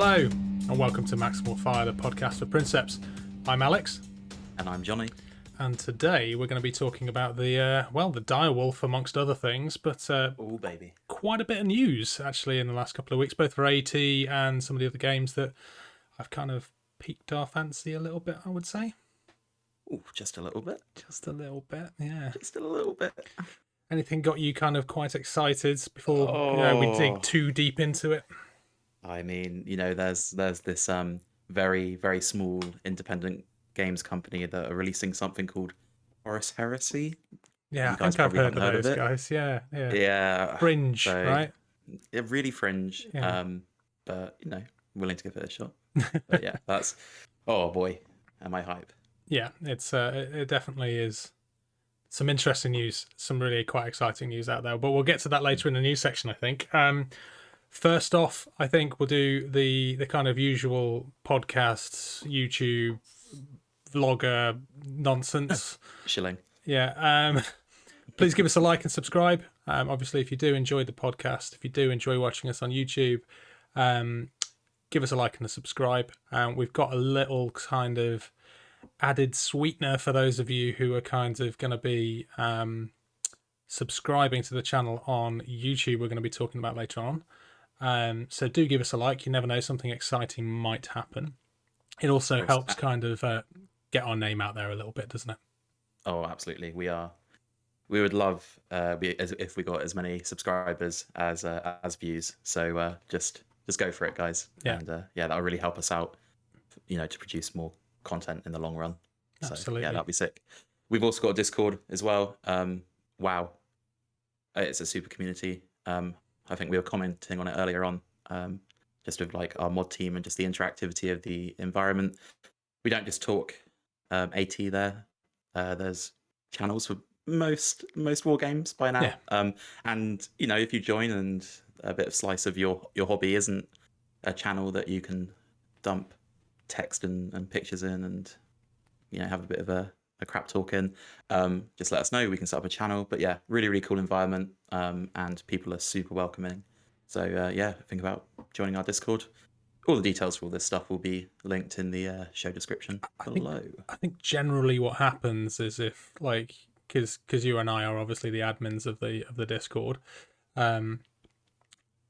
Hello, and welcome to Maximal Fire, the podcast for Princeps. I'm Alex. And I'm Johnny. And today we're going to be talking about the direwolf, amongst other things, but Oh, baby. quite a bit of news, actually, in the last couple of weeks, both for AT and some of the other games that I've kind of piqued our fancy a little bit, I would say. Oh, just a little bit. Just a little bit, yeah. Just a little bit. Anything got you kind of quite excited before we dig too deep into it? I mean, there's this very, very small independent games company that are releasing something called Horus Heresy. Yeah, I think I've heard of those guys. Yeah. Yeah. Fringe, right? Yeah, really fringe. Yeah. But willing to give it a shot. But yeah, that's oh boy, am I hype. Yeah, it definitely is some interesting news, some really quite exciting news out there. But we'll get to that later in the news section, I think. First off, I think we'll do the kind of usual podcasts, YouTube, vlogger nonsense. Shilling. Yeah. Please give us a like and subscribe. Obviously, if you do enjoy the podcast, if you do enjoy watching us on YouTube, give us a like and a subscribe. We've got a little kind of added sweetener for those of you who are kind of going to be subscribing to the channel on YouTube. We're going to be talking about later on. So do give us a like. You never know, something exciting might happen. It also helps kind of get our name out there a little bit, doesn't it? Oh, absolutely. We would love if we got as many subscribers as views. So just go for it, guys. Yeah. And that'll really help us out, to produce more content in the long run. So, Absolutely. Yeah, that'd be sick. We've also got a Discord as well. Wow. It's a super community. I think we were commenting on it earlier on, just with like our mod team and just the interactivity of the environment. We don't just talk AT there. There's channels for most war games by now. Yeah. And if you join and a bit of slice of your hobby isn't a channel that you can dump text and pictures in and have a bit of a crap talk in, just let us know. We can set up a channel. But yeah, really, really cool environment, and people are super welcoming. So think about joining our Discord. All the details for all this stuff will be linked in the show description below. I think generally what happens is if, like, because you and I are obviously the admins of the Discord,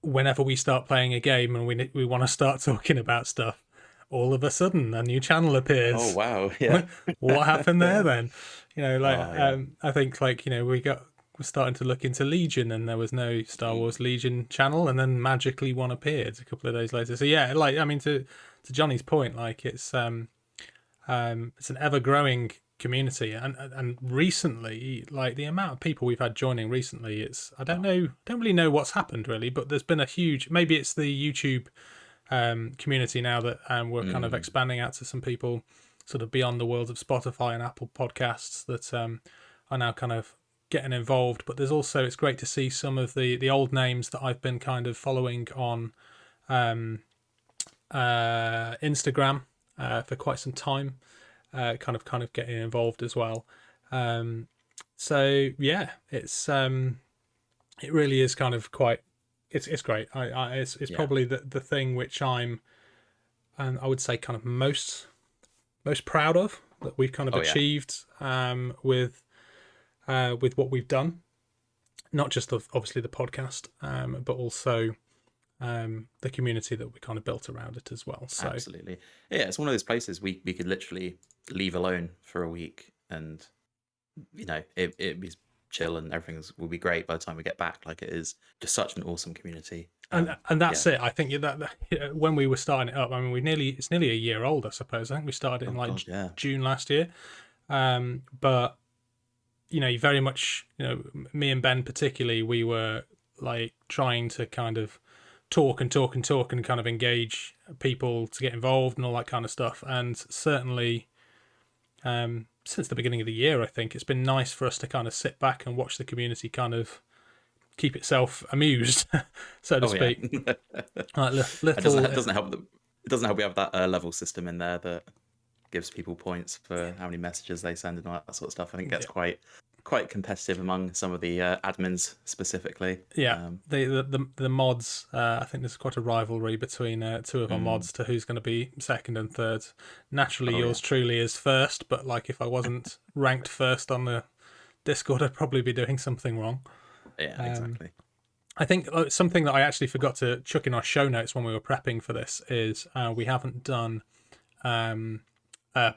whenever we start playing a game and we want to start talking about stuff, all of a sudden a new channel appears. Oh wow! Yeah. What happened there then? Yeah. I think we're starting to look into Legion, and there was no Star Wars Legion channel, and then magically one appeared a couple of days later. So yeah, to Johnny's point, like it's an ever growing community, and recently, like the amount of people we've had joining recently, don't really know what's happened really, but there's been a huge, maybe it's the YouTube community now that we're kind of expanding out to some people sort of beyond the world of Spotify and Apple podcasts that are now kind of getting involved. But there's also, it's great to see some of the old names that I've been kind of following on Instagram for quite some time, kind of getting involved as well. So yeah, it's it really is kind of quite. It's great. It's probably the thing which I would say kind of most proud of that we've kind of achieved with what we've done. Not just obviously the podcast, but also the community that we kind of built around it as well. So absolutely, yeah, it's one of those places we could literally leave alone for a week, and it'd be chill and everything will be great by the time we get back. Like, it is just such an awesome community, and that's it. I think that when we were starting it up, I mean, it's nearly a year old, I suppose. I think we started in June last year, but very much, me and Ben particularly, we were like trying to kind of talk and kind of engage people to get involved and all that kind of stuff. And certainly since the beginning of the year, I think it's been nice for us to kind of sit back and watch the community kind of keep itself amused, so to speak. Yeah. It doesn't help we have that level system in there that gives people points for how many messages they send and all that sort of stuff. I think it gets quite quite competitive among some of the admins specifically. Yeah, the mods. I think there's quite a rivalry between two of our mods to who's going to be second and third. Naturally, yours truly is first, but like if I wasn't ranked first on the Discord, I'd probably be doing something wrong. Yeah, exactly. I think something that I actually forgot to chuck in our show notes when we were prepping for this is we haven't done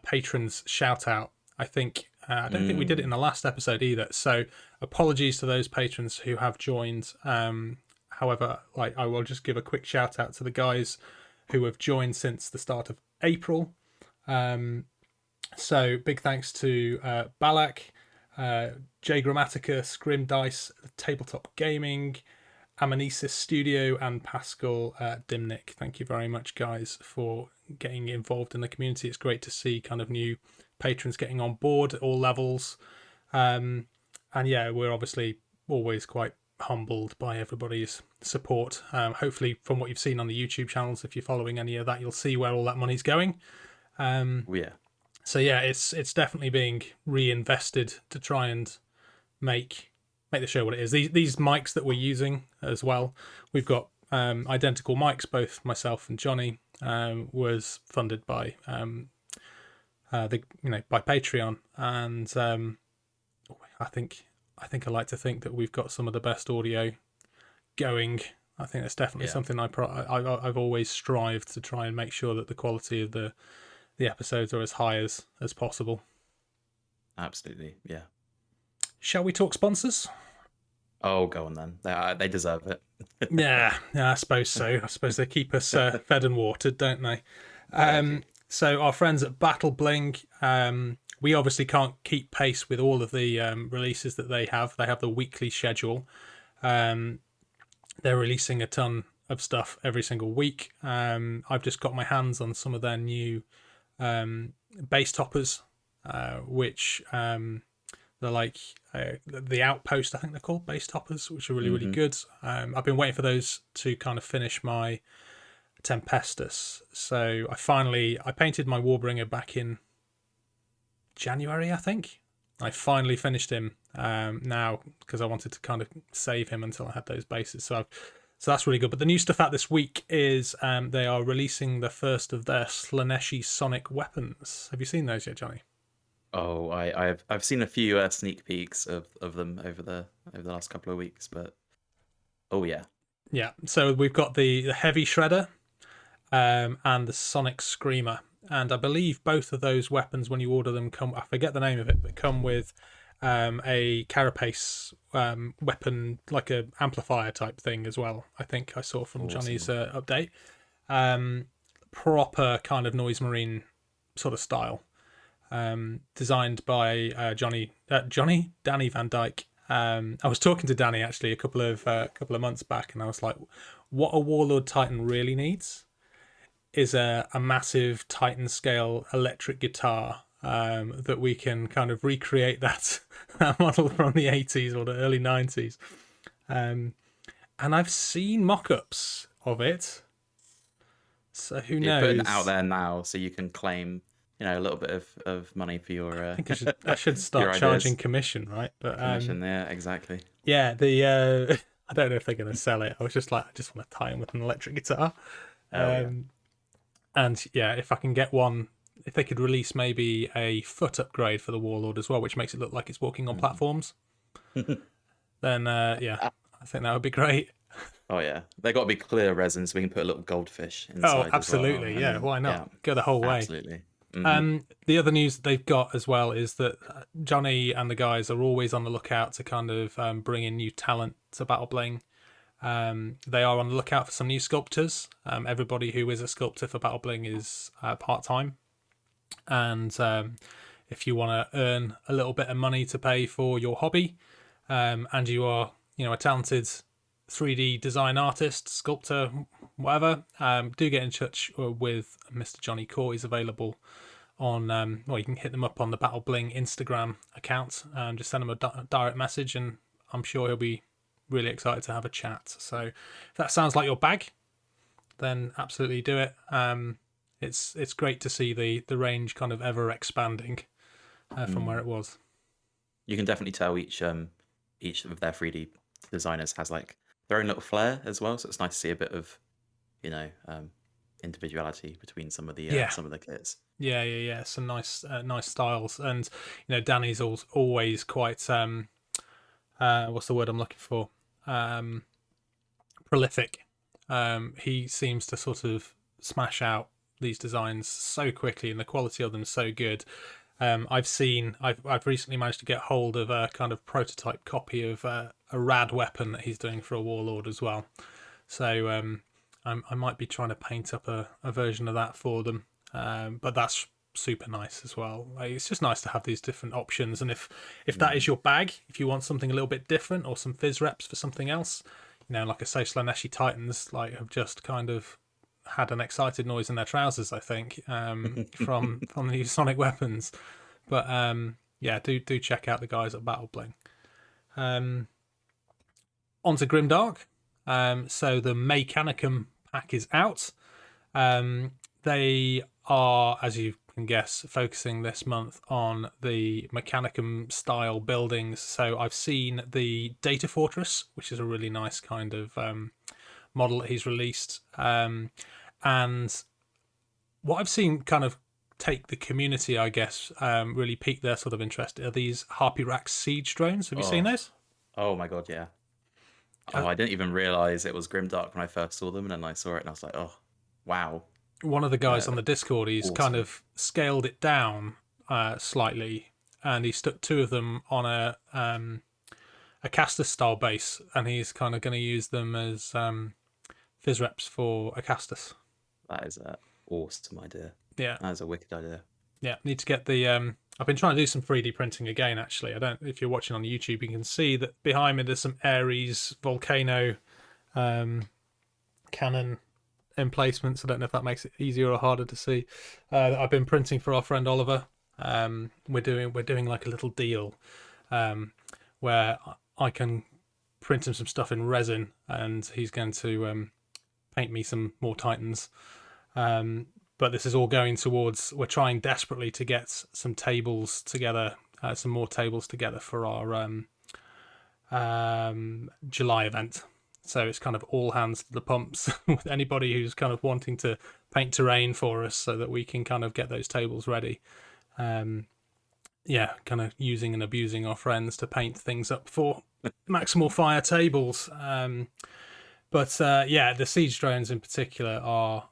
patrons shout out. I think I don't think we did it in the last episode either. So apologies to those patrons who have joined. However, like I will just give a quick shout out to the guys who have joined since the start of April. So big thanks to Balak, J Grammaticus, Grim Dice, Tabletop Gaming, Amanesis Studio, and Pascal Dimnik. Thank you very much, guys, for getting involved in the community. It's great to see kind of new patrons getting on board at all levels. And yeah, we're obviously always quite humbled by everybody's support. Hopefully, from what you've seen on the YouTube channels, if you're following any of that, you'll see where all that money's going. Yeah. So yeah, it's definitely being reinvested to try and make the show what it is. These mics that we're using as well, we've got identical mics. Both myself and Johnny was funded by by Patreon, and I think I like to think that we've got some of the best audio going. I think that's definitely something I've always strived to try and make sure that the quality of the episodes are as high as possible. Absolutely, yeah. Shall we talk sponsors? Oh, go on then. They deserve it. yeah, I suppose so. I suppose they keep us fed and watered, don't they? So our friends at Battle Bling, we obviously can't keep pace with all of the releases that they have. They have the weekly schedule. They're releasing a ton of stuff every single week. I've just got my hands on some of their new base toppers, which they're like the Outpost, I think they're called, base toppers, which are really, really good. I've been waiting for those to kind of finish my Tempestus. So I painted my Warbringer back in January, I think. I finally finished him now because I wanted to kind of save him until I had those bases. So that's really good. But the new stuff out this week is they are releasing the first of their Slaneshi Sonic weapons. Have you seen those yet, Johnny? Oh, I've seen a few sneak peeks of them over the last couple of weeks, but oh yeah. Yeah, so we've got the Heavy Shredder and the Sonic Screamer. And I believe both of those weapons, when you order them, I forget the name of it, but come with a carapace weapon, like a amplifier type thing as well. I think I saw from Johnny's update. Proper kind of Noise Marine sort of style. Designed by Danny Van Dyke. I was talking to Danny actually a couple of months back, and I was like, what a Warlord Titan really needs is a massive Titan scale electric guitar that we can kind of recreate that model from the 80s or the early 90s. And I've seen mock-ups of it, so who knows? You're putting it out there now so you can claim a little bit of money for your I think I should start charging commission, right? But commission, yeah, exactly. Yeah, I don't know if they're going to sell it. I was just like, I just want to tie in with an electric guitar. And yeah, if I can get one, if they could release maybe a foot upgrade for the Warlord as well, which makes it look like it's walking on platforms, then I think that would be great. Oh yeah, they got to be clear resin so we can put a little goldfish inside. Oh, absolutely, as well. yeah. Why not? Go the whole way. Absolutely. The other news that they've got as well is that Johnny and the guys are always on the lookout to kind of bring in new talent to Battle Bling. They are on the lookout for some new sculptors. Everybody who is a sculptor for Battle Bling is part-time. And if you want to earn a little bit of money to pay for your hobby, and you are a talented 3D design artist, sculptor, whatever, do get in touch with Mr. Johnny Core. He's available on, you can hit them up on the Battle Bling Instagram account and just send him a direct message, and I'm sure he'll be really excited to have a chat. So if that sounds like your bag, then absolutely do it. It's great to see the range kind of ever expanding from where it was. you can definitely tell each of their 3D designers has like their own little flair as well. So it's nice to see a bit of, you know, individuality between some of the Yeah. kits. Yeah. Some nice styles, and Danny's always quite what's the word I'm looking for? Prolific. He seems to sort of smash out these designs so quickly, and the quality of them is so good. I've recently managed to get hold of a kind of prototype copy of a rad weapon that he's doing for a warlord as well. So I might be trying to paint up a version of that for them. But that's super nice as well. Like, it's just nice to have these different options, and if that is your bag, if you want something a little bit different or some fizz reps for something else, like I say, Slaneshi Titans like have just kind of had an excited noise in their trousers, I think, from the sonic weapons. But yeah, do check out the guys at Battle Bling. On to Grimdark. So the Mechanicum pack is out. They are, as you can guess, focusing this month on the Mechanicum style buildings. So I've seen the Data Fortress, which is a really nice kind of model that he's released. And what I've seen kind of take the community, I guess, really pique their sort of interest are these Harpy Rack siege drones. Have you seen those? Oh my god, yeah. Oh, I didn't even realize it was Grimdark when I first saw them, and then I saw it and I was like, oh, wow. One of the guys on the Discord, he's awesome. kind of scaled it down slightly, and he stuck two of them on a Acastus style base, and he's kind of going to use them as fizz reps for Acastus. That is an awesome idea. Yeah, that is a wicked idea. Yeah, need to get the. I've been trying to do some 3D printing again. Actually, I don't. If you're watching on YouTube, you can see that behind me there's some Ares volcano cannon emplacements. I don't know if that makes it easier or harder to see. I've been printing for our friend Oliver. We're doing like a little deal where I can print him some stuff in resin, and he's going to paint me some more Titans. But this is all going towards, we're trying desperately to get some tables together, some more tables together for our July event. So it's kind of all hands to the pumps with anybody who's kind of wanting to paint terrain for us so that we can kind of get those tables ready. Yeah, kind of using and abusing our friends to paint things up for Maximal Fire tables. But yeah, the siege drones in particular are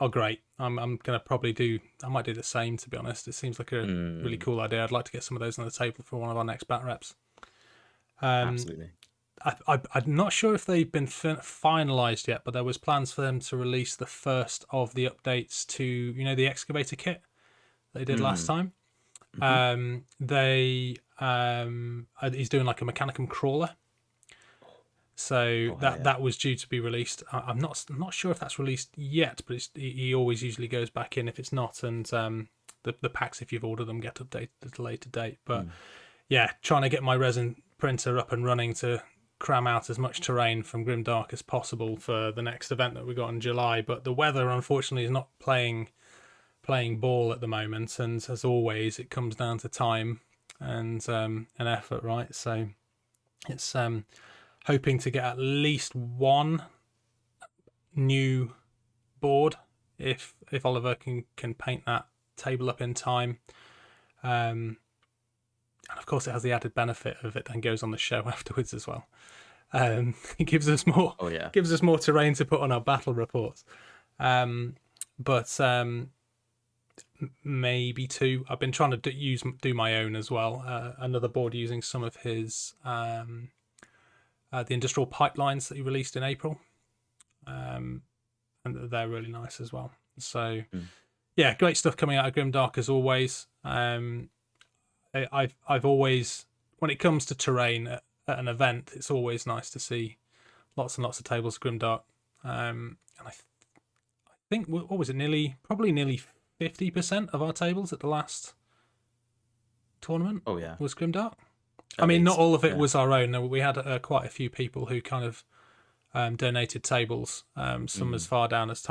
great. I'm gonna probably I might do the same, to be honest. It seems like a really cool idea. I'd like to get some of those on the table for one of our next bat reps. Absolutely. I'm not sure if they've been finalised yet, but there was plans for them to release the first of the updates to the excavator kit they did last time. He's doing like a Mechanicum crawler. So that was due to be released. I'm not sure if that's released yet, but he always usually goes back in if it's not, and the packs, if you've ordered them, get updated at a later date. But yeah, trying to get my resin printer up and running to cram out as much terrain from Grimdark as possible for the next event that we got in July. But the weather, unfortunately, is not playing ball at the moment, and as always, it comes down to time and an effort, right? So it's hoping to get at least one new board if Oliver can paint that table up in time. And of course, it has the added benefit of it then goes on the show afterwards as well. It gives us more. Oh yeah. Gives us more terrain to put on our battle reports. But maybe two. I've been trying to do my own as well. Another board using some of his the industrial pipelines that he released in April, and they're really nice as well. So yeah, great stuff coming out of Grimdark as always. I've always, when it comes to terrain at an event, it's always nice to see lots and lots of tables of Grimdark. And I think, what was it, probably nearly 50% of our tables at the last tournament was Grimdark. I mean, not all of it was our own. We had quite a few people who kind of donated tables. Some as far down as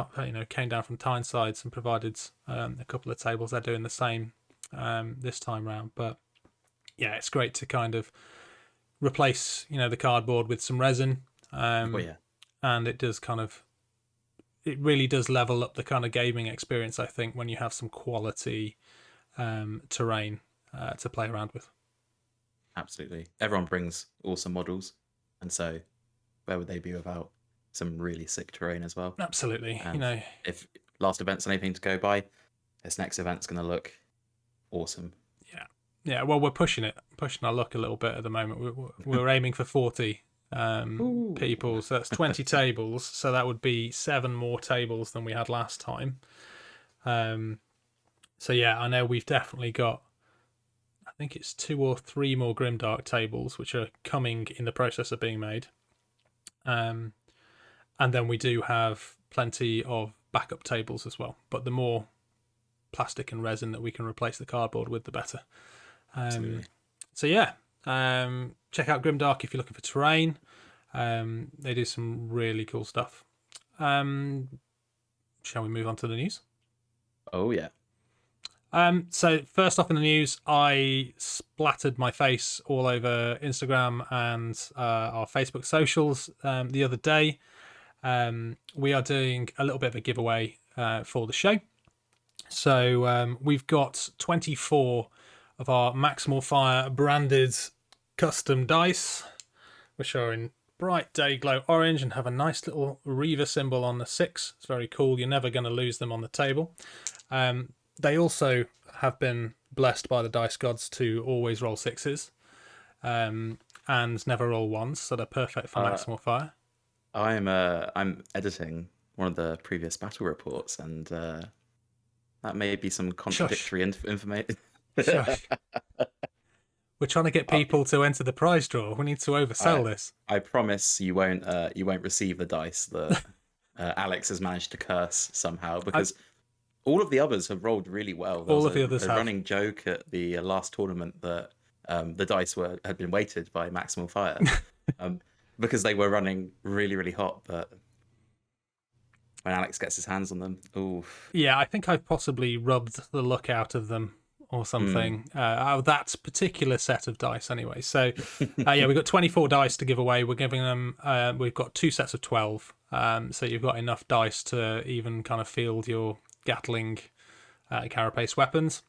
came down from Tynesides and provided a couple of tables. They're doing the same this time round. But yeah, it's great to kind of replace, the cardboard with some resin. Oh yeah, And it does it really does level up the kind of gaming experience, I think, when you have some quality terrain to play around with. absolutely. Everyone brings awesome models, and so where would they be without some really sick terrain as well? Absolutely. And if last event's anything to go by, this next event's going to look awesome. Yeah. Well, we're pushing our luck a little bit at the moment. We're aiming for 40 people, so that's 20 tables. So that would be 7 more tables than we had last time. So yeah, I know we've definitely got, I think it's 2 or 3 more Grimdark tables, which are coming in the process of being made. And then we do have plenty of backup tables as well. But the more plastic and resin that we can replace the cardboard with, the better. So yeah, check out Grimdark if you're looking for terrain. They do some really cool stuff. Shall we move on to the news? Oh yeah. So first off in the news, I splattered my face all over Instagram and our Facebook socials the other day. We are doing a little bit of a giveaway for the show. So we've got 24 of our Maximal Fire branded custom dice, which are in bright day glow orange and have a nice little Reaver symbol on the 6. It's very cool. You're never going to lose them on the table. They also have been blessed by the dice gods to always roll 6s and never roll 1s, so they're perfect for Maximal Fire. I'm editing one of the previous battle reports, and that may be some contradictory information. We're trying to get people to enter the prize draw. We need to oversell this. I promise you won't receive the dice that Alex has managed to curse somehow, because all of the others have rolled really well. All of the others have. Running joke at the last tournament that the dice had been weighted by Maximal Fire because they were running really, really hot, but when Alex gets his hands on them, oof. Yeah, I think I've possibly rubbed the luck out of them or something. Out of that particular set of dice anyway. So yeah, we've got 24 dice to give away. We're giving them, we've got 2 sets of 12. So you've got enough dice to even kind of field your Gatling carapace weapons.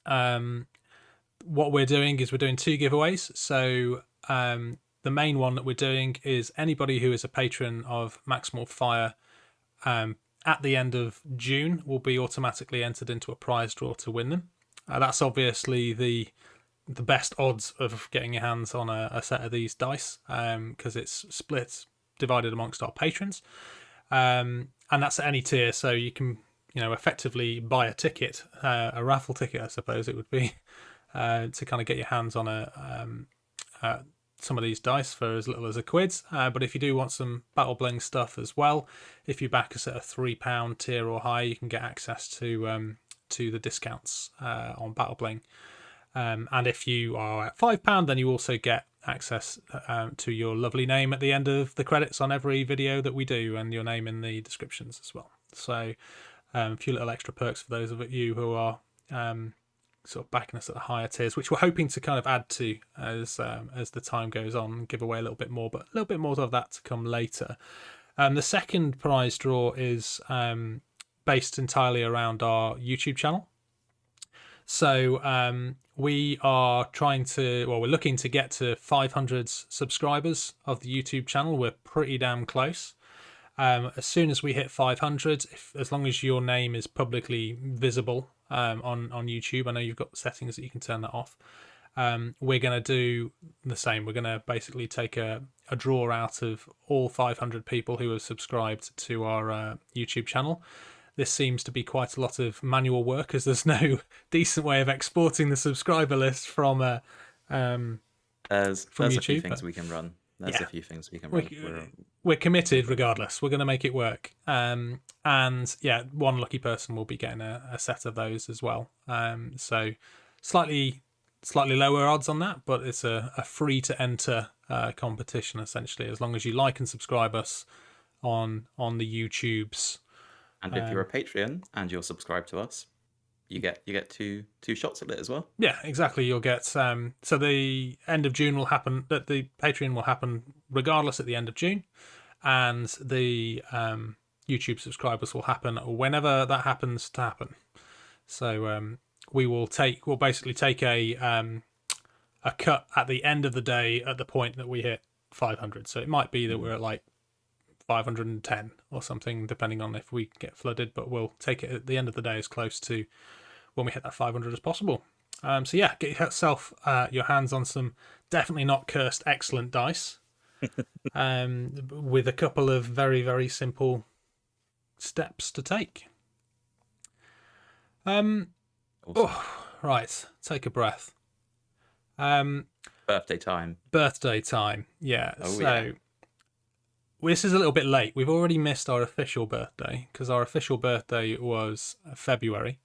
What we're doing is we're doing 2 giveaways. So the main one that we're doing is anybody who is a patron of Maximal Fire at the end of June will be automatically entered into a prize draw to win them. That's obviously the best odds of getting your hands on a set of these dice because it's divided amongst our patrons. And that's at any tier, so you can effectively buy a ticket, a raffle ticket I suppose it would be, to kind of get your hands on some of these dice for as little as £1. But if you do want some Battle Bling stuff as well, if you back us at a £3 tier or higher, you can get access to the discounts on Battle Bling. And if you are at £5, then you also get access to your lovely name at the end of the credits on every video that we do, and your name in the descriptions as well. So a few little extra perks for those of you who are sort of backing us at the higher tiers, which we're hoping to kind of add to as the time goes on, give away a little bit more, but a little bit more of that to come later. The second prize draw is based entirely around our YouTube channel. So we are we're looking to get to 500 subscribers of the YouTube channel. We're pretty damn close. As soon as we hit 500, as long as your name is publicly visible on YouTube, I know you've got settings that you can turn that off. We're going to do the same. We're going to basically take a draw out of all 500 people who have subscribed to our YouTube channel. This seems to be quite a lot of manual work, as there's no decent way of exporting the subscriber list from There's YouTube, a few things we can run. There's a few things we can run. We're committed regardless. We're going to make it work. And yeah, one lucky person will be getting a set of those as well. So slightly lower odds on that, but it's a free to enter competition essentially, as long as you like and subscribe us on the YouTubes. And if you're a Patreon and you're subscribed to us, you get two shots at it as well. Yeah, exactly. You'll get so the end of June will happen. That the Patreon will happen regardless at the end of June, and the YouTube subscribers will happen whenever that happens to happen. So we'll basically take a cut at the end of the day at the point that we hit 500. So it might be that we're at like 510 or something, depending on if we get flooded. But we'll take it at the end of the day as close to when we hit that 500 as possible. So yeah, get yourself your hands on some definitely not cursed excellent dice, with a couple of very, very simple steps to take. Awesome. Right, take a breath. Birthday time. Yeah. Oh, so yeah. this is a little bit late. We've already missed our official birthday because our official birthday was February.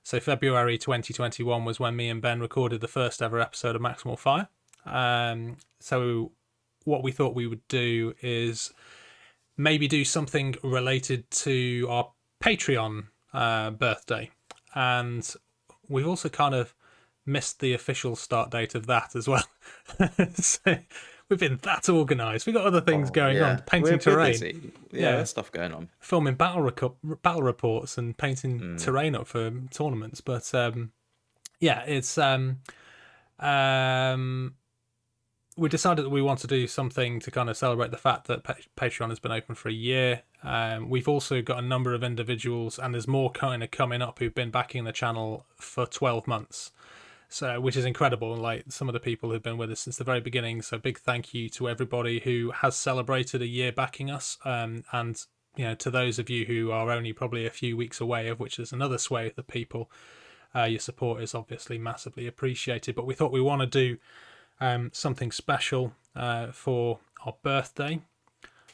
So February 2021 was when me and Ben recorded the first ever episode of Maximal Fire. So what we thought we would do is maybe do something related to our Patreon birthday. And we've also kind of missed the official start date of that as well. So we've been that organised. We've got other things going on. Painting terrain. Busy. Yeah, there's stuff going on. Filming battle reports and painting terrain up for tournaments. But yeah, it's we decided that we want to do something to kind of celebrate the fact that Patreon has been open for a year. We've also got a number of individuals, and there's more kind of coming up, who've been backing the channel for 12 months. So, which is incredible. Like some of the people who've been with us since the very beginning. So big thank you to everybody who has celebrated a year backing us. And, you know, to those of you who are only probably a few weeks away, of which there's another swathe of people, your support is obviously massively appreciated. But we thought we want to do something special for our birthday,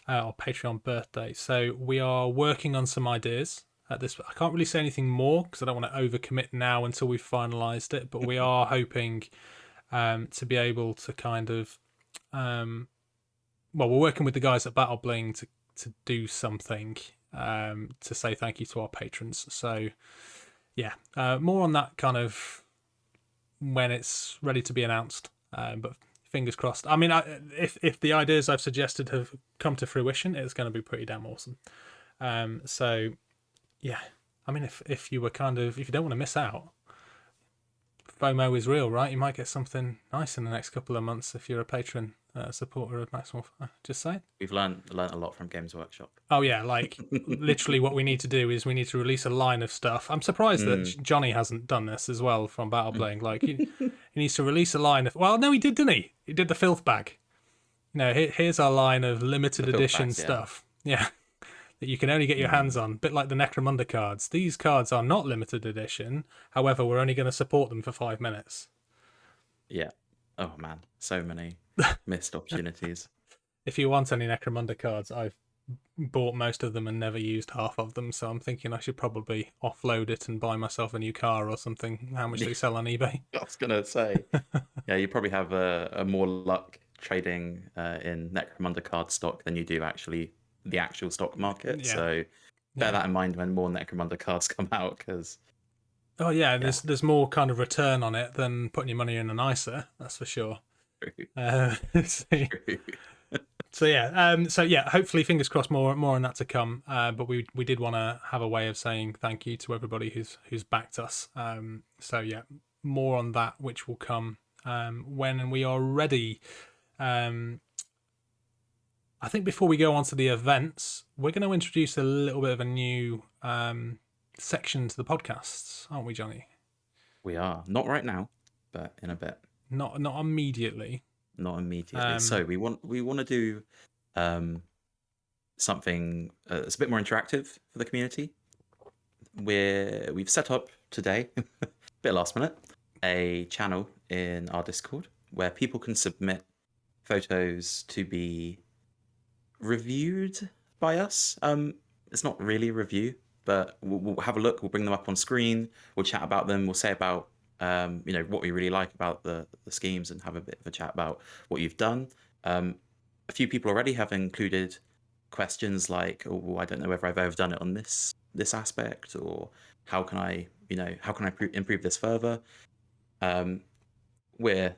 our Patreon birthday. So we are working on some ideas at this. I can't really say anything more because I don't want to overcommit now until we've finalised it. But we are hoping to be able to kind of, well, we're working with the guys at Battle Bling to do something to say thank you to our patrons. So yeah, more on that kind of when it's ready to be announced. But fingers crossed. I mean, if the ideas I've suggested have come to fruition, it's going to be pretty damn awesome. So yeah, I mean, if you don't want to miss out, FOMO is real, right? You might get something nice in the next couple of months if you're a patron supporter of Maximal. Just saying. We've learned a lot from Games Workshop. Oh yeah, like literally what we need to do is we need to release a line of stuff. I'm surprised that Johnny hasn't done this as well from Battle Bling. Like he needs to release a line of. Well, no, he did, didn't he? He did the filth bag. You know, here's our line of limited edition stuff. Yeah. That you can only get your hands on, a bit like the Necromunda cards. These cards are not limited edition. However, we're only going to support them for 5 minutes. Yeah. Oh man, so many missed opportunities. If you want any Necromunda cards, I've bought most of them and never used half of them, so I'm thinking I should probably offload it and buy myself a new car or something. How much do they sell on eBay? I was going to say, yeah, you probably have a more luck trading in Necromunda card stock than you do actually the actual stock market. Yeah. So bear that in mind when more Necromunda cards come out, because there's more kind of return on it than putting your money in an ISA, that's for sure. So hopefully fingers crossed more on that to come, but we did want to have a way of saying thank you to everybody who's backed us. So yeah, more on that which will come when we are ready. I think before we go on to the events, we're going to introduce a little bit of a new section to the podcasts, aren't we, Johnny? We are. Not right now, but in a bit. Not immediately. Not immediately. So we want to do something that's a bit more interactive for the community. We've set up today, a bit last minute, a channel in our Discord where people can submit photos to be reviewed by us. It's not really a review, but we'll have a look. We'll bring them up on screen. We'll chat about them. We'll say about what we really like about the schemes and have a bit of a chat about what you've done. A few people already have included questions like, "Oh, I don't know whether I've ever done it on this aspect," or how can I improve this further? We're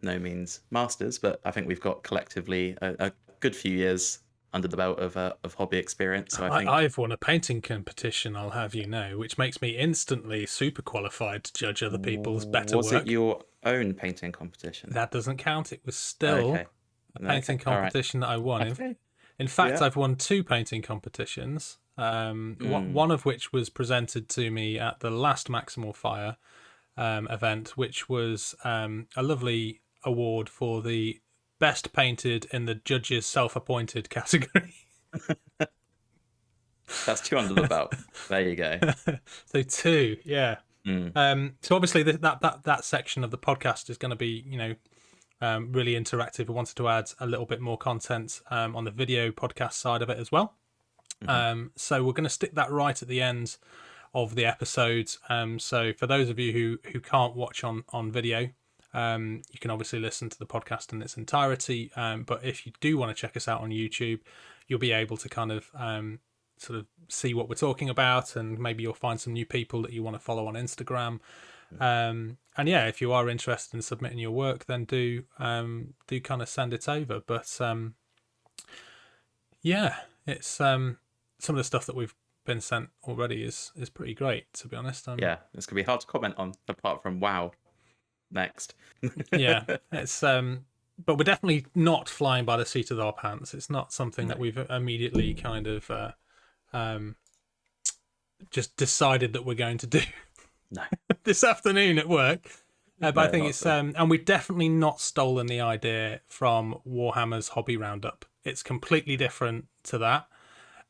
no means masters, but I think we've got collectively a good few years under the belt of hobby experience. So I think I've won a painting competition, I'll have you know, which makes me instantly super qualified to judge other people's better was work. it your own painting competition? That doesn't count. It was still Okay. a painting All right. competition that I won. Okay. In fact, Yeah. I've won 2 painting competitions. One of which was presented to me at the last Maximal Fire event, which was a lovely award for the best painted in the judges' self-appointed category. That's 2 under the belt. There you go. So 2, yeah. So obviously that section of the podcast is going to be, really interactive. We wanted to add a little bit more content on the video podcast side of it as well. So we're going to stick that right at the end of the episodes. So for those of you who can't watch on video, you can obviously listen to the podcast in its entirety. But if you do want to check us out on YouTube, you'll be able to kind of sort of see what we're talking about, and maybe you'll find some new people that you want to follow on Instagram. And yeah, if you are interested in submitting your work, then do kind of send it over. But yeah, it's some of the stuff that we've been sent already is pretty great, to be honest. Yeah, it's gonna be hard to comment on apart from wow. Next. Yeah, it's but we're definitely not flying by the seat of our pants. It's not something that we've immediately kind of just decided that we're going to do No. this afternoon at work. But I think not it's so. and we've definitely not stolen the idea from Warhammer's Hobby Roundup. It's completely different to that,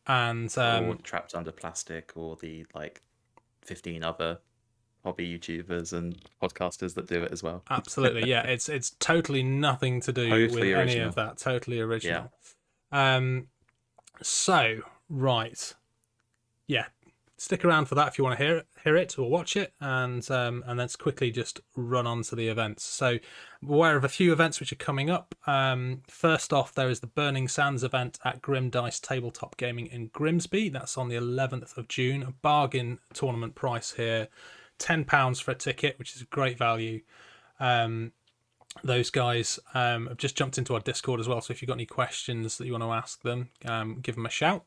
and or Trapped Under Plastic, or the 15 other hobby YouTubers and podcasters that do it as well. absolutely, yeah, it's totally nothing to do Totally with any original. of that. Totally original. So right, yeah, stick around for that if you want to hear it or watch it, and let's quickly just run on to the events. So I'm aware of a few events which are coming up. First off, there is the Burning Sands event at Grim Dice Tabletop Gaming in Grimsby. That's on the 11th of June. A bargain tournament price here, £10 for a ticket, which is a great value. Those guys have just jumped into our Discord as well, so if you've got any questions that you want to ask them, give them a shout.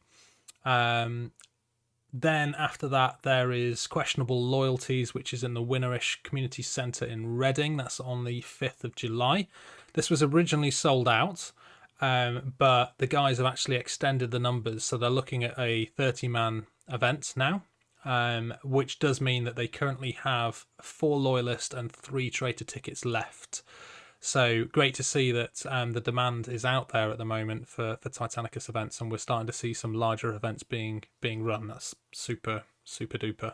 Then after that, there is Questionable Loyalties, which is in the Winnerish Community Centre in Reading. That's on the 5th of July. This was originally sold out, but the guys have actually extended the numbers, so they're looking at a 30-man event now, which does mean that they currently have 4 Loyalist and 3 Traitor tickets left. So great to see that the demand is out there at the moment for Titanicus events, and we're starting to see some larger events being run. That's super duper.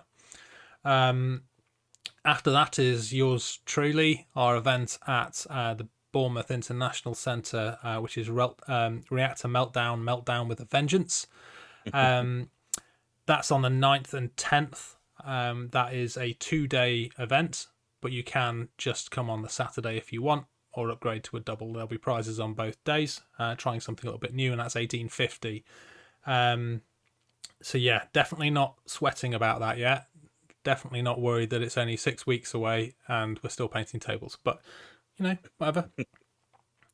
After that is yours truly, our event at the Bournemouth International Centre, which is Reactor Meltdown with a Vengeance. That's on the 9th and 10th. That is a 2-day event, but you can just come on the Saturday if you want, or upgrade to a double. There'll be prizes on both days, trying something a little bit new, and that's $18.50. So yeah, definitely not sweating about that yet. Definitely not worried that it's only 6 weeks away and we're still painting tables. But, whatever.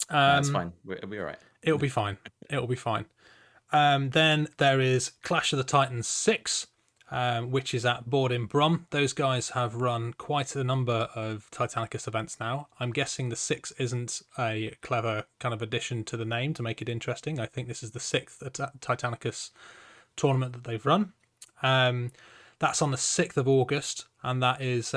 That's fine. We'll be all right. It'll be fine. It'll be fine. Then there is Clash of the Titans 6, which is at Board in Brum. Those guys have run quite a number of Titanicus events now. I'm guessing the 6 isn't a clever kind of addition to the name to make it interesting. I think this is the 6th Titanicus tournament that they've run. That's on the 6th of August, and that is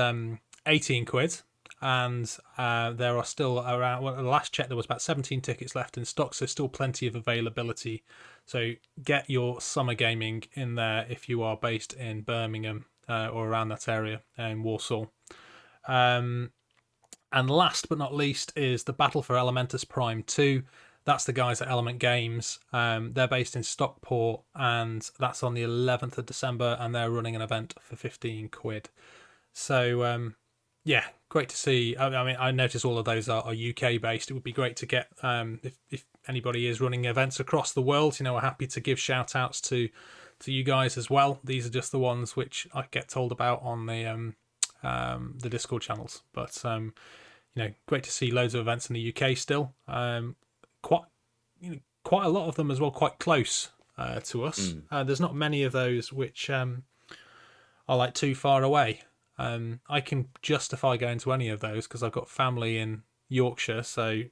18 quid. And there are still around, well, the last check there was about 17 tickets left in stock, so still plenty of availability. So get your summer gaming in there if you are based in Birmingham or around that area, in Warsaw. And last but not least is the Battle for Elementus Prime 2. That's the guys at Element Games. They're based in Stockport, and that's on the 11th of December, and they're running an event for 15 quid. So, yeah, great to see. I mean, I notice all of those are UK based. It would be great to get, if anybody is running events across the world, we're happy to give shout outs to to you guys as well. These are just the ones which I get told about on the Discord channels. But great to see loads of events in the UK still. Quite a lot of them as well, quite close to us. There's not many of those which are like too far away. I can justify going to any of those because I've got family in Yorkshire, so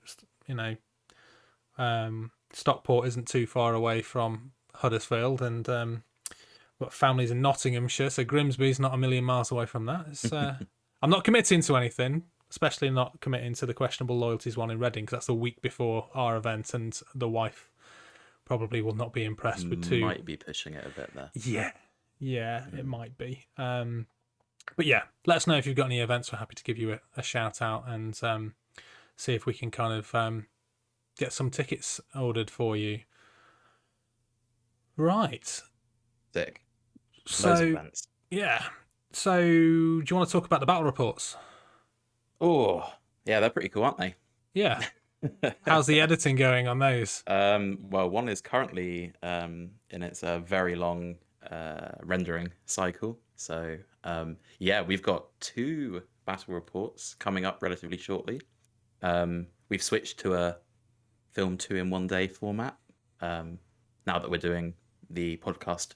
Stockport isn't too far away from Huddersfield, and got families in Nottinghamshire, so Grimsby's not a million miles away from that. It's, I'm not committing to anything, especially not committing to the questionable loyalties one in Reading, because that's the week before our event, and the wife probably will not be impressed with two. Might be pushing it a bit there. Yeah, it might be. But yeah, let us know if you've got any events. We're happy to give you a shout out and see if we can kind of get some tickets ordered for you. Right. Sick. So, Loads of events. Yeah. So, do you want to talk about the battle reports? Oh, yeah, they're pretty cool, aren't they? Yeah. How's the editing going on those? Well, one is currently in its very long rendering cycle. So, yeah, we've got 2 battle reports coming up relatively shortly. We've switched to a film 2 in 1 day format now that we're doing the podcast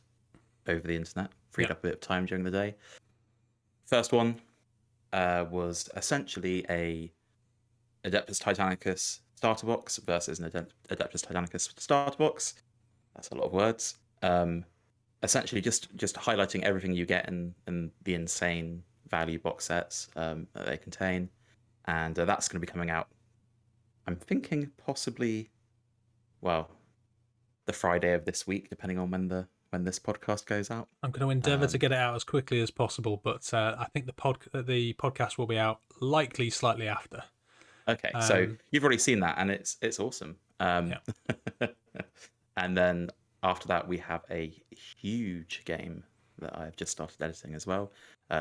over the internet. Freed up a bit of time during the day. First one was essentially a Adeptus Titanicus starter box versus an Adeptus Titanicus starter box. That's a lot of words. Essentially, just highlighting everything you get in the insane value box sets that they contain, and that's going to be coming out. I'm thinking possibly, well, the Friday of this week, depending on when this podcast goes out. I'm going to endeavour to get it out as quickly as possible, but I think the podcast will be out likely slightly after. Okay, so you've already seen that, and it's awesome. And then after that, we have a huge game that I've just started editing as well.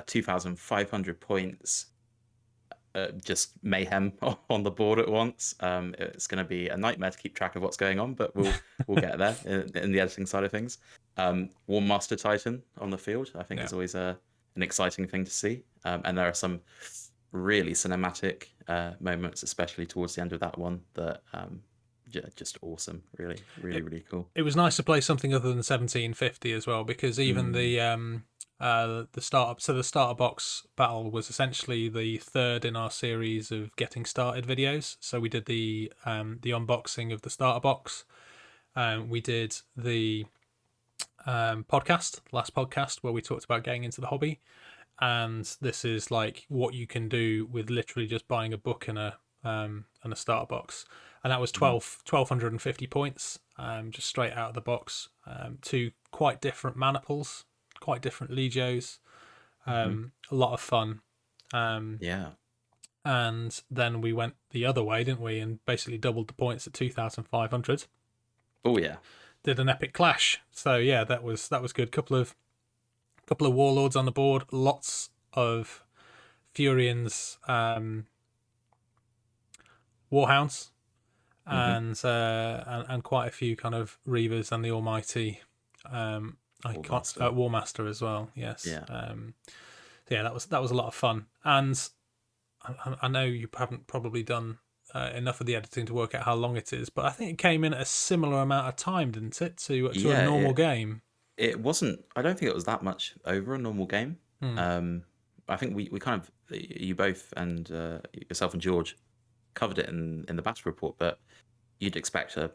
2,500 points, just mayhem on the board at once. It's going to be a nightmare to keep track of what's going on, but we'll get there in the editing side of things. War Master Titan on the field, I think, is always an exciting thing to see. And there are some really cinematic moments, especially towards the end of that one, that just awesome. Really cool. It was nice to play something other than 1750 as well, because even the starter box battle was essentially the third in our series of getting started videos. So we did the unboxing of the starter box. We did the last podcast where we talked about getting into the hobby, and this is like what you can do with literally just buying a book and a starter box, and that was 1,250 points, just straight out of the box. 2 quite different maniples, quite different legios, a lot of fun. And then we went the other way, didn't we, and basically doubled the points at 2,500. Oh yeah, did an epic clash. So yeah, that was good. Couple of warlords on the board, lots of Furians, Warhounds, and quite a few kind of Reavers and the Almighty Warmaster as well. Yes. Yeah. That was a lot of fun. And I know you haven't probably done enough of the editing to work out how long it is, but I think it came in at a similar amount of time, didn't it, to a normal game? It wasn't. I don't think it was that much over a normal game. I think we kind of, you both and yourself and George covered it in the battle report, but you'd expect a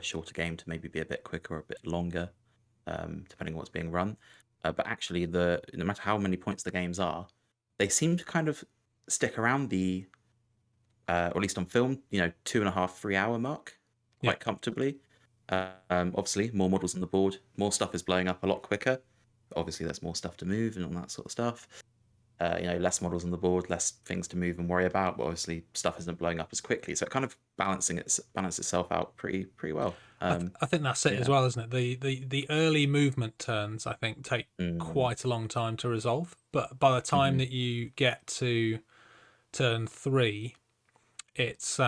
shorter game to maybe be a bit quicker or a bit longer, depending on what's being run. But actually, no matter how many points the games are, they seem to kind of stick around the, or at least on film, 2.5, 3 hour mark quite comfortably. Obviously, more models on the board, more stuff is blowing up a lot quicker. Obviously, there's more stuff to move and all that sort of stuff. Less models on the board, less things to move and worry about, but obviously stuff isn't blowing up as quickly. So it kind of balances itself out pretty well. I think that's it as well, isn't it? The early movement turns, I think, take quite a long time to resolve. But by the time that you get to turn 3, it's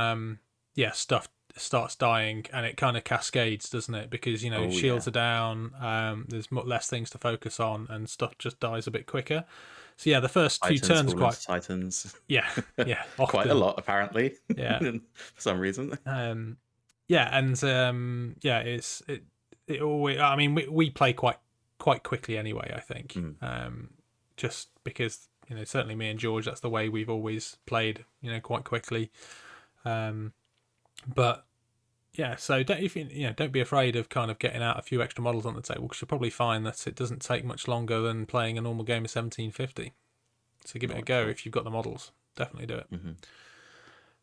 stuff starts dying, and it kind of cascades, doesn't it? Because Oh shields yeah. are down, there's less things to focus on, and stuff just dies a bit quicker. So yeah, the first few Titans turns fall quite into Titans. yeah Quite a often lot apparently. yeah For some reason. yeah and yeah it always. I mean, we play quite quickly anyway. I think Mm. just because certainly me and George, that's the way we've always played. Quite quickly. But yeah, so don't be afraid of kind of getting out a few extra models on the table, because you'll probably find that it doesn't take much longer than playing a normal game of 1750. So give it a Not at go all. if you've got the models. Definitely do it.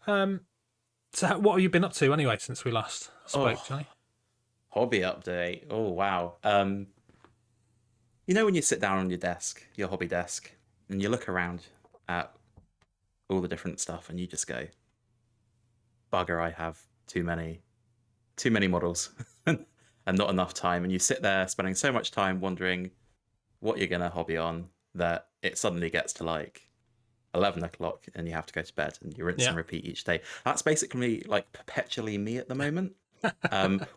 Mm-hmm. So what have you been up to anyway since we last spoke, Oh, Johnny? hobby update. Oh wow. When you sit down on your desk, your hobby desk, and you look around at all the different stuff, and you just go, "Bugger, I have too many models, and not enough time." And you sit there spending so much time wondering what you're gonna hobby on that it suddenly gets to like 11 o'clock and you have to go to bed and you rinse Yeah. and repeat each day. That's basically like perpetually me at the moment.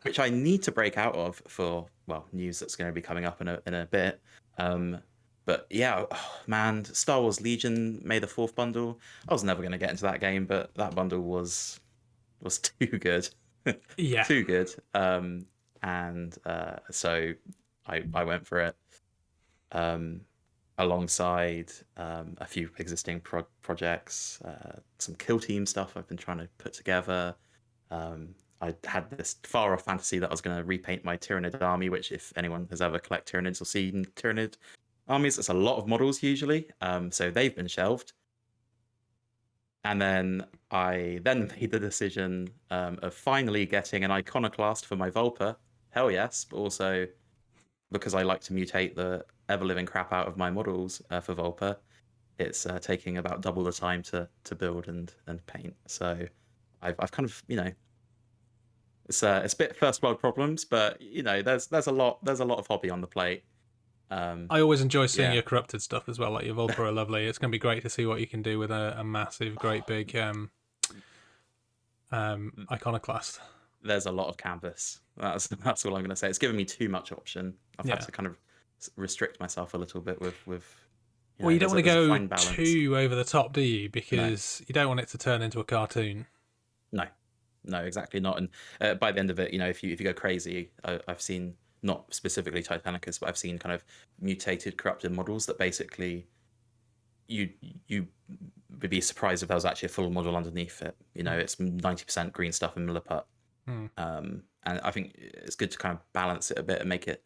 Which I need to break out of for news that's going to be coming up in a bit. But yeah, oh, man, Star Wars Legion May the Fourth bundle. I was never going to get into that game, but that bundle was too good, Yeah. too good. And so I went for it. Alongside a few existing projects, some kill team stuff I've been trying to put together. I had this far off fantasy that I was going to repaint my Tyranid army, which if anyone has ever collected Tyranids or seen Tyranid armies, it's a lot of models usually. So they've been shelved. And then I then made the decision of finally getting an iconoclast for my Volpa. Hell yes, but also because I like to mutate the ever-living crap out of my models for Volpa, it's taking about double the time to build and paint. So I've kind of it's a bit first world problems, but there's a lot of hobby on the plate. I always enjoy seeing Yeah, your corrupted stuff as well. Like your Volpa are lovely. It's going to be great to see what you can do with a massive, great big iconoclast. there's a lot of canvas. That's all I'm going to say. It's given me too much option. I've had Yeah. to kind of restrict myself a little bit with Well, you don't want to there's a go fine balance. too over the top, do you? No, Because you don't want it to turn into a cartoon. no, no, exactly not. And by the end of it, if you go crazy, I've seen not specifically Titanicus, but I've seen kind of mutated, corrupted models that basically you would be surprised if there was actually a full model underneath it. It's 90% green stuff and Milliput. And I think it's good to kind of balance it a bit and make it,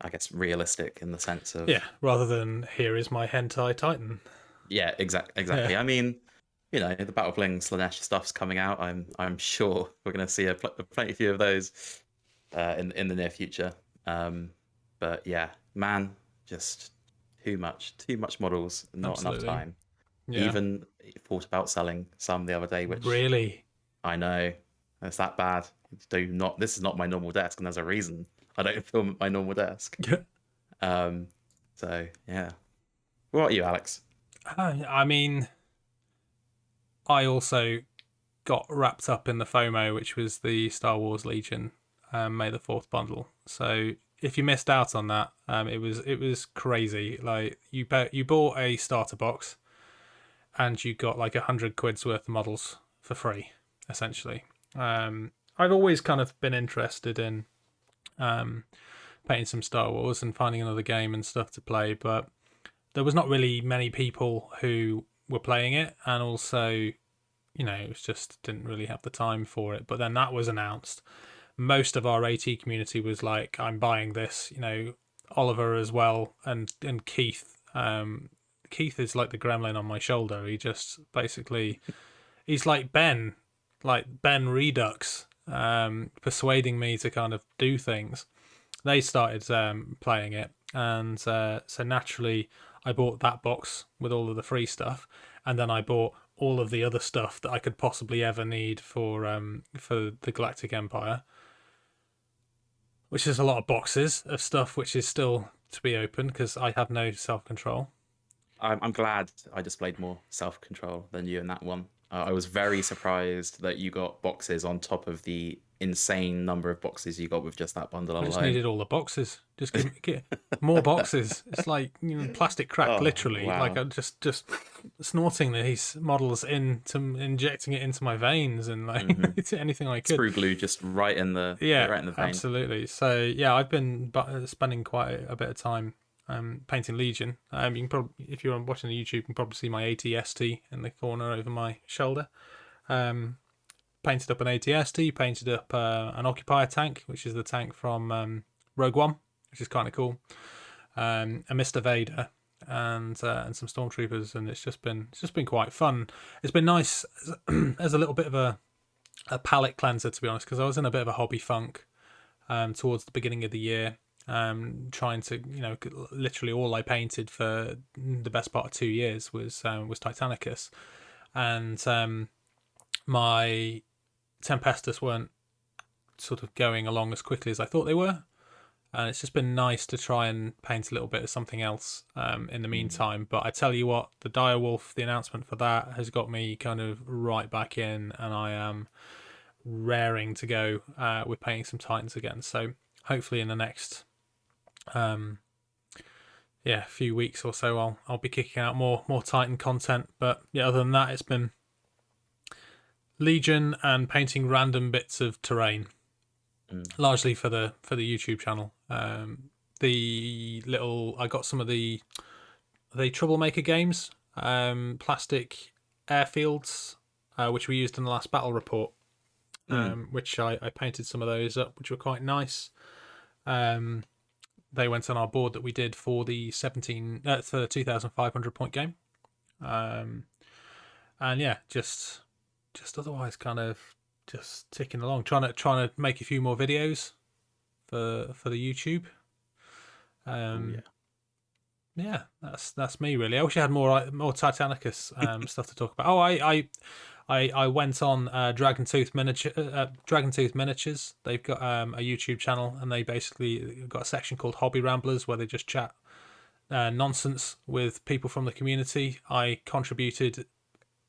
I guess, realistic in the sense of rather than here is my hentai titan. yeah, exactly. Yeah. I mean, the Battle Bling Slanesh stuff's coming out. I'm sure we're going to see plenty few of those in the near future. But yeah, man, just too much models, not Absolutely. enough time. Yeah. Even thought about selling some the other day, which Really? I know it's that bad. This is not my normal desk, and there's a reason I don't film at my normal desk. So yeah. What about you, Alex? I mean, I also got wrapped up in the FOMO, which was the Star Wars Legion May the Fourth bundle. So if you missed out on that, it was crazy. Like you bought a starter box, and you got like 100 quid's worth of models for free, essentially. I've always kind of been interested in painting some Star Wars and finding another game and stuff to play, but there was not really many people who were playing it, and also it was just didn't really have the time for it. But then that was announced. Most of our AT community was like, I'm buying this, Oliver as well, and Keith. Keith is like the gremlin on my shoulder. He just basically, he's like Ben Redux, persuading me to kind of do things. They started playing it, and so naturally I bought that box with all of the free stuff, and then I bought all of the other stuff that I could possibly ever need for the Galactic Empire, which is a lot of boxes of stuff which is still to be opened because I have no self-control. I'm glad I displayed more self-control than you in that one. I was very surprised that you got boxes on top of the insane number of boxes you got with just that bundle I just alone. needed all the boxes. Just get more boxes. It's like, plastic crack, Oh, literally. Like wow. I'm just snorting these models injecting it into my veins, and like anything I could. Screw glue just right in the Yeah, vein. absolutely. So yeah, I've been spending quite a bit of time painting Legion. You can probably, if you're watching the YouTube, you can probably see my ATST in the corner over my shoulder. Painted up an ATST, painted up an Occupier tank, which is the tank from Rogue One, which is kind of cool. A Mr. Vader and some stormtroopers, and it's just been quite fun. It's been nice as a little bit of a palate cleanser, to be honest, because I was in a bit of a hobby funk towards the beginning of the year. Trying to, literally all I painted for the best part of 2 years was Titanicus, and my Tempestus weren't sort of going along as quickly as I thought they were, and it's just been nice to try and paint a little bit of something else in the meantime. But I tell you what, the Direwolf, the announcement for that has got me kind of right back in, and I am raring to go with painting some Titans again. So hopefully in the next few weeks or so I'll be kicking out more Titan content. But yeah, other than that, it's been Legion and painting random bits of terrain, largely for the YouTube channel. I got some of the Troublemaker games, plastic airfields, which we used in the last battle report, which I painted some of those up, which were quite nice. They went on our board that we did for the 2,500 point game, and yeah, just otherwise kind of just ticking along, trying to make a few more videos for the YouTube. Yeah, that's me really. I wish I had more Titanicus stuff to talk about. Oh, I went on Dragon Tooth Miniatures. They've got a YouTube channel, and they basically got a section called Hobby Ramblers where they just chat nonsense with people from the community. I contributed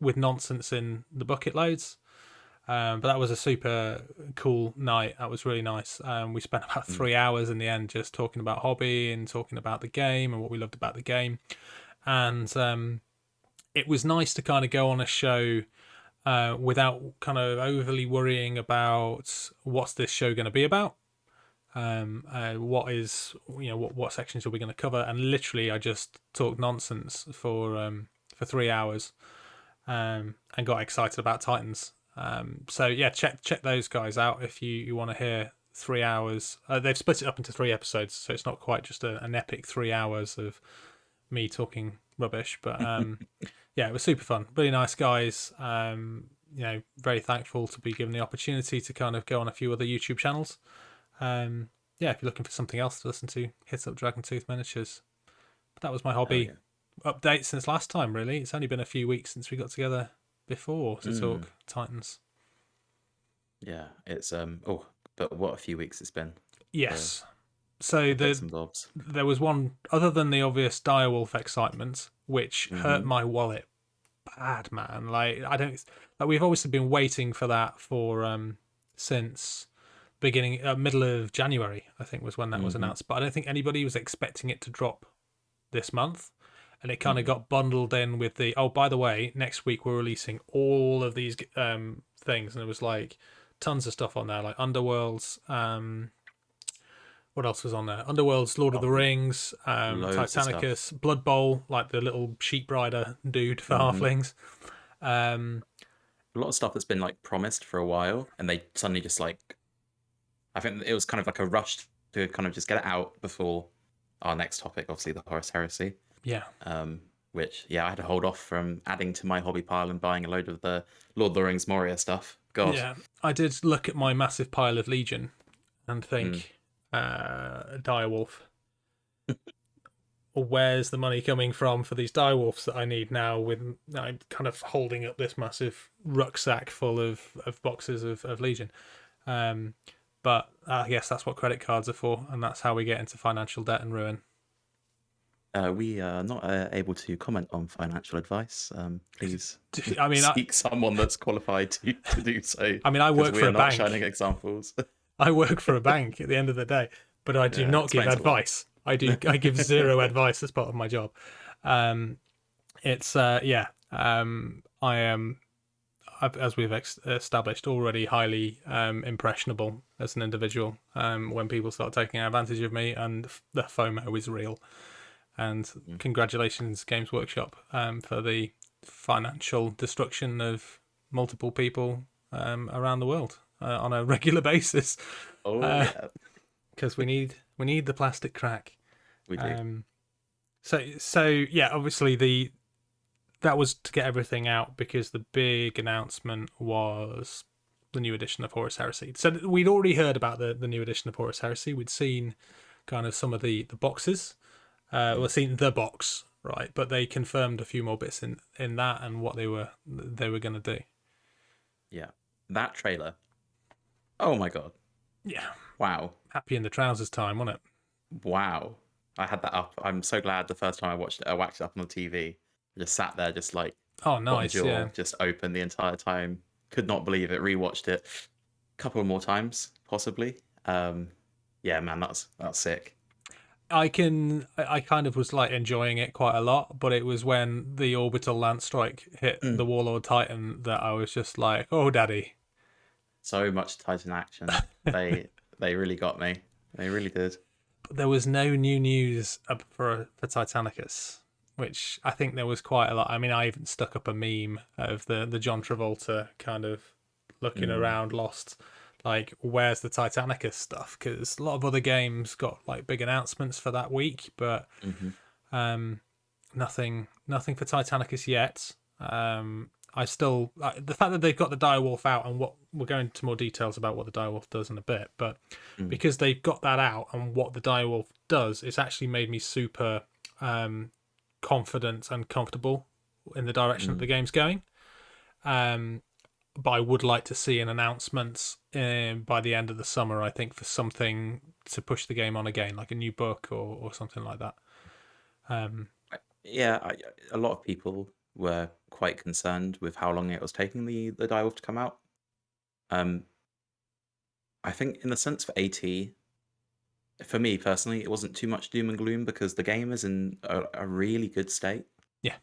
with nonsense in the bucket loads, but that was a super cool night. That was really nice. We spent about 3 hours in the end just talking about hobby and talking about the game and what we loved about the game, and it was nice to kind of go on a show without kind of overly worrying about what's this show going to be about. What sections are we going to cover? And literally, I just talked nonsense for 3 hours, and got excited about Titans. So yeah, check those guys out if you want to hear 3 hours. They've split it up into 3 episodes, so it's not quite just an epic 3 hours of me talking rubbish. But yeah, it was super fun. Really nice guys. Very thankful to be given the opportunity to kind of go on a few other YouTube channels. Yeah, if you're looking for something else to listen to, hit up Dragon Tooth Miniatures. But that was my hobby update since last time, really. It's only been a few weeks since we got together before to talk Titans. Yeah, it's but what a few weeks it's been. Yes. So there was one other than the obvious Direwolf excitement, which hurt my wallet bad, man. We've obviously been waiting for that for since middle of January, I think was when that was announced. But I don't think anybody was expecting it to drop this month, and it kind of got bundled in with the by the way, next week we're releasing all of these things, and it was like tons of stuff on there, like Underworlds. What else was on there? Underworld's, Lord of the Rings, Titanicus, Blood Bowl, like the little sheep rider dude for halflings. A lot of stuff that's been like promised for a while, and they suddenly just like, I think it was kind of like a rush to kind of just get it out before our next topic, obviously the Horus Heresy. Yeah. Which I had to hold off from adding to my hobby pile and buying a load of the Lord of the Rings Moria stuff. God. Yeah, I did look at my massive pile of Legion and think, Direwolf. Where's the money coming from for these Direwolves that I need now? With I'm kind of holding up this massive rucksack full of boxes of Legion. But I guess that's what credit cards are for, and that's how we get into financial debt and ruin. We are not able to comment on financial advice. Please I mean, seek someone that's qualified to do so. I mean, I Because work we for are a not bank. shining examples. I work for a bank at the end of the day, but I do Yeah, not give explains a lot. advice. I give zero advice as part of my job. It's yeah. I am, as we've established, already highly impressionable as an individual. When people start taking advantage of me, and the FOMO is real. And congratulations, Games Workshop, for the financial destruction of multiple people around the world on a regular basis. Oh yeah, Because we need the plastic crack. we do. So yeah, obviously that was to get everything out, because the big announcement was the new edition of Horus Heresy. So we'd already heard about the new edition of Horus Heresy. We'd seen kind of some of the boxes. We've seen the box, right? But they confirmed a few more bits in that and what they were going to do. Yeah, that trailer. Oh my god. Yeah. Wow. Happy in the trousers time, wasn't it? Wow. I had that up. I'm so glad the first time I watched it, I whacked it up on the TV. I just sat there, just like Oh, one nice. jaw Yeah. just open the entire time. Could not believe it. Rewatched it a couple more times, possibly. Yeah, man, that's sick. I kind of was like enjoying it quite a lot, but it was when the orbital lance strike hit the Warlord Titan that I was just like, oh, daddy. So much Titan action. They really got me. They really did. But there was no new news for Titanicus, which I think there was quite a lot. I mean, I even stuck up a meme of the John Travolta kind of looking around, lost. Like, where's the Titanicus stuff? Because a lot of other games got like big announcements for that week, but nothing for Titanicus yet. I still the fact that they've got the direwolf out, and what we'll go into more details about what the direwolf does in a bit, but because they've got that out and what the direwolf does, it's actually made me super confident and comfortable in the direction that the game's going. But I would like to see an announcement by the end of the summer, I think, for something to push the game on again, like a new book or something like that. Yeah, a lot of people were quite concerned with how long it was taking the direwolf to come out. I think in the sense for AT, for me personally, it wasn't too much doom and gloom because the game is in a really good state. Yeah.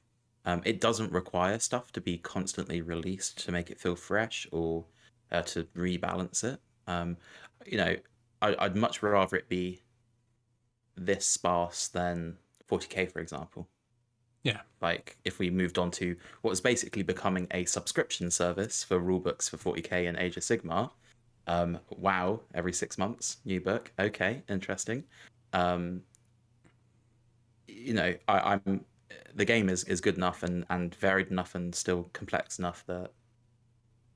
It doesn't require stuff to be constantly released to make it feel fresh or to rebalance it. You know, I'd much rather it be this sparse than 40k, for example. Yeah. Like if we moved on to what was basically becoming a subscription service for rulebooks for 40k and Age of Sigmar. Wow, every 6 months, new book. Okay, interesting. You know, I'm the game is good enough and varied enough and still complex enough that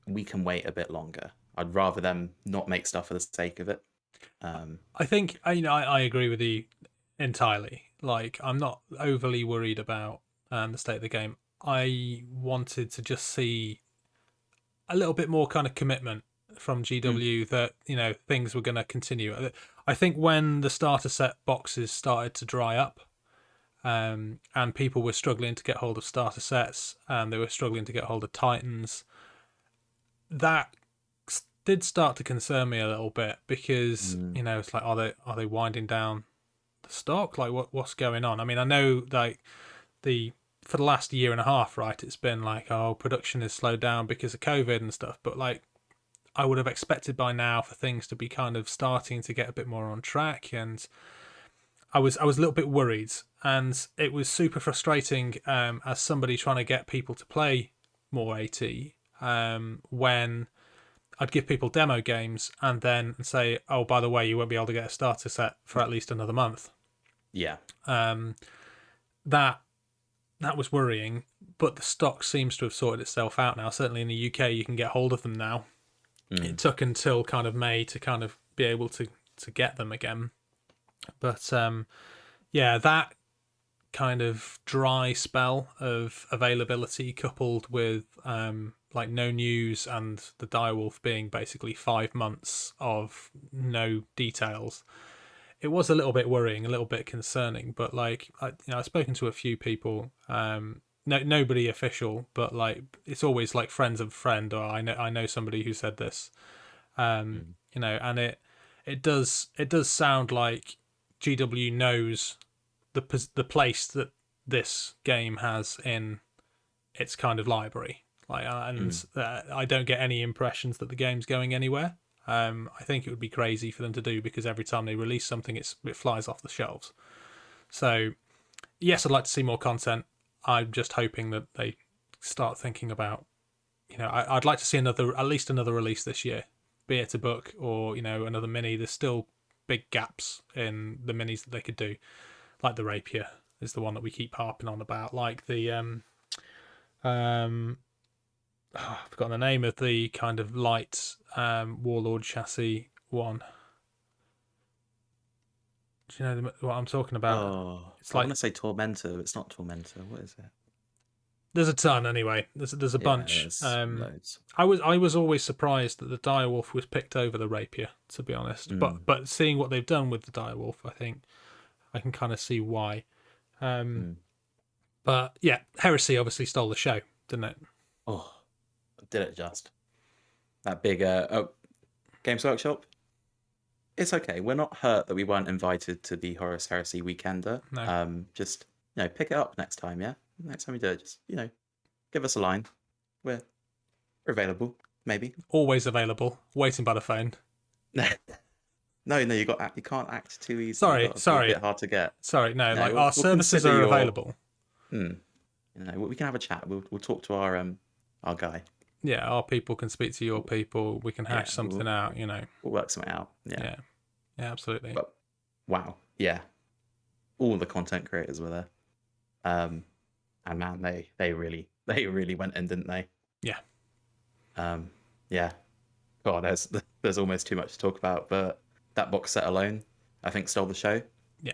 we can wait a bit longer. I'd rather them not make stuff for the sake of it. I think I agree with you entirely. Like, I'm not overly worried about the state of the game. I wanted to just see a little bit more kind of commitment from GW that things were going to continue. I think when the starter set boxes started to dry up, and people were struggling to get hold of starter sets, and they were struggling to get hold of Titans, that did start to concern me a little bit, because it's like, are they winding down the stock? Like, what's going on? I mean, I know like for the last year and a half, right, it's been like, oh, production is slowed down because of COVID and stuff, but like I would have expected by now for things to be kind of starting to get a bit more on track, and I was a little bit worried, and it was super frustrating as somebody trying to get people to play more AT, when I'd give people demo games and then say, oh, by the way, you won't be able to get a starter set for at least another month. Yeah. That was worrying, but the stock seems to have sorted itself out now. Certainly in the UK, you can get hold of them now. It took until kind of May to kind of be able to get them again. But yeah, that kind of dry spell of availability coupled with like no news and the direwolf being basically 5 months of no details, it was a little bit worrying, a little bit concerning. But like, I've spoken to a few people, nobody official, but like it's always like friends of a friend, or I know somebody who said this, and it does sound like GW knows the place that this game has in its kind of library. Like, I don't get any impressions that the game's going anywhere. I think it would be crazy for them to do, because every time they release something, it flies off the shelves. So, yes, I'd like to see more content. I'm just hoping that they start thinking about, I'd like to see at least another release this year, be it a book or another mini. There's still big gaps in the minis that they could do, like the Rapier is the one that we keep harping on about, like the I've forgotten the name of the kind of light Warlord chassis one. Do you know what I'm talking about? Oh, It's I like, want to say Tormentor. It's not Tormentor. What is it? there's a ton anyway. There's a bunch. There's loads. I was always surprised that the Direwolf was picked over the Rapier, to be honest. But seeing what they've done with the Direwolf, I think I can kind of see why. But yeah, Heresy obviously stole the show, didn't it? Oh, did it just. That big Games Workshop? It's okay. We're not hurt that we weren't invited to the Horus Heresy Weekender. No. Just, pick it up next time, yeah? Next time we do it, just, give us a line. We're available, maybe. Always available, waiting by the phone. No, you can't act too easy. Sorry. A bit hard to get. Sorry, no, like our services are available. We can have a chat. We'll talk to our guy. Yeah, our people can speak to your people. We can hash something out. We'll work something out. Yeah, absolutely. But wow, yeah, all the content creators were there, and man, they really went in, didn't they? Yeah. Yeah. God, there's almost too much to talk about, but that box set alone, I think, stole the show. Yeah.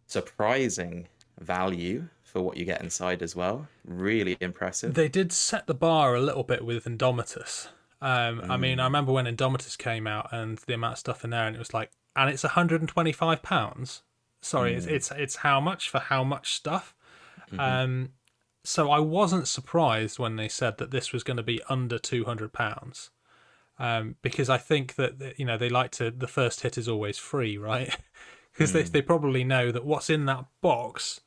Surprising value for what you get inside as well. Really impressive. They did set the bar a little bit with Indomitus. I mean, I remember when Indomitus came out and the amount of stuff in there, and it was like, and it's £125. Sorry, it's how much for how much stuff? So I wasn't surprised when they said that this was going to be under £200. Because I think that, they like to, the first hit is always free, right? Because they probably know that what's in that box,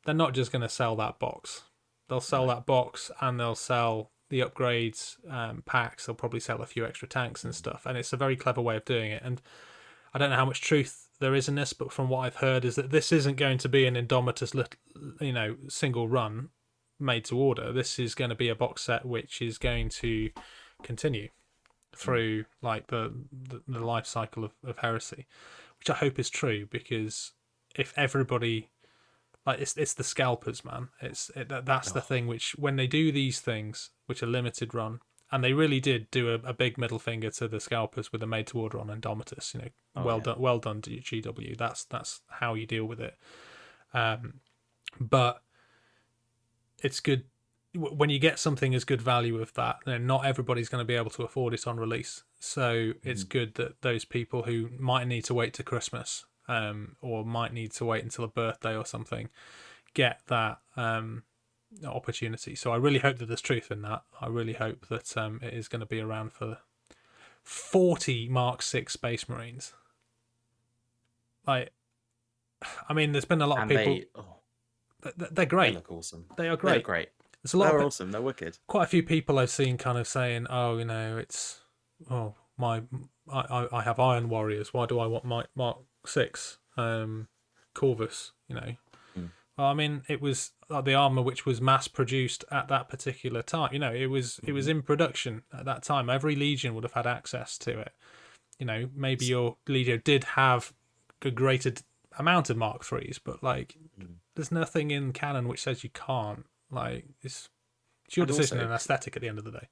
they're not just going to sell that box. They'll sell that box, and they'll sell the upgrades, packs. They'll probably sell a few extra tanks and stuff. And it's a very clever way of doing it. And I don't know how much truth there is in this, but from what I've heard is that this isn't going to be an Indomitus, single run made to order. This is going to be a box set which is going to continue through like the life cycle of Heresy, which I hope is true, because if everybody, like, it's the scalpers, man. That's the thing, which when they do these things which are limited run, and they really did do a big middle finger to the scalpers with a made to order on Indomitus, well done GW. That's how you deal with it. But it's good when you get something as good value of that. Not everybody's going to be able to afford it on release, so it's good that those people who might need to wait to Christmas, or might need to wait until a birthday or something, get that opportunity. So I really hope that there's truth in that. I really hope that it is going to be around for 40 Mark 6 Space Marines. Like, I mean, there's been a lot of people. They're great. They look awesome. They are great. They're great. There's a lot They're awesome. They're wicked. Quite a few people I've seen kind of saying, "Oh, I have Iron Warriors. Why do I want my Mark 6 Corvus?" Well, I mean, it was the armor which was mass produced at that particular time. It was in production at that time. Every Legion would have had access to it. Maybe your Legion did have a greater amount of Mark 3s, but like, there's nothing in canon which says you can't. Like, it's your decision and aesthetic at the end of the day.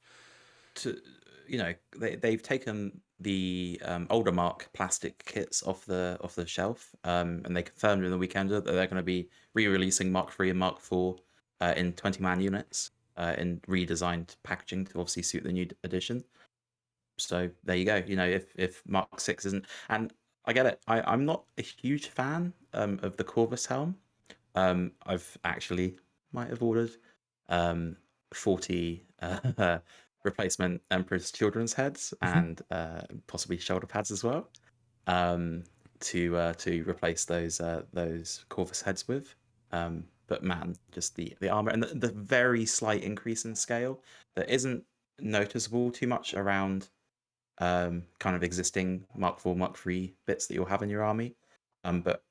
They've taken the older Mark plastic kits off the shelf, and they confirmed in the Weekender that they're going to be re-releasing Mark 3 and Mark 4 in 20-man units in redesigned packaging to obviously suit the new edition. So there you go. If Mark 6 isn't, and I get it. I'm not a huge fan of the Corvus helm. I've actually might have ordered 40 replacement Emperor's Children's heads and possibly shoulder pads as well, to replace those Corvus heads with. But man, just the armor and the very slight increase in scale that isn't noticeable too much around kind of existing Mark IV, Mark III bits that you'll have in your army. But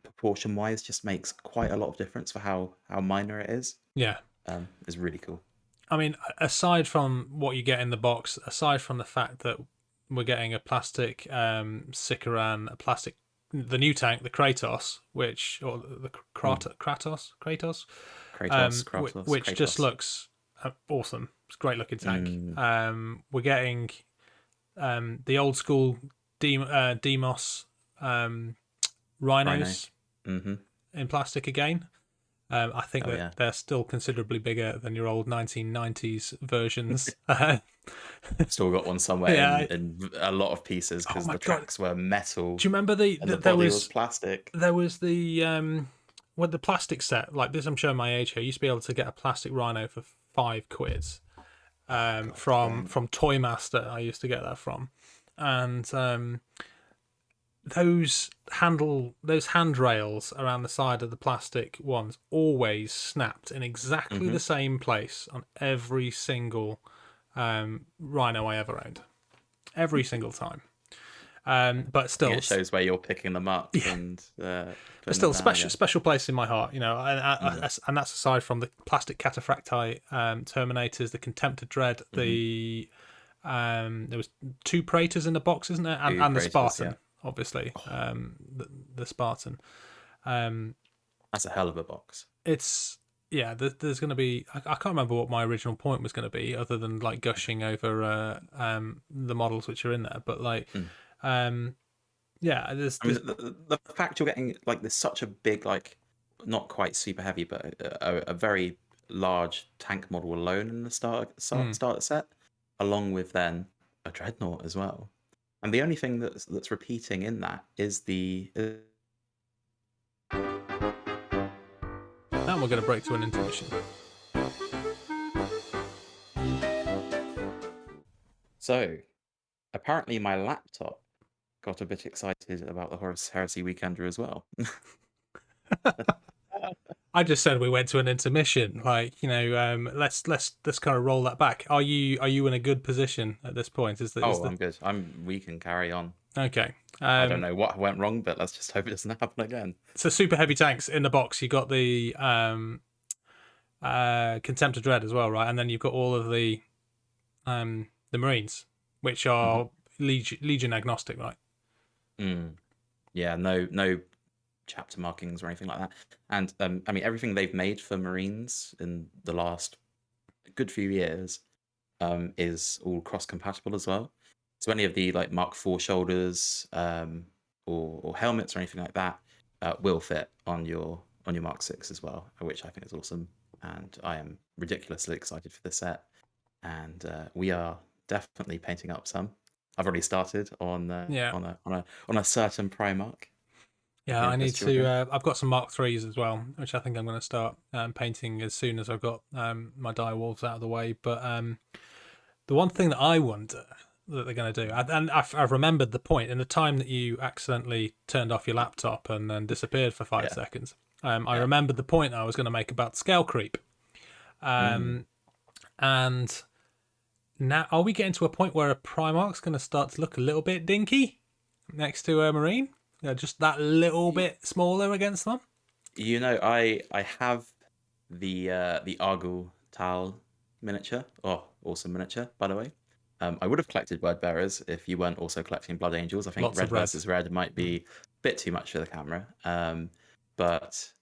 proportion wise just makes quite a lot of difference for how minor it is. Yeah. Is really cool. I mean, aside from what you get in the box, aside from the fact that we're getting a plastic Sikaran, the new tank, the Kratos, or the Kratos, which just looks awesome. It's a great looking tank. We're getting the old school Demos rhinos in plastic again. I think that they're still considerably bigger than your old 1990s versions. Still got one somewhere in a lot of pieces because the tracks were metal. Do you remember the body was plastic? There was the plastic set like this. I'm showing my age here. You used to be able to get a plastic rhino for £5 from Toy Master. I used to get that from, and those handrails around the side of the plastic ones always snapped in exactly the same place on every single rhino I ever owned, every single time. But still, it shows where you're picking them up, and but still, special place in my heart, you know. And that's aside from the plastic cataphracti Terminators, the Contemptor Dread, the there was 2 Praetors in the box, isn't there, and the Spartan. Yeah. Obviously, the Spartan. That's a hell of a box. It's there's going to be. I can't remember what my original point was going to be, other than like gushing over the models which are in there. But like, there's. I mean, the fact you're getting like this such a big, like, not quite super heavy, but a very large tank model alone in the starter set, along with then a dreadnought as well. And the only thing that's repeating in that is the. Now we're going to break to an intermission. So, apparently my laptop got a bit excited about the Horus Heresy Weekender as well. I just said we went to an intermission. Like, you know, let's kind of roll that back. Are you in a good position at this point? I'm good. We can carry on. Okay. I don't know what went wrong, but let's just hope it doesn't happen again. So super heavy tanks in the box. You got the Contemptor Dread as well, right? And then you've got all of the Marines, which are Legion agnostic, right? Yeah. No chapter markings or anything like that, and I mean everything they've made for Marines in the last good few years is all cross compatible as well. So any of the like Mark IV shoulders or helmets or anything like that will fit on your Mark VI as well, which I think is awesome, and I am ridiculously excited for the set. And we are definitely painting up some. I've already started on a certain Primarch. Yeah, I need to. I've got some Mark IIIs as well, which I think I'm going to start painting as soon as I've got my dire wolves out of the way. But the one thing that I wonder that they're going to do, and I've remembered the point in the time that you accidentally turned off your laptop and then disappeared for 5 seconds. I remembered the point that I was going to make about scale creep. And now, are we getting to a point where a Primarch's going to start to look a little bit dinky next to a Marine? Just that little bit smaller against them. You know, I have the Argyle Tal miniature. Oh, awesome miniature, by the way. I would have collected Word Bearers if you weren't also collecting Blood Angels. I think red versus red might be a bit too much for the camera. But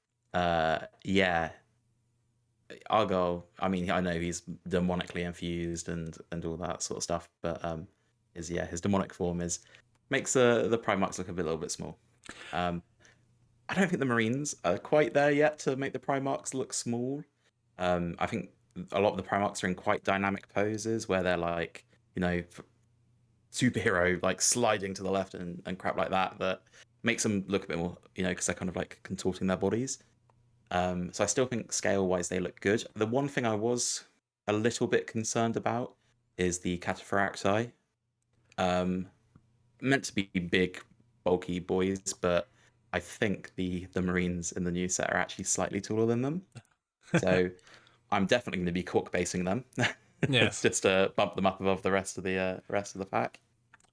Argyle, I mean, I know he's demonically infused and all that sort of stuff, but his demonic form makes the Primarchs look a little bit small. I don't think the Marines are quite there yet to make the Primarchs look small. I think a lot of the Primarchs are in quite dynamic poses where they're like, you know, superhero like sliding to the left and crap like that makes them look a bit more, because they're kind of like contorting their bodies. So I still think scale-wise they look good. The one thing I was a little bit concerned about is the cataphracti. Meant to be big, bulky boys, but I think the Marines in the new set are actually slightly taller than them. So I'm definitely going to be cork basing them, Yes. just to bump them up above the rest of the pack.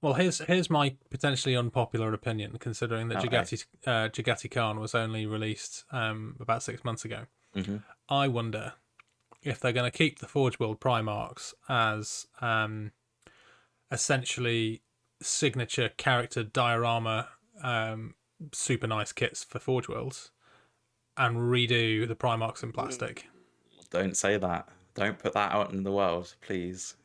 Well, here's my potentially unpopular opinion, considering that Okay. Jagati Khan was only released about 6 months ago. Mm-hmm. I wonder if they're going to keep the Forge World Primarchs as essentially signature character diorama super nice kits for Forge Worlds and redo the Primarchs in plastic. Don't say that. Don't put that out in the world, please.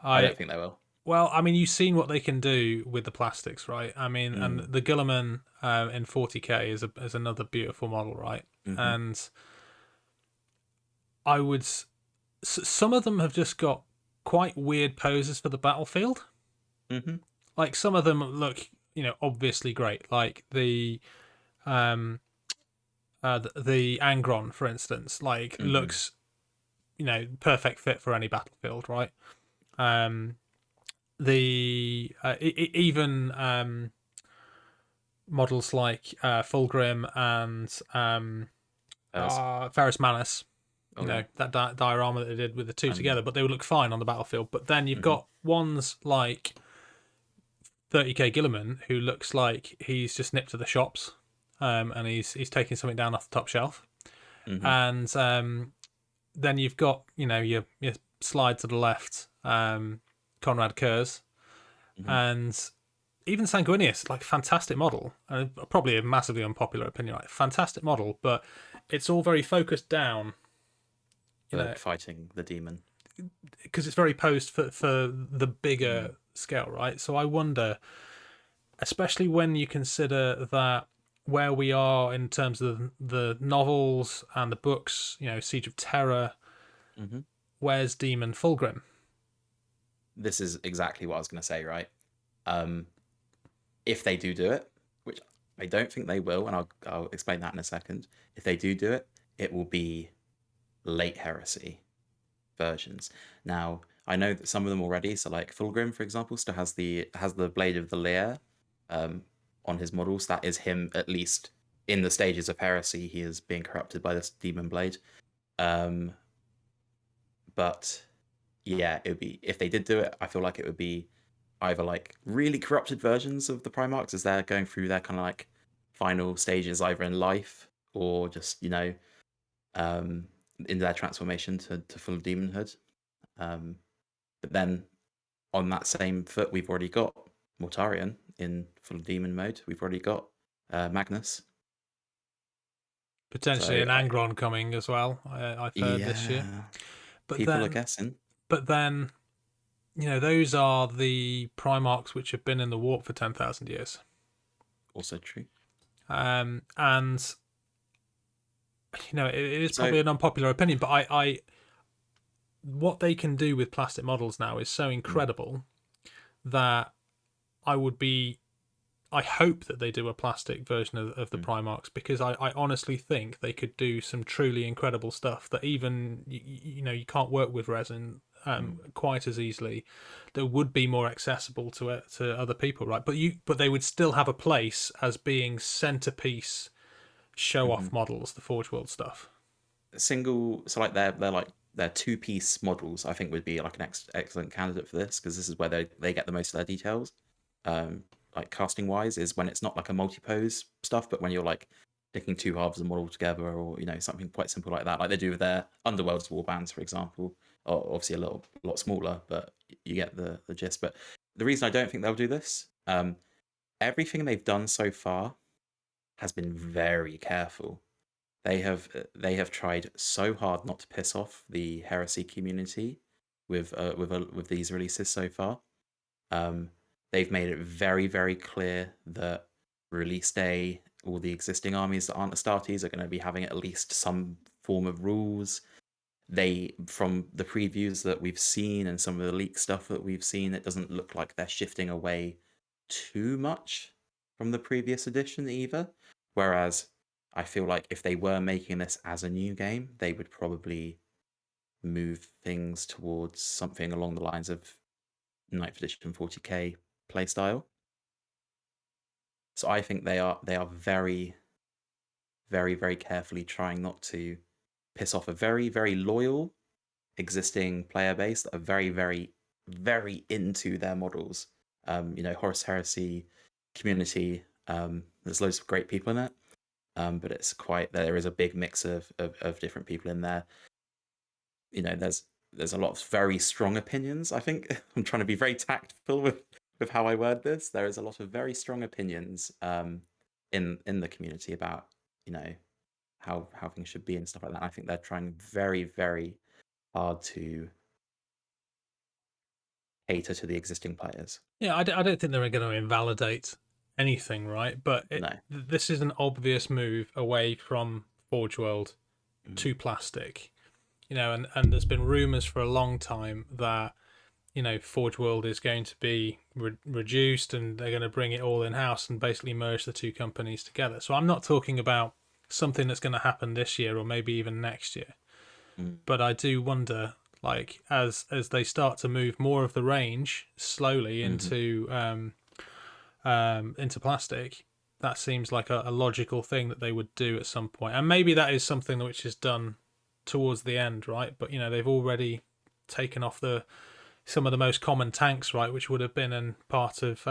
I I don't think they will. Well, I mean, you've seen what they can do with the plastics, right? I mean, and the Guilliman in 40k is another beautiful model, right? Mm-hmm. And I would, some of them have just got quite weird poses for the battlefield. Mm-hmm. Like some of them look, obviously great. Like the Angron, for instance, like looks, perfect fit for any battlefield, right? Even models like Fulgrim and Ferrus Manus, that diorama that they did with the two together, but they would look fine on the battlefield. But then you've got ones like 30k Guilliman, who looks like he's just nipped to the shops, and he's taking something down off the top shelf, and then you've got your slide to the left, Conrad Kurz, and even Sanguinius, like fantastic model, probably a massively unpopular opinion, right? Fantastic model, but it's all very focused down. Fighting the demon. Because it's very posed for the bigger scale, right? So I wonder, especially when you consider that where we are in terms of the novels and the books, Siege of Terror, where's Demon Fulgrim? This is exactly what I was going to say, right? If they do it, which I don't think they will, and I'll explain that in a second. If they do it, it will be late Heresy versions. Now, I know that some of them already, so like Fulgrim, for example, still has the blade of the Lear on his models. That is him, at least in the stages of Heresy. He is being corrupted by this demon blade. But yeah, it would be, if they did do it, I feel like it would be either like really corrupted versions of the Primarchs as they're going through their kind of like final stages, either in life or just in their transformation to full demonhood. But then on that same foot, we've already got Mortarion in full demon mode. We've already got Magnus. Potentially an Angron coming as well. I've heard this year. But people are guessing. But then, those are the Primarchs which have been in the warp for 10,000 years. Also true. And it is probably an unpopular opinion, but I what they can do with plastic models now is so incredible that I hope that they do a plastic version of the Primarchs, because I honestly think they could do some truly incredible stuff that even you can't work with resin quite as easily, that would be more accessible to other people, right? But they would still have a place as being centerpiece show off models, the Forge World stuff. So like their two-piece models, I think would be like an excellent candidate for this, because this is where they get the most of their details. Like casting wise, is when it's not like a multi-pose stuff, but when you're like sticking two halves of the model together, or something quite simple like that, like they do with their Underworld's warbands, for example. Or obviously a lot smaller, but you get the gist. But the reason I don't think they'll do this, everything they've done so far has been very careful. They have tried so hard not to piss off the Heresy community with these releases so far. They've made it very, very clear that release day, all the existing armies that aren't Astartes are going to be having at least some form of rules. from the previews that we've seen and some of the leak stuff that we've seen, it doesn't look like they're shifting away too much from the previous edition either. Whereas I feel like if they were making this as a new game, they would probably move things towards something along the lines of 9th edition 40k playstyle. So I think they are very, very, very carefully trying not to piss off a very, very loyal existing player base that are very, very, very into their models. Horus Heresy community. There's loads of great people in it, but there is a big mix of different people in there. There's a lot of very strong opinions. I think I'm trying to be very tactful with how I word this. There is a lot of very strong opinions in the community about how things should be and stuff like that. I think they're trying very, very hard to cater to the existing players. Yeah, I don't think they're going to invalidate anything, right? But No. This is an obvious move away from Forge World to plastic. And there's been rumours for a long time that Forge World is going to be reduced and they're going to bring it all in house and basically merge the two companies together. So I'm not talking about something that's going to happen this year or maybe even next year. But I do wonder, like, as they start to move more of the range slowly into plastic, that seems like a logical thing that they would do at some point. And maybe that is something which is done towards the end, right? But they've already taken off some of the most common tanks, right, which would have been in part of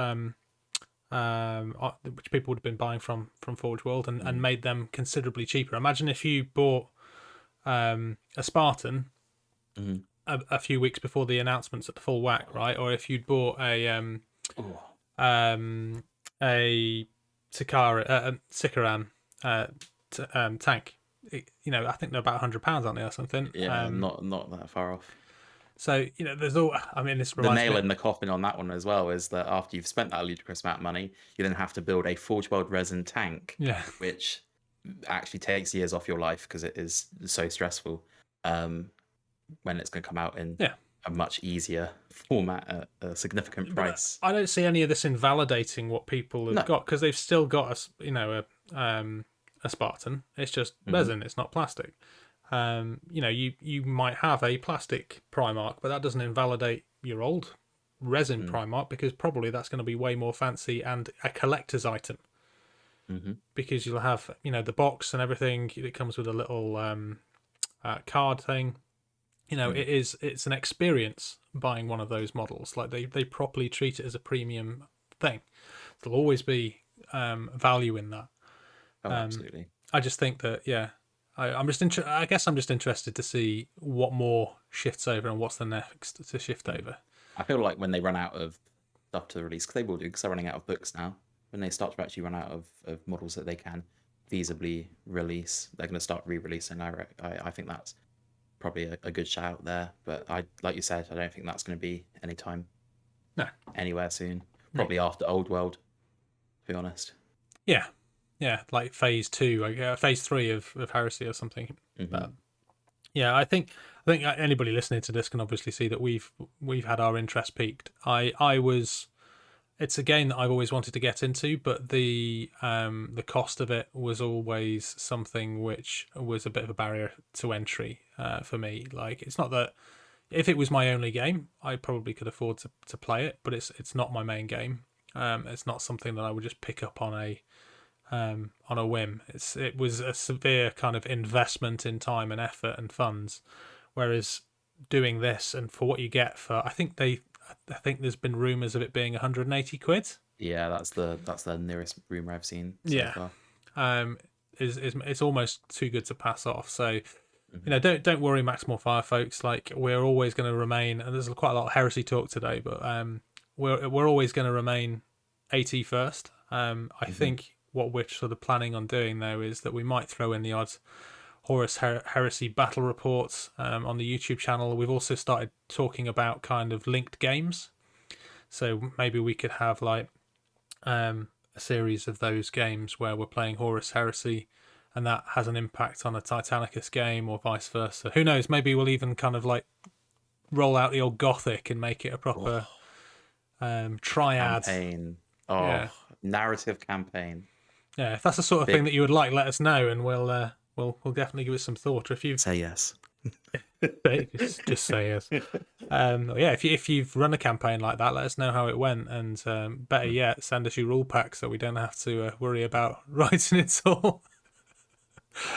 which people would have been buying from Forge World and made them considerably cheaper. Imagine if you bought a Spartan a few weeks before the announcements at the full whack, right? Or if you'd bought a Sikaran tank. I think they're about £100, aren't they, or something? Yeah, not that far off. So there's all. I mean, this the nail in the coffin on that one as well is that after you've spent that ludicrous amount of money, you then have to build a Forge World resin tank, which actually takes years off your life because it is so stressful. When it's going to come out in a much easier format at a significant price. But I don't see any of this invalidating what people have got because they've still got a Spartan. It's just resin. It's not plastic. You might have a plastic Primarch, but that doesn't invalidate your old resin Primarch because probably that's going to be way more fancy and a collector's item. Because you'll have the box and everything. It comes with a little card thing. It's an experience buying one of those models. Like they properly treat it as a premium thing. There'll always be value in that. Oh, absolutely. I just think that I guess I'm just interested to see what more shifts over and what's the next to shift over. I feel like when they run out of stuff to release, because they will do, because they're running out of books now. When they start to actually run out of models that they can feasibly release, they're going to start re-releasing. I think that's probably a good shout there, but like you said, I don't think that's going to be anytime anywhere soon. Probably after Old World, to be honest. Yeah, like phase 2, phase 3 of Heresy or something. But I think anybody listening to this can obviously see that we've had our interest peaked. It's a game that I've always wanted to get into, but the cost of it was always something which was a bit of a barrier to entry for me. Like, it's not that if it was my only game, I probably could afford to play it, but it's not my main game. It's not something that I would just pick up on a whim. It was a severe kind of investment in time and effort and funds, whereas doing this and for what you get for, I think there's been rumours of it being 180 quid. Yeah, that's the nearest rumour I've seen so far. It's almost too good to pass off. So don't worry, Maximal Fire folks. Like, we're always going to remain, and there's quite a lot of heresy talk today, but we're always going to remain AT first. I think what we're sort of planning on doing though is that we might throw in the odd Horus Heresy battle reports on the YouTube channel. We've also started talking about kind of linked games, so maybe we could have like a series of those games where we're playing Horus Heresy and that has an impact on a Titanicus game or vice versa. Who knows? Maybe we'll even kind of like roll out the old Gothic and make it a proper triad campaign. Yeah, Narrative campaign. yeah. If that's the sort of thing that you would like, let us know, and we'll definitely give it some thought. Or if you've Say yes. just say yes. Yeah, if you've run a campaign like that, let us know how it went, and better yet, send us your rule pack so we don't have to worry about writing it all.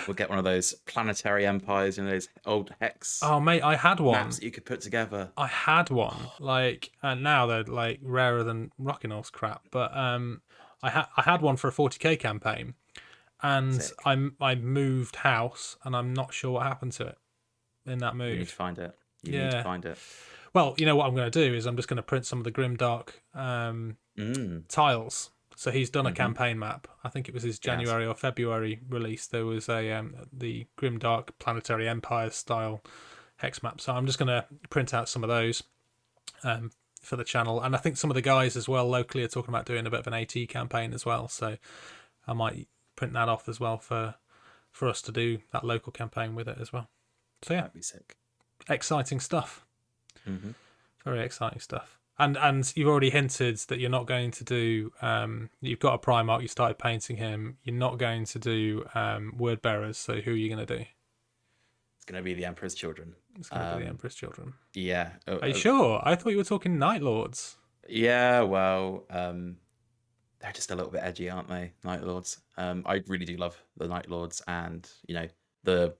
We'll get one of those planetary empires, those old hex Oh mate, I had one. maps that you could put together. I had one, like, and now they're like rarer than rocking horse crap. But I had one for a 40k campaign, and Sick. I moved house, and I'm not sure what happened to it in that move. You need to find it. You need to find it. Well, you know what I'm going to do is I'm just going to print some of the Grimdark tiles. So he's done a campaign map. I think it was his January or February release. There was a the Grimdark Planetary Empire style hex map. So I'm just going to print out some of those for the channel. And I think some of the guys as well locally are talking about doing a bit of an AT campaign as well. So I might print that off as well for us to do that local campaign with it as well. So yeah, That'd be sick. Exciting stuff. Very exciting stuff. And you've already hinted that you're not going to do. You've got a Primarch. You started painting him. You're not going to do word bearers. So who are you going to do? It's going to be the Emperor's Children. It's going to be the Emperor's Children. Yeah. Are you sure? I thought you were talking Night Lords. Yeah. Well, they're just a little bit edgy, aren't they, Night Lords? I really do love the Night Lords, and the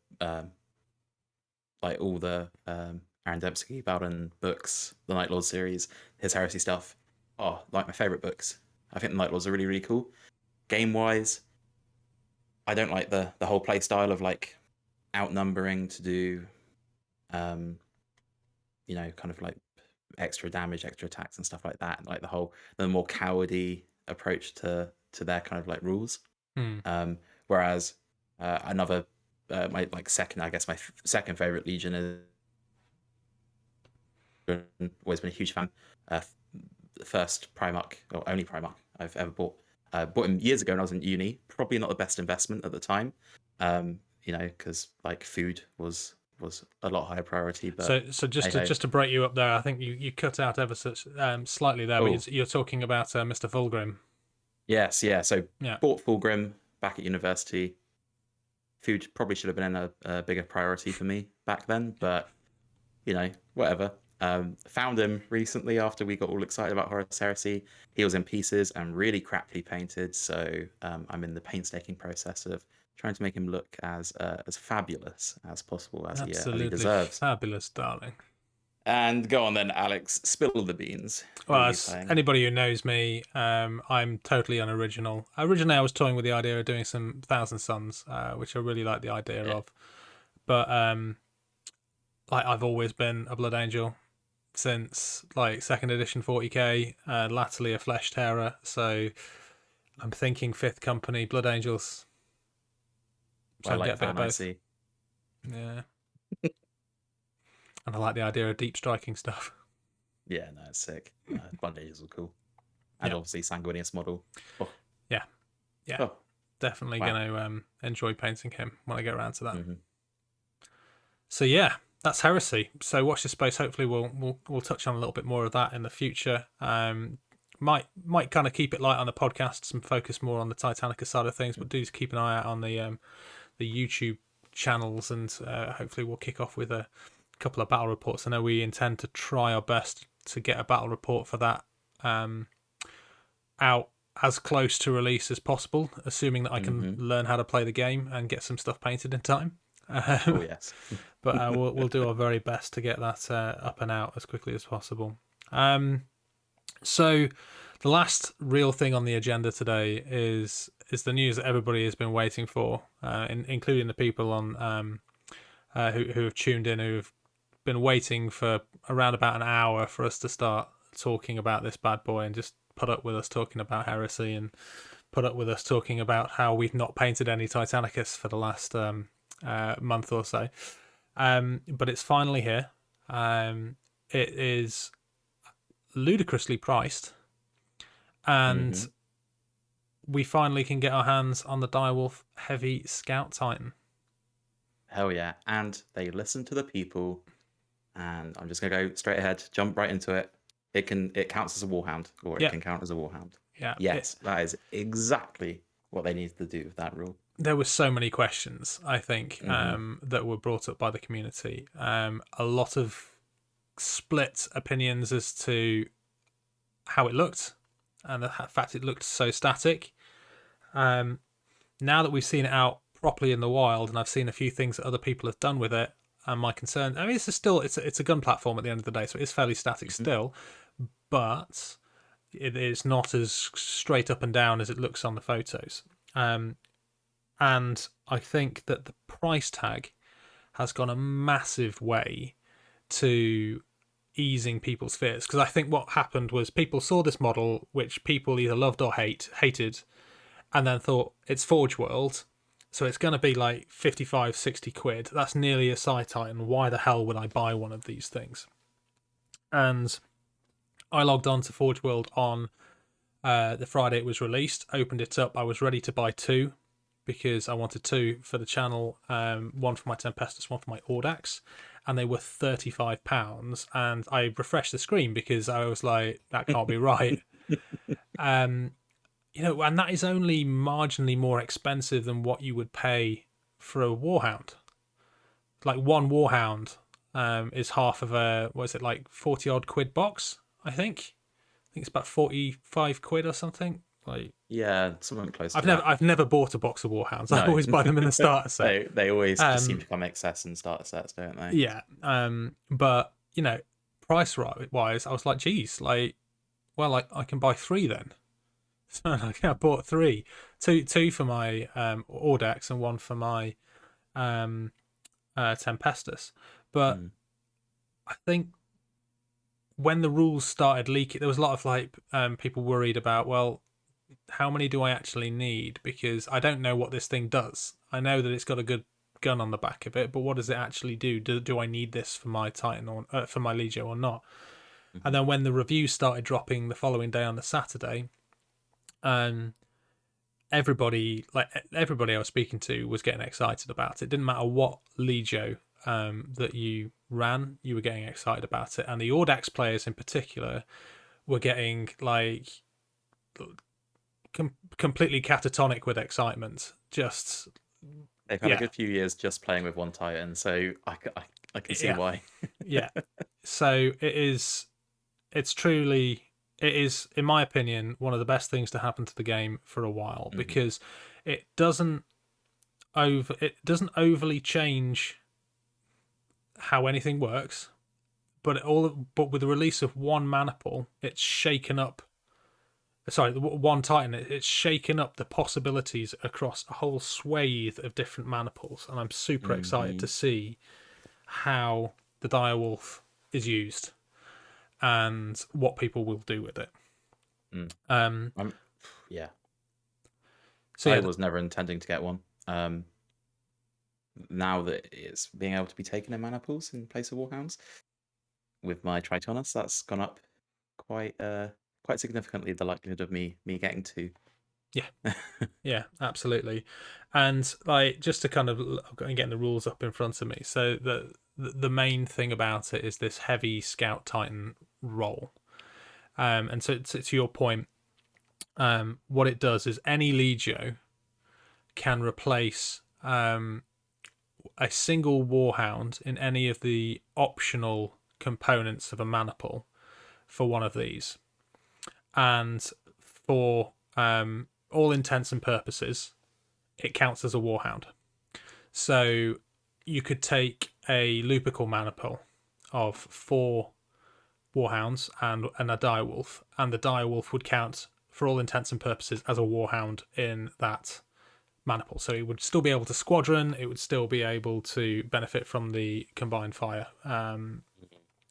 like all the Aaron Dembski Bowden books, the Night Lords series, his Heresy stuff. Oh, like my favorite books. I think the Night Lords are really, really cool. Game wise, I don't like the whole play style of like outnumbering to do, kind of like extra damage, extra attacks, and stuff like that. Like the more cowardly approach to their kind of like rules. Whereas another my second favorite Legion is. Always been a huge fan. The first Primarch, or only Primarch I've ever bought. Bought him years ago when I was in uni. Probably not the best investment at the time, because like food was a lot higher priority. But so just to break you up there, I think you cut out ever so slightly there. But you're talking about Mr. Fulgrim. Yes, yeah. So bought Fulgrim back at university. Food probably should have been a bigger priority for me back then, but whatever. Found him recently after we got all excited about Horus Heresy. He was in pieces and really crappily painted, so I'm in the painstaking process of trying to make him look as fabulous as possible, as he deserves. Fabulous, darling. And go on then, Alex, spill the beans. Well, as anybody who knows me, I'm totally unoriginal. Originally, I was toying with the idea of doing some Thousand Suns, which I really like the idea of. But like I've always been a Blood Angel since like 2nd edition 40k, latterly a Flesh Terror. So I'm thinking 5th Company, Blood Angels. So I like get a bit of both. Yeah. And I like the idea of deep striking stuff. Yeah, no, it's sick. Blood Angels are cool. And obviously Sanguinius model. Oh. Yeah. Oh. Definitely going to enjoy painting him when I get around to that. So yeah, that's Heresy. So watch this space. Hopefully we'll touch on a little bit more of that in the future. Might kind of keep it light on the podcasts and focus more on the Titanicus side of things, but do keep an eye out on the YouTube channels, and hopefully we'll kick off with a couple of battle reports. I know we intend to try our best to get a battle report for that out as close to release as possible, assuming that I can learn how to play the game and get some stuff painted in time. Oh yes. But we'll do our very best to get that up and out as quickly as possible. So the last real thing on the agenda today is the news that everybody has been waiting for, including the people on who have tuned in, who've been waiting for around about an hour for us to start talking about this bad boy, and just put up with us talking about Heresy, and put up with us talking about how we've not painted any Titanicus for the last month or so. But it's finally here. It is ludicrously priced, and we finally can get our hands on the Direwolf Heavy Scout Titan. Hell yeah. And they listen to the people. And I'm just going to go straight ahead, jump right into it. It counts as a Warhound, or it can count as a Warhound. Yeah. Yes, that is exactly what they needed to do with that rule. There were so many questions, I think, that were brought up by the community. A lot of split opinions as to how it looked and the fact it looked so static. Now that we've seen it out properly in the wild, and I've seen a few things that other people have done with it, and my concern, I mean, it's a gun platform at the end of the day, so it is fairly static still, but it is not as straight up and down as it looks on the photos. And I think that the price tag has gone a massive way to easing people's fears, because I think what happened was people saw this model, which people either loved or hated, and then thought it's Forge World, so it's going to be like 55, 60 quid. That's nearly a Psi Titan. Why the hell would I buy one of these things? And I logged on to Forge World on the Friday it was released, opened it up. I was ready to buy two because I wanted two for the channel, one for my Tempestus, one for my Audax, and they were £35. And I refreshed the screen because I was like, that can't be right. You know, and that is only marginally more expensive than what you would pay for a Warhound. Like one Warhound is half of a, what is it, like 40 odd quid box, I think. I think it's about 45 quid or something. Like, yeah, something close to that. I've never bought a box of Warhounds. I always buy them in the starter set. They always just seem to come excess in starter sets, don't they? Yeah. But, you know, price wise, I was like, geez, like, well, like, I can buy three then. So like, I bought three, two for my Audax and one for my Tempestus. But I think when the rules started leaking, there was a lot of like people worried about, well, how many do I actually need? Because I don't know what this thing does. I know that it's got a good gun on the back of it, but what does it actually do? Do I need this for my Titan or for my Legio or not? And then when the reviews started dropping the following day on the Saturday, everybody I was speaking to was getting excited about it. Didn't matter what Legio that you ran, you were getting excited about it. And the Audax players in particular were getting like completely catatonic with excitement. Just they've had a good few years just playing with one Titan, so I can see why. Yeah. So it's truly, it is, in my opinion, one of the best things to happen to the game for a while, because it doesn't overly change how anything works, but with the release of one maniple, it's shaken up. Sorry, one Titan, it's shaken up the possibilities across a whole swathe of different maniples, and I'm super excited to see how the Direwolf is used and what people will do with it. Yeah. So I was never intending to get one. Now that it's being able to be taken in maniples in place of Warhounds, with my Tritonus, that's gone up quite significantly, the likelihood of me getting two. Yeah, absolutely. And like, just to kind of getting the rules up in front of me, so the main thing about it is this heavy Scout Titan role. And so to your point, what it does is any Legio can replace a single Warhound in any of the optional components of a maniple for one of these. And for all intents and purposes, it counts as a Warhound. So you could take a Lupical maniple of 4 Warhounds and a Direwolf, and the Direwolf would count for all intents and purposes as a Warhound in that maniple. So it would still be able to squadron, it would still be able to benefit from the combined fire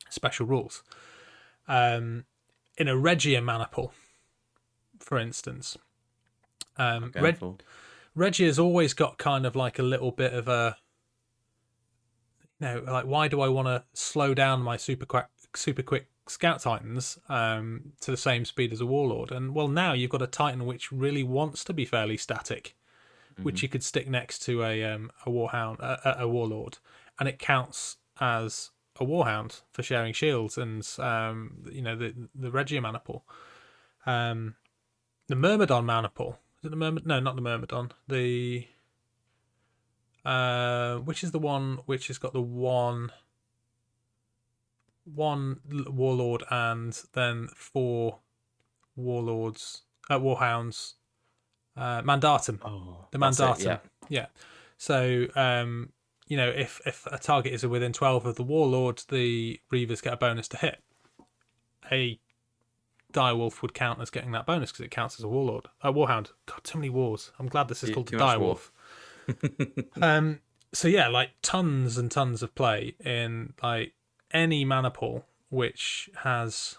special rules. In a Regia maniple, for instance, Regia's always got kind of like a little bit of a, like, why do I want to slow down my super quick Scout Titans to the same speed as a Warlord. And well, now you've got a Titan which really wants to be fairly static, which you could stick next to a Warhound, a Warlord, and it counts as a Warhound for sharing shields and the Regia Maniple, the Myrmidon Maniple. Is it the Myrmidon? No, not the Myrmidon. The which is the one which has got the one Warlord and then 4 Warlords, Warhounds. Mandatum. Oh, The that's Mandatum. it, Yeah. So, if a target is within 12 of the Warlord, the Reavers get a bonus to hit. A Direwolf would count as getting that bonus because it counts as a Warlord. A Warhound. God, too many wars. I'm glad this is called the Direwolf. So yeah, like tons and tons of play in like any Maniple which has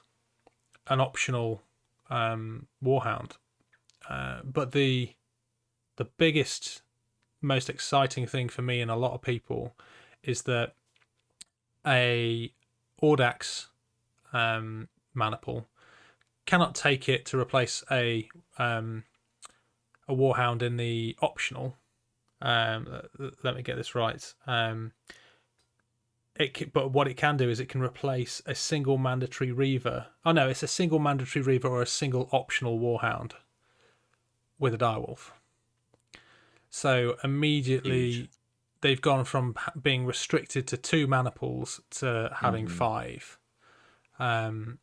an optional Warhound. But the biggest, most exciting thing for me and a lot of people is that a Audax Maniple cannot take it to replace a Warhound in the optional. Let me get this right. But what it can do is it can replace a single mandatory Reaver. Oh no, it's a single mandatory Reaver or a single optional Warhound with a Direwolf. So immediately they've gone from being restricted to 2 Maniples to having 5. And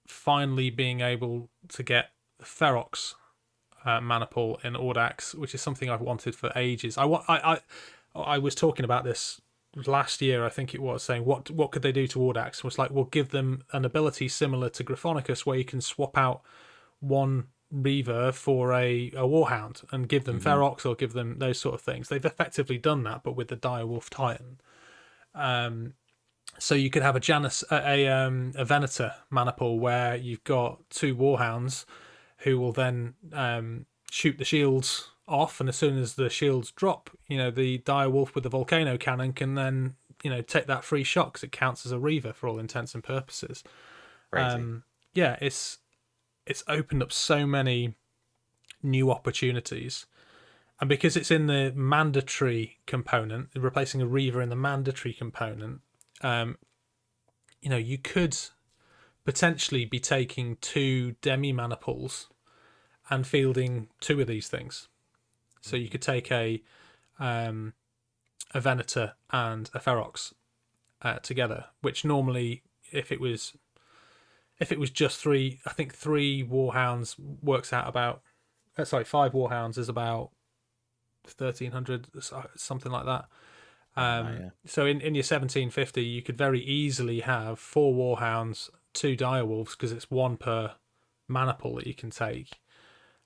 finally being able to get the Ferox Maniple in Audax, which is something I've wanted for ages. I was talking about this last year, I think it was, saying what could they do to Audax? It was like, well, give them an ability similar to Gryphonicus where you can swap out one Reaver for a Warhound and give them Ferox or give them those sort of things. They've effectively done that, but with the Direwolf Titan. So you could have a Venator Maniple where you've got 2 Warhounds who will then shoot the shields off, and as soon as the shields drop, the Direwolf with the Volcano Cannon can then take that free shot because it counts as a Reaver for all intents and purposes. Crazy. It's opened up so many new opportunities, and because it's in the mandatory component, replacing a Reaver in the mandatory component, you could potentially be taking 2 Demi Maniples and fielding 2 of these things. So you could take a Venator and a Ferox together, which normally, if it was just 3, I think 3 Warhounds works out about 5 Warhounds is about 1,300, something like that. So in your 1750, you could very easily have 4 Warhounds, 2 Direwolves, because it's 1 per Maniple that you can take.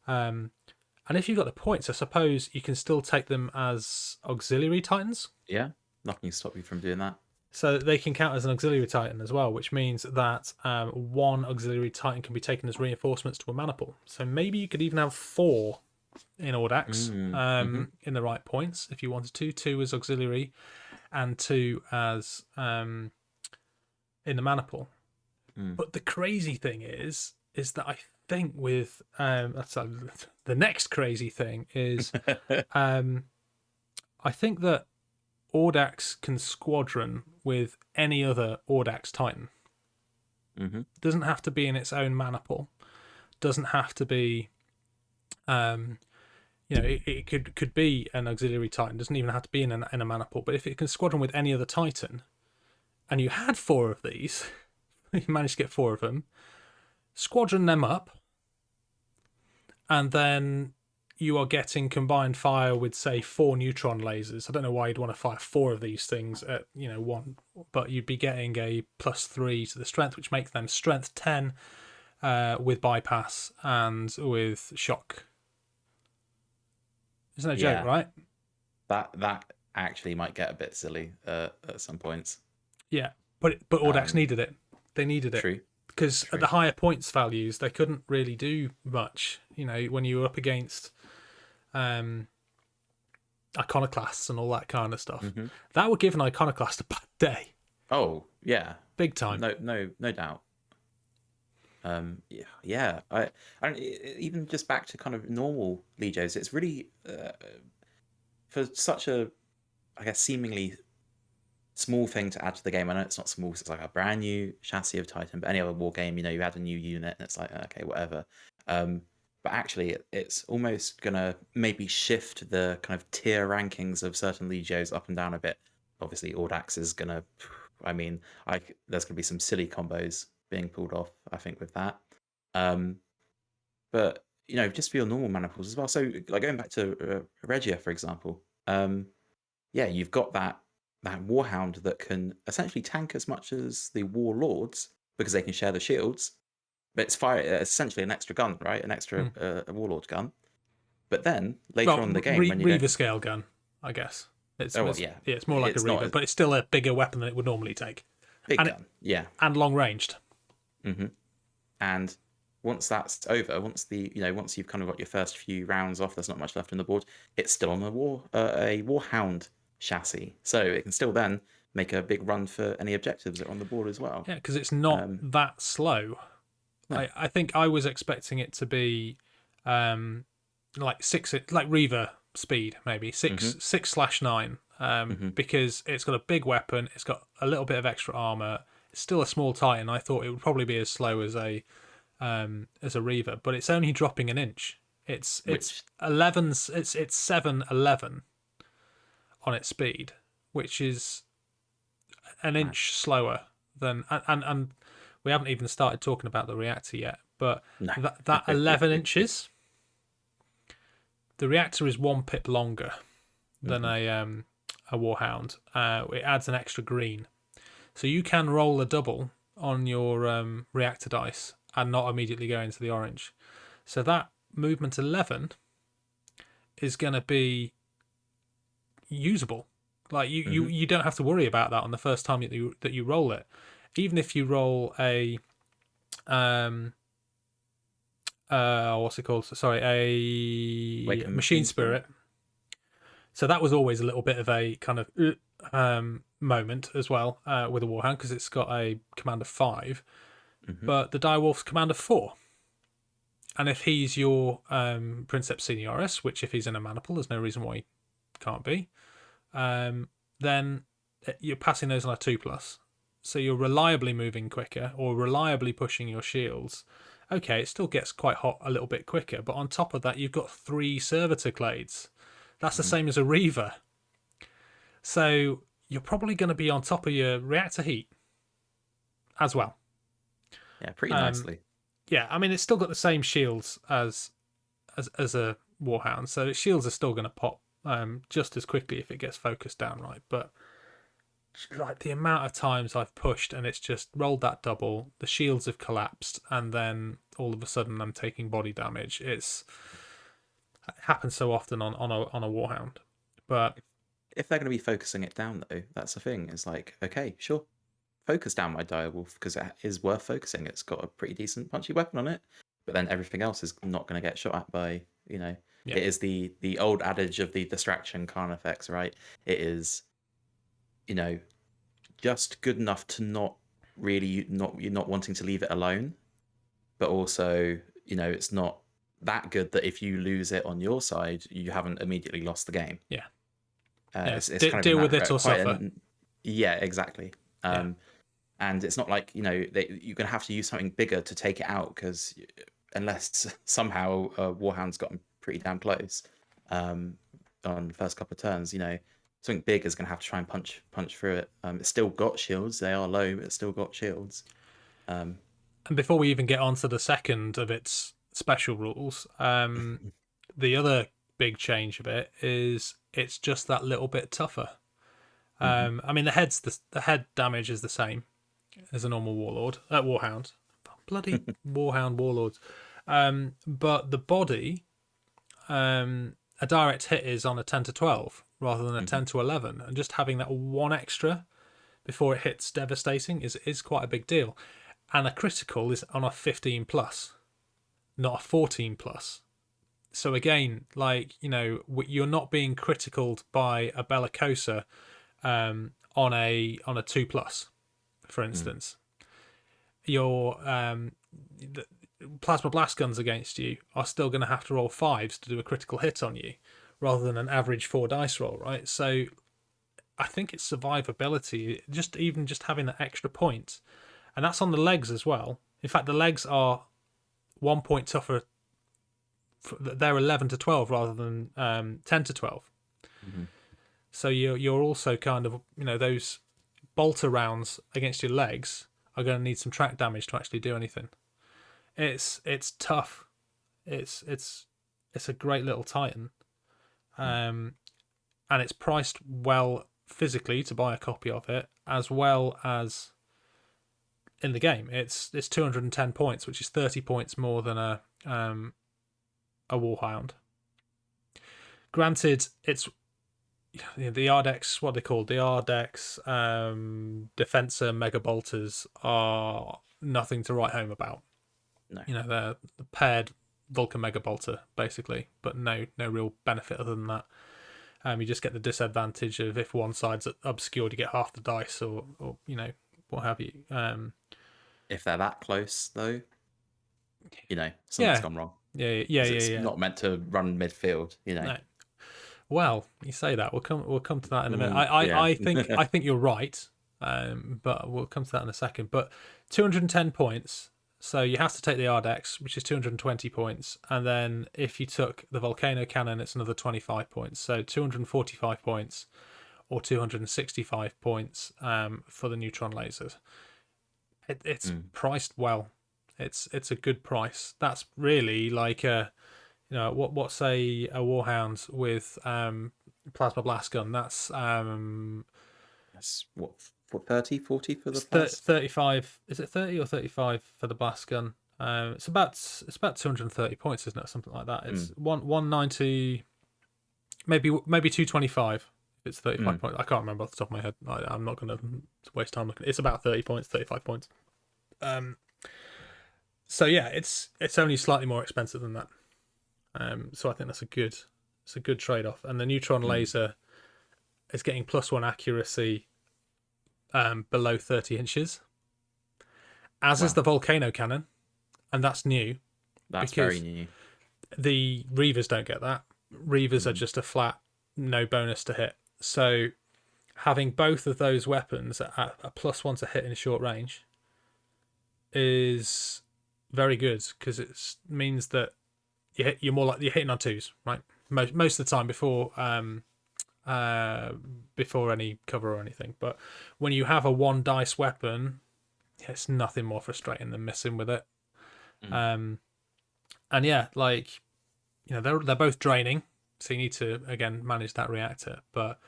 And if you've got the points, I suppose you can still take them as auxiliary Titans. Yeah, nothing can stop you from doing that. So they can count as an auxiliary Titan as well, which means that 1 auxiliary Titan can be taken as reinforcements to a Maniple. So maybe you could even have 4 in Audax in the right points if you wanted to. 2 as auxiliary and 2 as in the Maniple. But the crazy thing is that I think with the next crazy thing is I think that Audax can squadron with any other Audax Titan. Doesn't have to be in its own Maniple. Doesn't have to be it could be an auxiliary Titan. Doesn't even have to be in a Maniple. But if it can squadron with any other Titan, and you had 4 of these, you managed to get 4 of them, squadron them up, and then you are getting combined fire with, say, 4 neutron lasers. I don't know why you'd want to fire 4 of these things at 1, but you'd be getting a +3 to the strength, which makes them strength 10 with bypass and with shock. Isn't that a joke, right? That actually might get a bit silly at some points. Yeah, but Audax needed it. They needed it. True. Because at the higher points values, they couldn't really do much. When you were up against iconoclasts and all that kind of stuff. That would give an iconoclast a bad day. Oh, yeah. big time. No doubt. Yeah. Even just back to kind of normal Legios, it's really for such a, I guess, seemingly small thing to add to the game. I know it's not small, 'cause it's like a brand new chassis of Titan, but any other war game, you add a new unit, and it's like, okay, whatever. But actually, it's almost gonna maybe shift the kind of tier rankings of certain Legios up and down a bit. Obviously, Audax is gonna, I mean, there's gonna be some silly combos being pulled off, I think, with that. But just for your normal maniples as well. So, like going back to Regia, for example, yeah, you've got that Warhound that can essentially tank as much as the Warlords because they can share the shields. But it's essentially an extra gun, right? An extra Warlord gun. But then later on in the game, when you Reaver scale gun, I guess. It's more like a Reaver, but it's still a bigger weapon than it would normally take. Big gun, yeah, and long ranged. And once that's over, once you've kind of got your first few rounds off, there's not much left on the board. It's still on a Warhound chassis, so it can still then make a big run for any objectives that are on the board as well. Yeah, because it's not that slow. No. I think I was expecting it to be like Reaver speed, maybe 6/9, because it's got a big weapon, it's got a little bit of extra armor. It's still a small Titan. I thought it would probably be as slow as a Reaver, but it's only dropping an inch. It's 7/11 on its speed, which is an inch slower than and we haven't even started talking about the reactor yet, but that 11 inches, the reactor is 1 pip longer than a Warhound. It adds an extra green, so you can roll a double on your reactor dice and not immediately go into the orange. So that movement 11 is going to be usable. Like you don't have to worry about that on the first time that you roll it. Even if you roll a what's it called? Sorry, a Machine Spirit. So that was always a little bit of a kind of moment as well with a Warhound, because it's got a command of 5, but the Direwolf's command of 4. And if he's your Princeps Senioris, which if he's in a maniple, there's no reason why he can't be, then you're passing those on a 2+. So you're reliably moving quicker or reliably pushing your shields. Okay, it still gets quite hot a little bit quicker, but on top of that, you've got 3 Servitor Clades. That's the same as a Reaver. So you're probably going to be on top of your reactor heat as well. Yeah, pretty nicely. Yeah, I mean, it's still got the same shields as a Warhound, so its shields are still going to pop just as quickly if it gets focused down right. But like the amount of times I've pushed and it's just rolled that double, the shields have collapsed, and then all of a sudden I'm taking body damage. It happens so often on a Warhound. But if they're going to be focusing it down, though, that's the thing. It's like, okay, sure, focus down my Direwolf because it is worth focusing. It's got a pretty decent punchy weapon on it, but then everything else is not going to get shot at by It is the old adage of the distraction Khan effects, right? It is, just good enough to not you're not wanting to leave it alone, but also it's not that good that if you lose it on your side, you haven't immediately lost the game. Yeah. It's kind of deal with it or suffer. Yeah, exactly. And it's not like you're going to have to use something bigger to take it out, because unless somehow Warhound's gotten pretty damn close on the first couple of turns, something big is going to have to try and punch through it. It's still got shields. They are low, but it's still got shields. And before we even get on to the second of its special rules, the other big change of it is it's just that little bit tougher. I mean, the head damage is the same as a normal Warhound. Bloody Warhound Warlords. But the body, a direct hit is on a 10 to 12 rather than a 10 to 11. And just having that one extra before it hits devastating is quite a big deal. And a critical is on a 15+, not a 14+. So again, you're not being criticaled by a Bellicosa on a 2+. for instance, your the plasma blast guns against you are still going to have to roll 5s to do a critical hit on you, rather than an average 4 dice roll, right? So I think it's survivability, just having that extra point, and that's on the legs as well. In fact, the legs are 1 point tougher. They're 11 to 12 rather than 10 to 12. So you're also kind of, those bolter rounds against your legs are going to need some track damage to actually do anything. It's tough. It's a great little Titan, and it's priced well physically to buy a copy of it, as well as in the game. It's 210 points, which is 30 points more than a Warhound. Granted, it's the Ardex, what are they called? The Ardex Defensor Mega Bolters are nothing to write home about. No. They're the paired Vulcan Mega Bolter, basically, but no real benefit other than that. You just get the disadvantage of if one side's obscured, you get half the dice, or what have you. If they're that close, though, something's gone wrong. Yeah. It's not meant to run midfield, No. Well, you say that. We'll come to that in a minute. Yeah. I think you're right, but we'll come to that in a second. But 210 points. So you have to take the Ardex, which is 220 points, and then if you took the Volcano Cannon, it's another 25 points. So 245 points, or 265 points for the neutron lasers. It's priced well. It's a good price. That's really like what's a Warhound with plasma blast gun? That's what, 30, 40 for the 35. Is it 30 or 35 for the blast gun? It's about 230 points, isn't it? Something like that. It's 190, maybe 225. If it's 35 points, I can't remember off the top of my head. I'm not going to waste time looking. It's about 30 points, 35 points. So yeah, it's only slightly more expensive than that. So I think that's a good trade off. And the neutron laser is getting +1 accuracy below 30 inches, as is the volcano cannon, and that's new. That's very new. The Reavers don't get that. Reavers are just a flat no bonus to hit. So having both of those weapons at a +1 to hit in short range is very good, because it means that you're more likely, you're hitting on 2s, right? Most of the time before any cover or anything. But when you have a 1 dice weapon, it's nothing more frustrating than missing with it. And yeah, they're both draining, so you need to again manage that reactor. But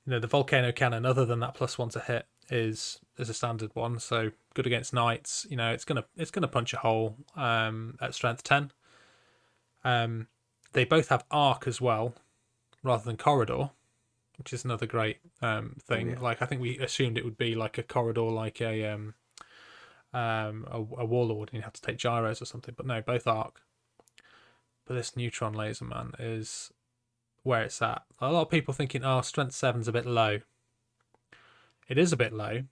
the volcano cannon, other than that +1 to hit, is a standard one, so good against knights. It's gonna punch a hole at strength 10. They both have arc as well, rather than corridor, which is another great thing. I think we assumed it would be like a corridor, like a warlord, and you have to take gyros or something. But no, both arc. But this neutron laser, man, is where it's at. A lot of people thinking, strength 7's a bit low. It is a bit low,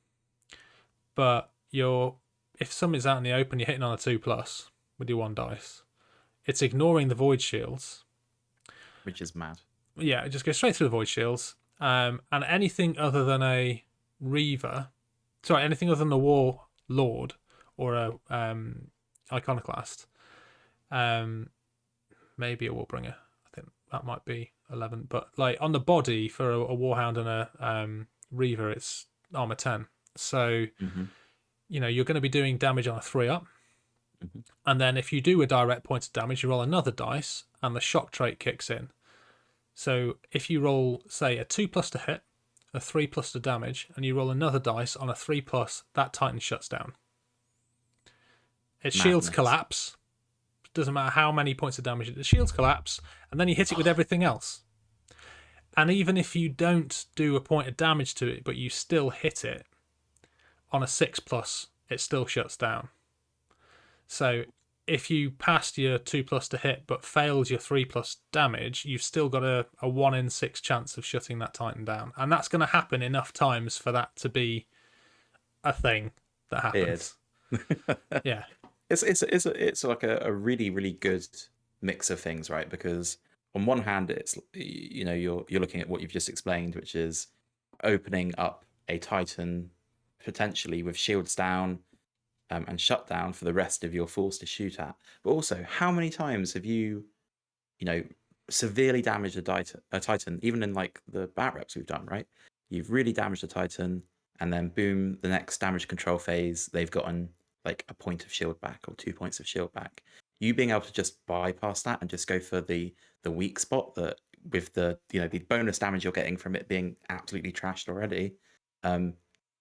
but if something's out in the open, you're hitting on a 2+ with your 1 dice. It's ignoring the void shields, which is mad. Yeah, it just goes straight through the void shields. And anything other than a Reaver, anything other than a Warlord or a Iconoclast, maybe a Warbringer. I think that might be 11. But on the body for a Warhound and a Reaver, it's armor 10. So you're going to be doing damage on a 3-up. And then if you do a direct point of damage, you roll another dice and the shock trait kicks in. So if you roll, say, a 2+ to hit, a 3+ to damage, and you roll another dice on a 3+, that Titan shuts down. Its shields collapse. Doesn't matter how many points of damage, the shields collapse, and then you hit it with everything else. And even if you don't do a point of damage to it, but you still hit it, on a 6+, it still shuts down. So if you passed your 2+ to hit but failed your 3+ damage, you've still got a 1 in 6 chance of shutting that Titan down. And that's going to happen enough times for that to be a thing that happens. Yeah. It's like a really, really good mix of things, right? Because on one hand, it's, you know, you're looking at what you've just explained, which is opening up a Titan potentially with shields down, and shut down for the rest of your force to shoot at. But also, how many times have you know, severely damaged a Titan, even in like the bat reps we've done, right? You've really damaged a Titan, and then boom, the next damage control phase, they've gotten like a point of shield back or 2 points of shield back. You being able to just bypass that and just go for the weak spot, that with the, you know, the bonus damage you're getting from it being absolutely trashed already, you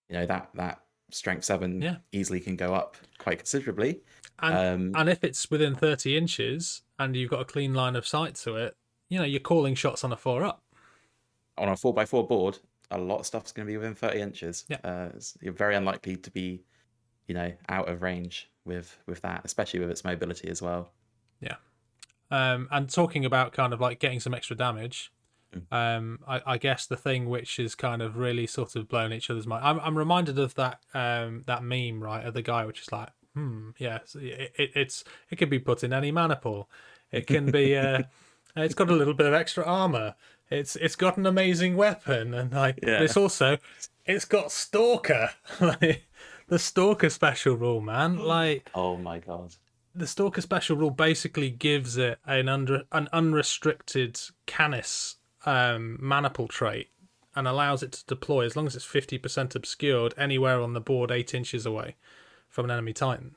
know, that strength 7 easily can go up quite considerably. And if it's within 30 inches and you've got a clean line of sight to it, you know, you're calling shots on a 4-up. On a 4x4 board, a lot of stuff's going to be within 30 inches. Yeah. You're very unlikely to be, you know, out of range with that, especially with its mobility as well. Yeah. And talking about kind of like getting some extra damage, I guess the thing which is kind of really sort of blown each other's mind. I'm reminded of that that meme, right, of the guy which is like, yes, it can be put in any mana pool. It can be it's got a little bit of extra armor. It's got an amazing weapon, and like it's got Stalker. Like the Stalker special rule, man. Like, oh my god. The Stalker special rule basically gives it an unrestricted Canis mana pool trait and allows it to deploy as long as it's 50% obscured anywhere on the board 8 inches away from an enemy Titan.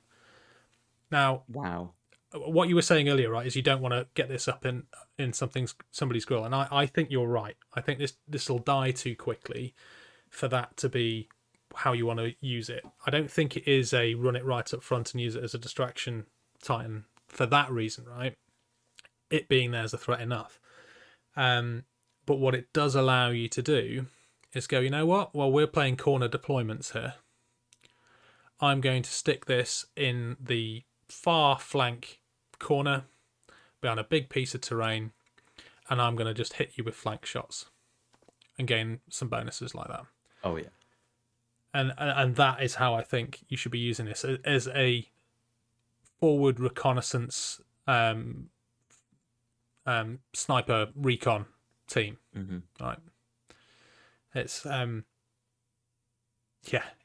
Now, wow, what you were saying earlier, right, is you don't want to get this up in somebody's grill, and I think you're right. I think this will die too quickly for that to be how you want to use it. I don't think it is a run it right up front and use it as a distraction Titan for that reason, right? It being there as a threat enough. But what it does allow you to do is go, you know what? Well, we're playing corner deployments here. I'm going to stick this in the far flank corner behind a big piece of terrain, and I'm going to just hit you with flank shots and gain some bonuses like that. Oh yeah. And that is how I think you should be using this as a forward reconnaissance sniper recon team. Right. It's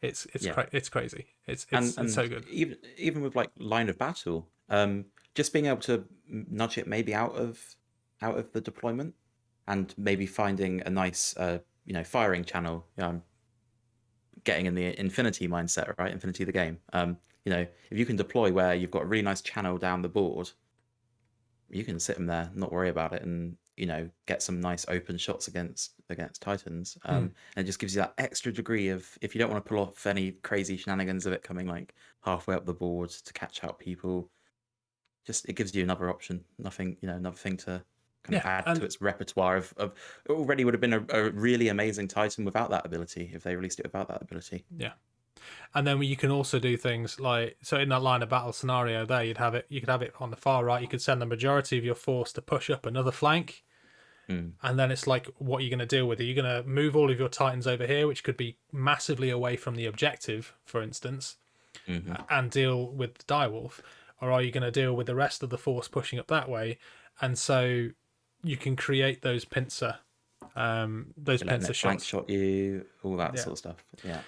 it's crazy. It's so good. Even with like line of battle, just being able to nudge it maybe out of the deployment, and maybe finding a nice firing channel. Getting in the Infinity mindset, right? Infinity the game. If you can deploy where you've got a really nice channel down the board, you can sit them there, not worry about it, and get some nice open shots against Titans. And it just gives you that extra degree of, if you don't want to pull off any crazy shenanigans of it coming like halfway up the board to catch out people, it gives you another option. Another thing to kind of add to its repertoire of it already would have been a really amazing Titan without that ability, if they released it without that ability. Yeah. And then you can also do things like, so in that line of battle scenario there, you could have it on the far right. You could send the majority of your force to push up another flank. And then it's like, what are you going to deal with? Are you going to move all of your Titans over here, which could be massively away from the objective, for instance, and deal with the direwolf? Or are you going to deal with the rest of the force pushing up that way? And so you can create those pincer shots. Flank shot you, all that sort of stuff. Yeah.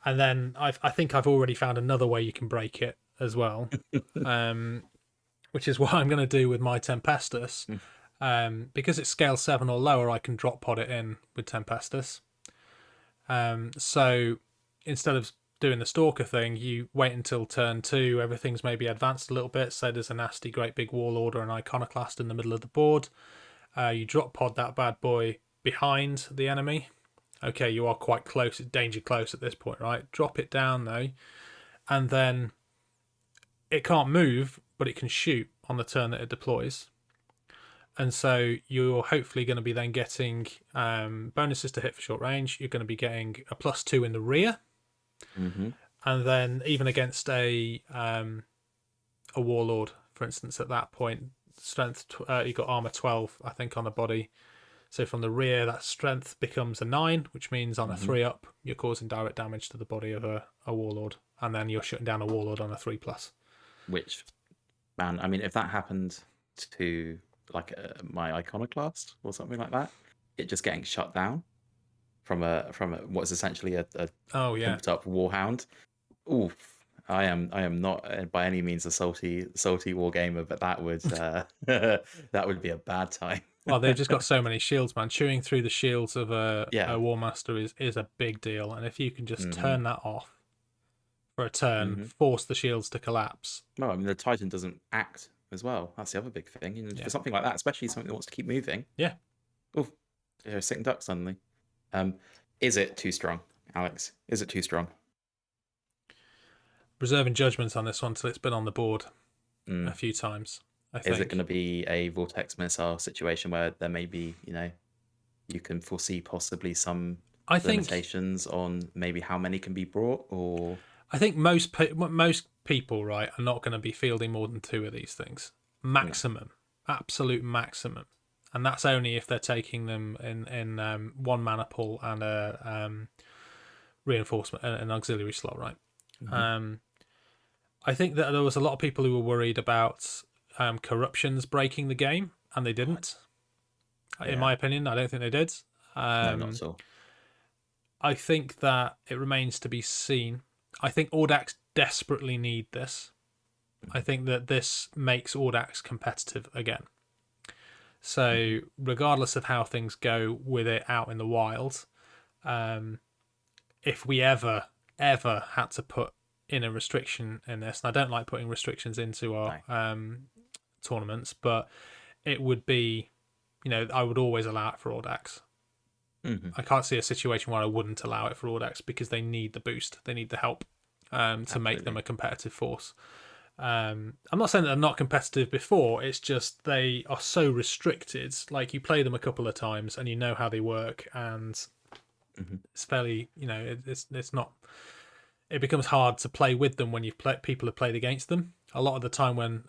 And then I think I've already found another way you can break it as well, which is what I'm going to do with my Tempestus. Because it's scale 7 or lower, I can drop pod it in with Tempestus. So instead of doing the Stalker thing, you wait until turn 2, everything's maybe advanced a little bit, so there's a nasty great big Warlord or an Iconoclast in the middle of the board. You drop pod that bad boy behind the enemy. Okay, you are quite close, it's danger close at this point, right? Drop it down though, and then it can't move, but it can shoot on the turn that it deploys. And so you're hopefully going to be then getting bonuses to hit for short range. You're going to be getting a +2 in the rear, and then even against a Warlord, for instance, at that point, strength you got armor 12, I think, on the body. So from the rear, that strength becomes a 9, which means on a 3 up, you're causing direct damage to the body of a warlord, and then you're shutting down a warlord on a 3+. Which, man, I mean, if that happened to like my iconoclast or something like that, it just getting shut down from what's essentially a Oh yeah, pumped up warhound. Oof. I am not by any means a salty wargamer, but that would that would be a bad time. well, they've just got so many shields, man. Chewing through the shields of a War Master is a big deal, and if you can just turn that off for a turn, force the shields to collapse. No, I mean the Titan doesn't act as well. That's the other big thing. You know, for something like that, especially something that wants to keep moving. Yeah. Oof. You're a sitting duck suddenly. Is it too strong, Alex? Is it too strong? Reserving judgments on this one till it's been on the board a few times. I think. Is it going to be a vortex missile situation where there may be, you know, you can foresee possibly some limitations on maybe how many can be brought, or I think most people, right, are not going to be fielding more than 2 of these things. Maximum, absolute maximum, and that's only if they're taking them in 1 mana pool and a reinforcement, an auxiliary slot, right? I think that there was a lot of people who were worried about corruptions breaking the game, and they didn't. In my opinion, I don't think they did. No, not at all. I think that it remains to be seen. I think Audax desperately need this. I think that this makes Audax competitive again. So regardless of how things go with it out in the wild, if we ever had to put in a restriction in this, and I don't like putting restrictions into our tournaments, but it would be, you know, I would always allow it for Audax. I can't see a situation where I wouldn't allow it for Audax because they need the boost, they need the help to make them a competitive force. I'm not saying that they're not competitive before, it's just they are so restricted. Like, you play them a couple of times and you know how they work, and it's fairly, you know, it's not, it becomes hard to play with them when people have played against them. A lot of the time when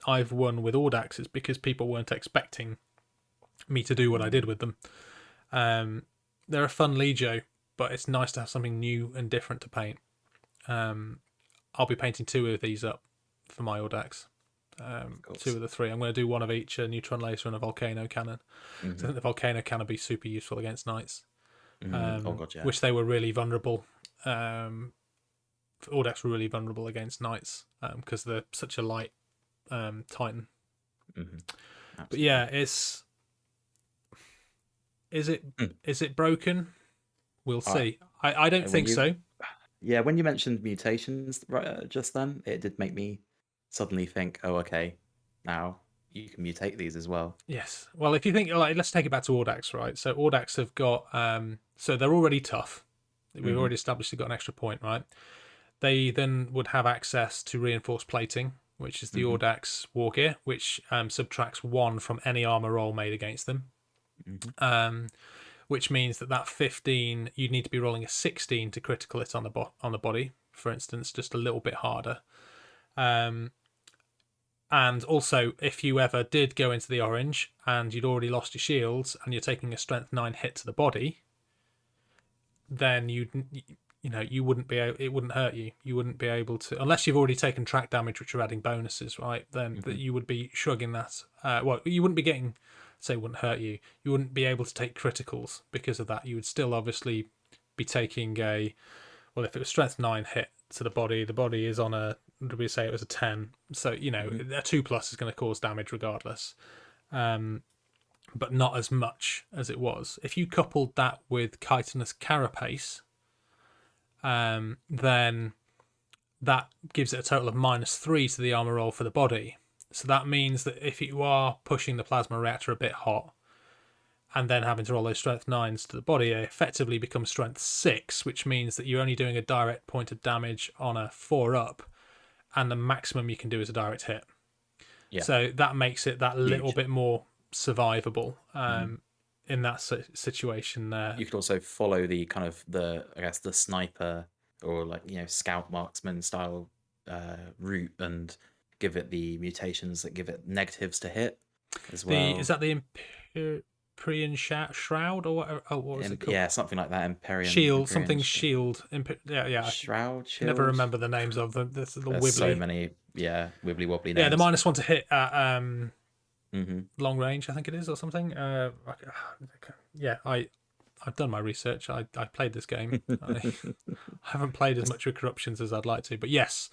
I've won with Audax, it's because people weren't expecting me to do what I did with them. They're a fun Legio, but it's nice to have something new and different to paint. I'll be painting 2 of these up for my Audax. 2 of the 3. I'm going to do 1 of each, a neutron laser and a volcano cannon. So I think the volcano cannon will be super useful against knights. Which they were really vulnerable. Audax were really vulnerable against knights because they're such a light Titan. But yeah, is it broken? We'll see. I don't think so. Yeah, when you mentioned mutations just then, it did make me suddenly think, oh, okay, now you can mutate these as well. Yes. Well, if you think, like, let's take it back to Audax, right? So Audax have got, so they're already tough. We've already established they've got an extra point, right? They then would have access to reinforced plating, which is the Audax war gear, which subtracts 1 from any armor roll made against them. Which means that 15, you'd need to be rolling a 16 to critical it on the body, for instance, just a little bit harder. And also, if you ever did go into the orange and you'd already lost your shields and you're taking a strength 9 hit to the body, then you wouldn't be able, it wouldn't hurt you. You wouldn't be able to, unless you've already taken track damage, which are adding bonuses, right? Then you would be shrugging that. Well, you wouldn't be getting, say, it wouldn't hurt you. You wouldn't be able to take criticals because of that. You would still obviously be taking if it was strength 9 hit to the body is on a, did we say it was a 10? So, you know, a 2+ is going to cause damage regardless. But not as much as it was. If you coupled that with chitinous carapace, then that gives it a total of -3 to the armor roll for the body. So that means that if you are pushing the plasma reactor a bit hot and then having to roll those strength 9s to the body, it effectively becomes strength 6, which means that you're only doing a direct point of damage on a 4-up, and the maximum you can do is a direct hit. Yeah. So that makes it that little bit more survivable in that situation there. You could also follow the kind of the sniper or, like, you know, scout marksman style route and give it the mutations that give it negatives to hit as well. Is that the Empyrean Shroud or whatever. Oh, what was it called? Yeah, something like that. Shield, Empyrean something Shield. Yeah. Shroud, I can never Shield. remember the names of them. There's the There's so wibbly. many, wibbly wobbly Yeah, the names. -1 to hit at Mm-hmm. long range, I think it is, or something. Yeah, I've done my research. I played this game. I haven't played as much with corruptions as I'd like to, but yes,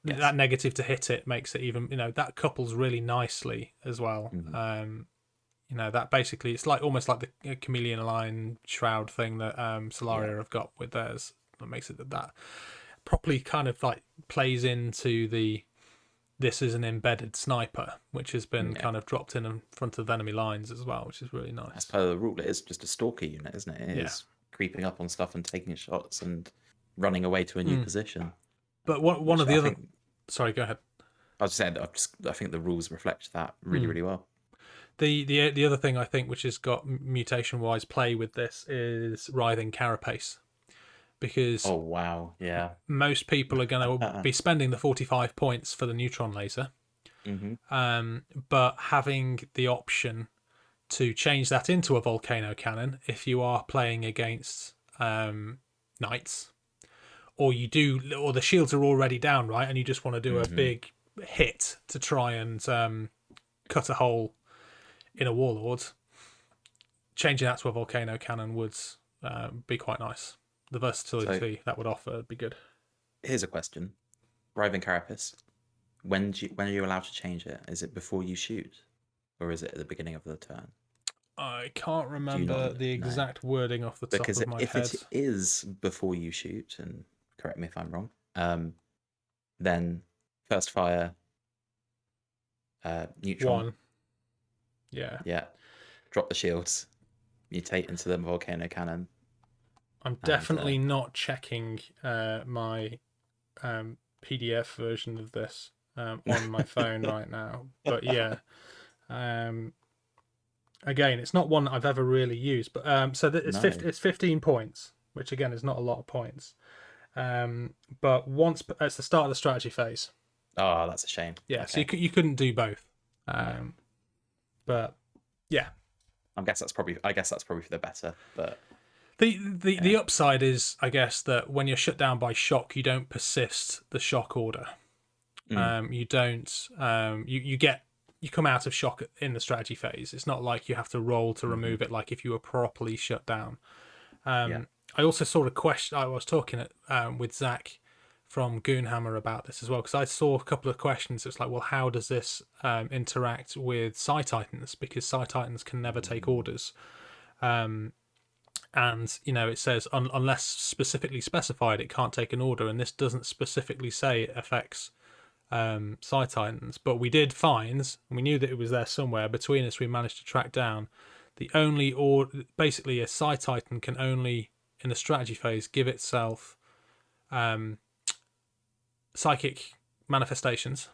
that negative to hit it makes it even. That couples really nicely as well. Mm-hmm. That basically it's like almost like the chameleon line shroud thing that Saalinger have got with theirs. That makes it that properly kind of like plays into this is an embedded sniper, which has been kind of dropped in front of enemy lines as well, which is really nice. As per the rule, it is just a stalker unit, isn't it? It is creeping up on stuff and taking shots and running away to a new position. But one of the other... Sorry, go ahead. I was saying, I think the rules reflect that really, really well. The other thing I think which has got mutation-wise play with this is Writhing Carapace. Because oh wow, yeah, most people are going to be spending the 45 points for the neutron laser, but having the option to change that into a volcano cannon if you are playing against knights, or the shields are already down, right, and you just want to do a big hit to try and cut a hole in a warlord. Changing that to a volcano cannon would be quite nice. The versatility that would offer would be good. Here's a question. Writhing Carapace, when are you allowed to change it? Is it before you shoot? Or is it at the beginning of the turn? I can't remember the exact wording off the top of my head. Because if it is before you shoot, and correct me if I'm wrong, then first fire, neutron. 1. Yeah. Yeah. Drop the shields, mutate into the volcano cannon. I'm definitely not checking my PDF version of this on my phone right now. But yeah, again, it's not one that I've ever really used. But it's 15 points, which again is not a lot of points. But once it's the start of the strategy phase. Oh, that's a shame. Yeah, okay. So you couldn't do both. But yeah, I guess that's probably for the better. But the upside is, I guess, that when you're shut down by shock, you don't persist the shock order. You don't. You come out of shock in the strategy phase. It's not like you have to roll to remove it, like if you were properly shut down. I also saw a question. I was talking with Zach from Goonhammer about this as well, because I saw a couple of questions. It's like, well, how does this interact with Psi Titans? Because Psi Titans can never take orders. And it says unless specifically specified, it can't take an order, and this doesn't specifically say it affects Psi Titans. But we did find, and we knew that it was there somewhere. Between us, we managed to track down the only basically a Psi Titan can only in the strategy phase give itself psychic manifestations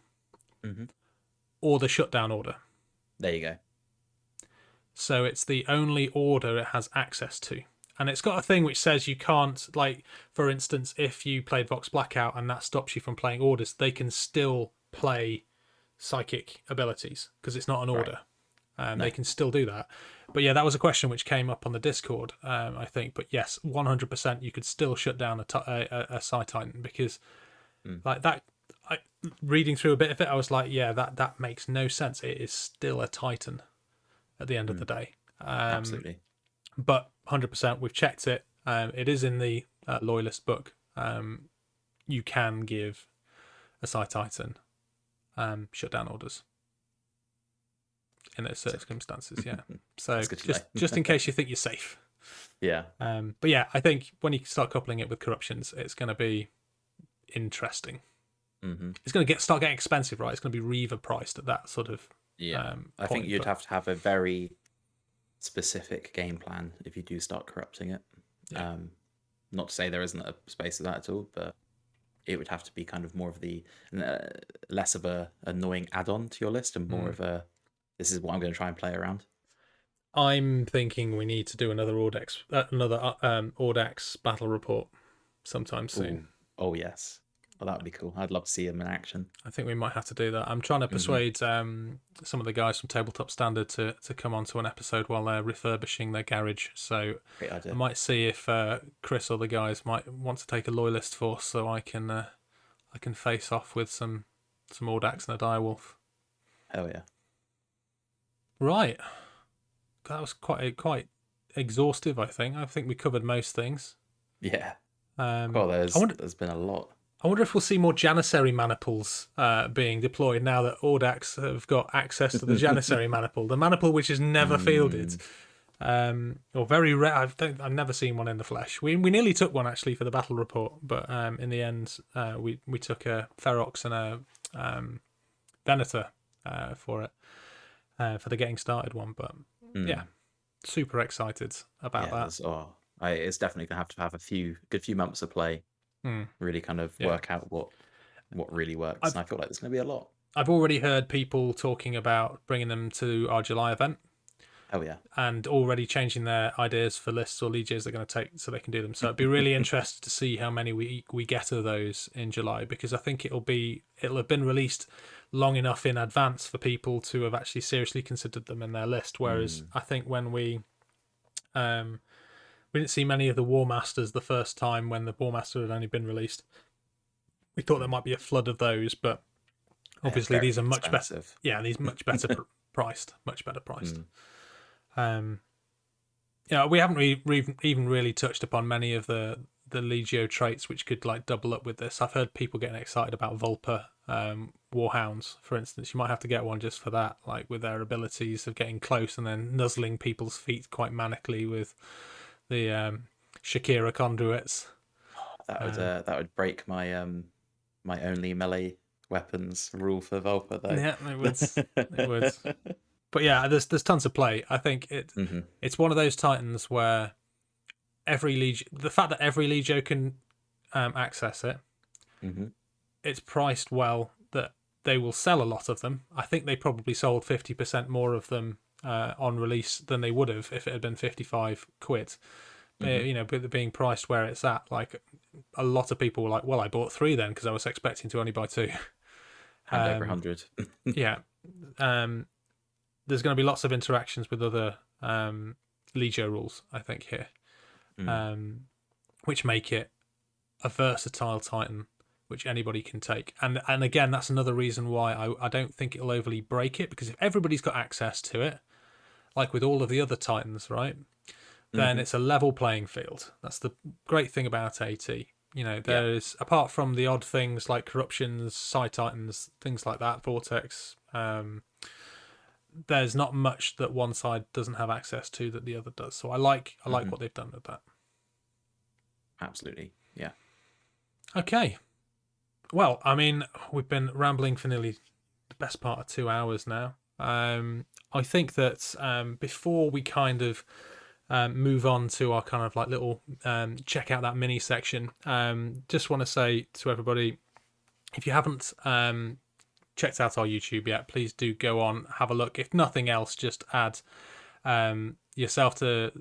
or the shutdown order. There you go. So it's the only order it has access to. And it's got a thing which says you can't, like, for instance, if you played Vox Blackout and that stops you from playing orders, they can still play psychic abilities because it's not an order. No. They can still do that. But yeah, that was a question which came up on the Discord, I think. But yes, 100% you could still shut down a Psi Titan because like that, reading through a bit of it, I was like, yeah, that makes no sense. It is still a Titan at the end of the day. Absolutely. But 100%, we've checked it. It is in the Loyalist book. You can give a Psi Titan shutdown orders in those circumstances, yeah. So just in case you think you're safe. Yeah. But yeah, I think when you start coupling it with corruptions, it's going to be interesting. It's going to start getting expensive, right? It's going to be Reaver priced at that sort of I think you'd have to have a very specific game plan if you do start corrupting it. Not to say there isn't a space for that at all, but it would have to be kind of more of the less of a annoying add-on to your list and more of a this is what I'm going to try and play around. I'm thinking we need to do another Audax battle report sometime soon. Oh yes. Well, that would be cool. I'd love to see him in action. I think we might have to do that. I'm trying to persuade some of the guys from Tabletop Standard to come onto an episode while they're refurbishing their garage. So Great idea. I might see if Chris or the guys might want to take a loyalist force, so I can face off with some Audax and a Direwolf. Hell yeah. Right. That was quite exhaustive, I think. I think we covered most things. Yeah. Well, there's been a lot. I wonder if we'll see more Janissary maniples being deployed now that Audax have got access to the Janissary maniple, the maniple which is never fielded, or very rare. I've never seen one in the flesh. We nearly took one actually for the battle report, but in the end we took a Ferox and a Venator for it for the getting started one. But yeah, super excited about that. It's definitely gonna have a good few months of play. Really kind of work out what really works. And I feel like there's going to be a lot. I've already heard people talking about bringing them to our July event. Oh, yeah. And already changing their ideas for lists or legions they're going to take so they can do them. So I'd be really interested to see how many we get of those in July, because I think it'll have been released long enough in advance for people to have actually seriously considered them in their list. Whereas I think when we didn't see many of the War Masters the first time when the War Master had only been released. We thought there might be a flood of those, but obviously these are much better. Yeah, these much better priced, much better priced. We haven't even really touched upon many of the Legio traits which could like double up with this. I've heard people getting excited about Vulpa Warhounds, for instance. You might have to get one just for that, like with their abilities of getting close and then nuzzling people's feet quite manically with the Shakira conduits. That would break my my only melee weapons rule for Vulpa, though. Yeah, it would. It would. But yeah, there's tons of play. I think it's one of those titans where the fact that every Legio can access it, it's priced well that they will sell a lot of them. I think they probably sold 50% more of them on release than they would have if it had been 55 quid. But being priced where it's at, like a lot of people were like, well, I bought 3 then because I was expecting to only buy 2. And over 100. Yeah. There's going to be lots of interactions with other Legio rules, I think, here, which make it a versatile Titan which anybody can take. And again, that's another reason why I don't think it'll overly break it, because if everybody's got access to it, like with all of the other Titans, right, then it's a level playing field. That's the great thing about AT. There's, apart from the odd things like Corruptions, Psi Titans, things like that, Vortex, there's not much that one side doesn't have access to that the other does. So I like what they've done with that. Absolutely, yeah. Okay. Well, I mean, we've been rambling for nearly the best part of 2 hours now. I think that before we kind of move on to our kind of like little check out that mini section, just want to say to everybody, if you haven't checked out our YouTube yet, please do go on, have a look. If nothing else, just add yourself to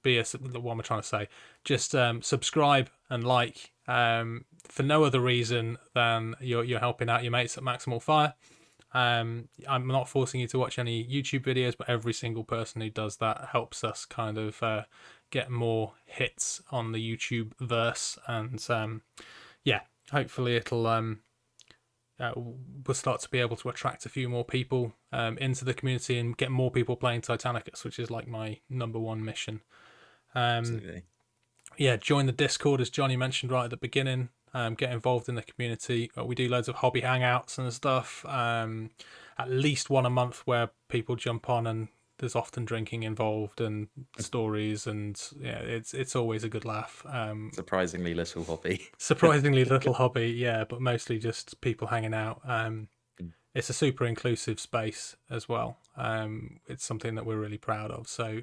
be what am I trying to say? Just subscribe and like for no other reason than you're helping out your mates at Maximal Fire. I'm not forcing you to watch any YouTube videos, but every single person who does that helps us kind of get more hits on the YouTube verse, and hopefully it'll we'll start to be able to attract a few more people into the community and get more people playing Titanicus, which is like my #1 mission. Absolutely. Yeah, join the Discord, as Johnny mentioned right at the beginning. Get involved in the community. We do loads of hobby hangouts and stuff. At least one a month where people jump on, and there's often drinking involved and stories, and yeah, it's always a good laugh. Surprisingly little hobby. Surprisingly little hobby, yeah, but mostly just people hanging out. It's a super inclusive space as well. It's something that we're really proud of. So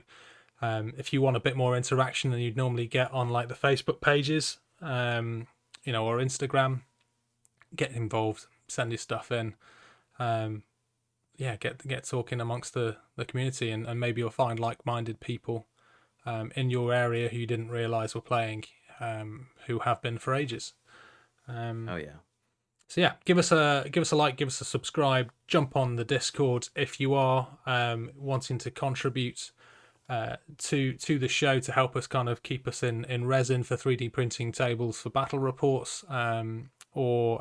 if you want a bit more interaction than you'd normally get on like the Facebook pages, or Instagram, get involved, send your stuff in. Get talking amongst the community, and maybe you'll find like-minded people in your area who you didn't realise were playing, who have been for ages. Oh yeah. So yeah, give us a like, give us a subscribe, jump on the Discord if you are wanting to contribute to the show to help us kind of keep us in resin for 3D printing tables for battle reports, or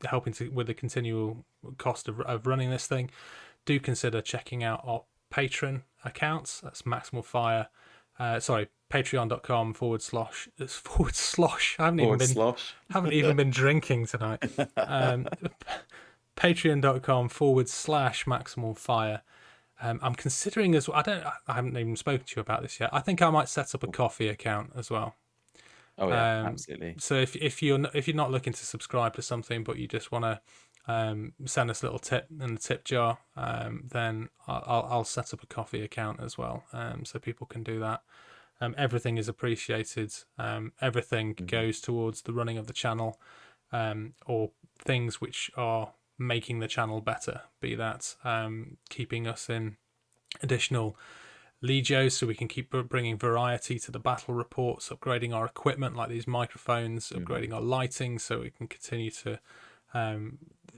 helping with the continual cost of running this thing. Do consider checking out our Patreon accounts. That's Maximal Fire. Patreon.com // haven't even been drinking tonight. Patreon.com /Maximal Fire. I'm considering as well. I haven't even spoken to you about this yet. I think I might set up a coffee account as well. Oh yeah, absolutely. So if you're not looking to subscribe to something, but you just want to send us a little tip in the tip jar, then I'll set up a coffee account as well, so people can do that. Everything is appreciated. Everything goes towards the running of the channel, or things which are making the channel better, be that keeping us in additional legios so we can keep bringing variety to the battle reports, upgrading our equipment like these microphones, upgrading our lighting so we can continue to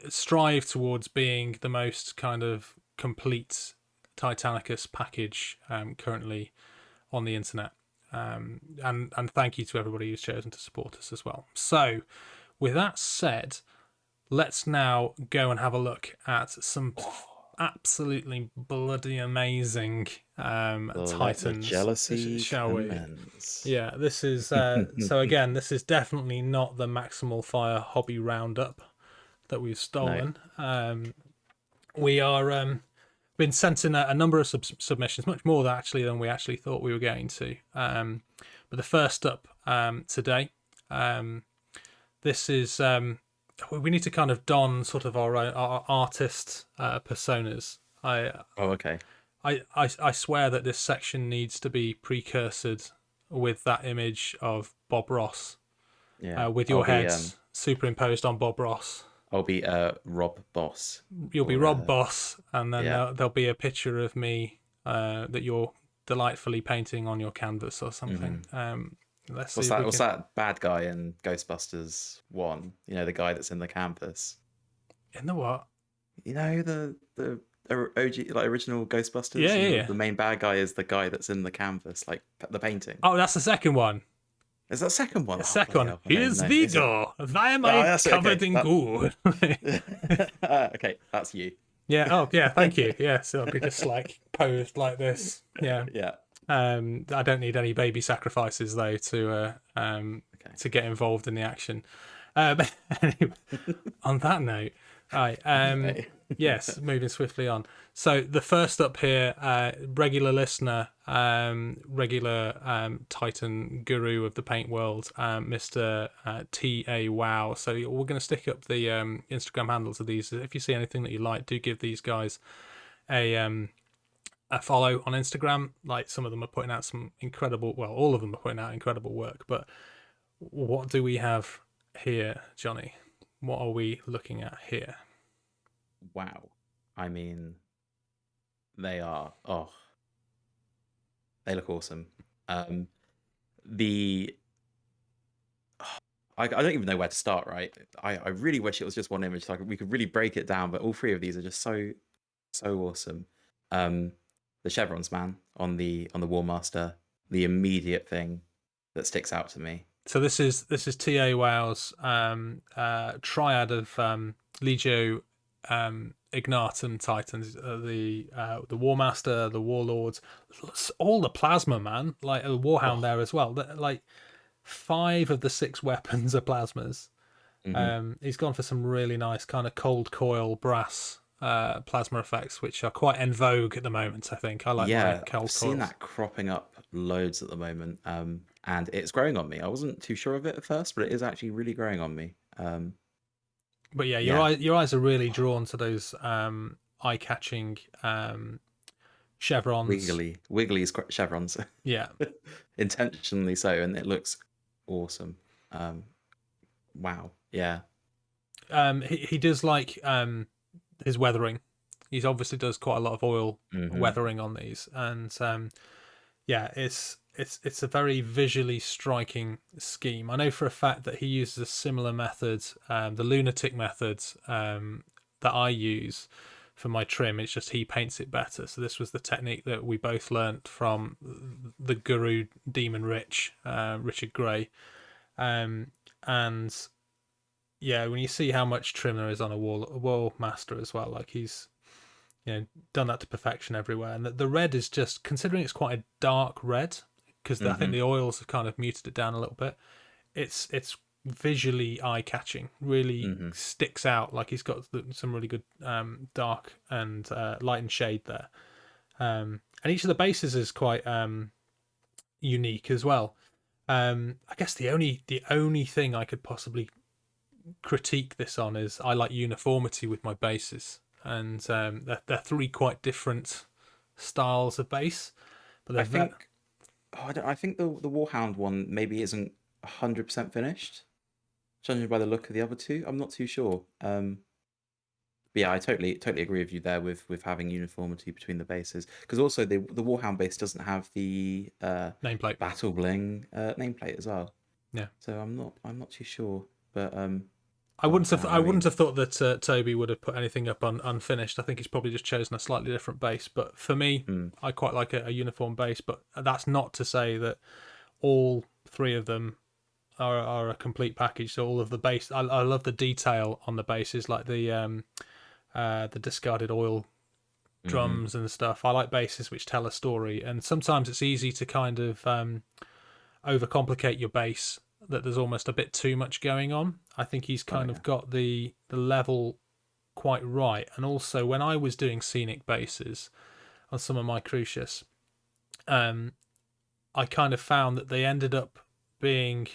strive towards being the most kind of complete Titanicus package currently on the internet. And thank you to everybody who's chosen to support us as well. So with that said, let's now go and have a look at some absolutely bloody amazing Titans. Jealousy, shall we? commence. Yeah, this is so again, this is definitely not the Maximal Fire hobby roundup that we've stolen. No. We are been sent in a number of submissions, much more actually than we actually thought we were going to. But the first up today, this is we need to kind of don sort of our artist personas. Okay. I swear that this section needs to be precursored with that image of Bob Ross, with your heads superimposed on Bob Ross. I'll be Rob Boss. You'll be Rob Boss, and then there'll be a picture of me that you're delightfully painting on your canvas or something. Let's see. What's that bad guy in Ghostbusters 1? You know, the guy that's in the canvas. In the what? You know, the OG, like original Ghostbusters? Yeah. The main bad guy is the guy that's in the canvas, like the painting. Oh, that's the second one. Is that the second one? The second one. Here's Vigo. Why am I covered in goo? Okay, that's you. Yeah. Oh, yeah. Thank you. Yeah. So it'll be just like posed like this. Yeah. Yeah. I don't need any baby sacrifices though to get involved in the action. But anyway, on that note, right. Yes, moving swiftly on. So the first up here, regular listener, regular Titan guru of the paint world, Mr. T.A. Wow. So we're going to stick up the Instagram handles of these. If you see anything that you like, do give these guys a follow on Instagram. Like, some of them are putting out some incredible, well, all of them are putting out incredible work. But what do we have here, Johnny? What are we looking at here? Wow. I mean, they are, they look awesome. I don't even know where to start, right? I really wish it was just one image so we could really break it down, but all three of these are just so awesome. The chevrons, man, on the War Master, the immediate thing that sticks out to me. So this is T.A. Wow's triad of Legio Ignatum Titans, the War Master, the Warlords, all the plasma, man, like a Warhound there as well. Like 5 of the 6 weapons are plasmas. He's gone for some really nice kind of cold coil brass plasma effects, which are quite en vogue at the moment. I think I like my cold coils. I've seen that cropping up loads at the moment, and it's growing on me. I wasn't too sure of it at first, but it is actually really growing on me. But yeah, your eyes are really drawn to those eye-catching chevrons. Wiggly chevrons. Yeah. Intentionally so, and it looks awesome. Wow. Yeah. He does like his weathering. He obviously does quite a lot of oil weathering on these, and yeah, it's it's a very visually striking scheme. I know for a fact that he uses a similar method, the lunatic method, that I use for my trim. It's just he paints it better. So this was the technique that we both learnt from the guru Demon Rich, Richard Gray, and yeah, when you see how much trim there is on a wall master as well, like he's done that to perfection everywhere. And the red is just, considering it's quite a dark red, because I think the oils have kind of muted it down a little bit. It's visually eye-catching, really sticks out. Like he's got some really good dark and light and shade there. And each of the bases is quite unique as well. I guess the only thing I could possibly critique this on is I like uniformity with my bases, and they're three quite different styles of base. But I think the Warhound one maybe isn't 100% finished, judging by the look of the other two. I'm not too sure. But yeah, I totally agree with you there with having uniformity between the bases, because also the Warhound base doesn't have the nameplate Battle Bling nameplate as well. Yeah. So I'm not too sure, but I wouldn't have thought that Toby would have put anything up unfinished. I think he's probably just chosen a slightly different base. But for me, I quite like a uniform base. But that's not to say that all three of them are a complete package. So all of the base, I love the detail on the bases, like the discarded oil drums and stuff. I like bases which tell a story, and sometimes it's easy to kind of overcomplicate your base, that there's almost a bit too much going on. I think he's kind of got the level quite right. And also, when I was doing scenic bases on some of my Crucius, I kind of found that they ended up being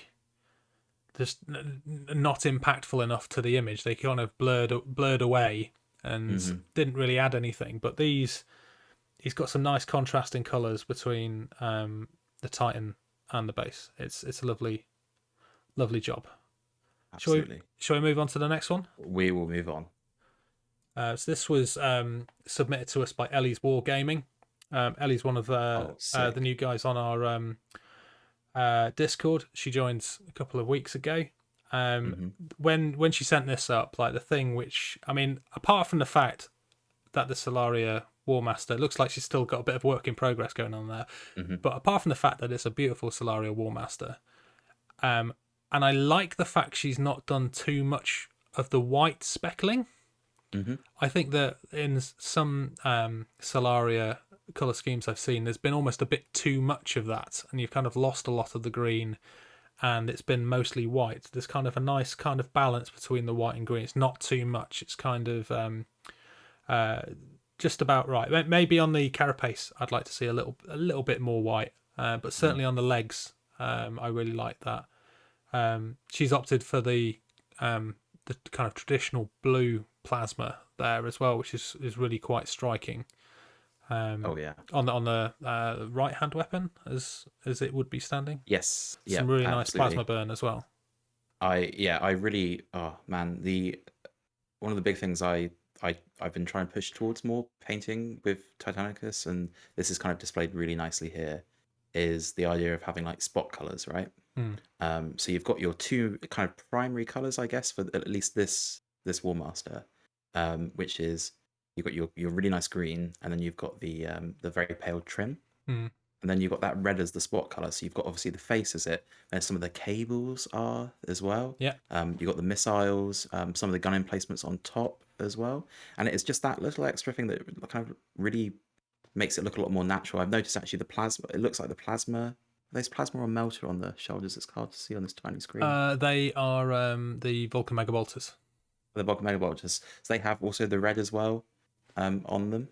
just not impactful enough to the image. They kind of blurred away and didn't really add anything. But he's got some nice contrasting colours between the Titan and the base. It's a lovely job. Absolutely. Shall we move on to the next one? We will move on. So this was submitted to us by Ellie's Wargaming. Ellie's one of the new guys on our Discord. She joined a couple of weeks ago. When she sent this up, like the thing which, I mean, apart from the fact that the Saalinger Warmaster looks like she's still got a bit of work in progress going on there, but apart from the fact that it's a beautiful Saalinger Warmaster, and I like the fact she's not done too much of the white speckling. I think that in some Saalinger colour schemes I've seen, there's been almost a bit too much of that, and you've kind of lost a lot of the green, and it's been mostly white. There's kind of a nice kind of balance between the white and green. It's not too much. It's kind of just about right. Maybe on the carapace, I'd like to see a little bit more white, but certainly on the legs, I really like that. She's opted for the kind of traditional blue plasma there as well, which is really quite striking. On the right hand weapon as it would be standing. Yes, some really nice plasma burn as well. I really, oh man, one of the big things I've been trying to push towards more painting with Titanicus, and this is kind of displayed really nicely here, is the idea of having like spot colors, right? So you've got your two kind of primary colors, I guess, for at least this Warmaster, which is you've got your really nice green, and then you've got the very pale trim, and then you've got that red as the spot color. So you've got obviously the face as it, and some of the cables are as well. Yeah. You've got the missiles, some of the gun emplacements on top as well, and it's just that little extra thing that kind of really makes it look a lot more natural. I've noticed actually the plasma. It looks like the plasma. There's plasma or melter on the shoulders. It's hard to see on this tiny screen. They are the Vulcan Megabolters. The Vulcan Megabolters. So they have also the red as well on them.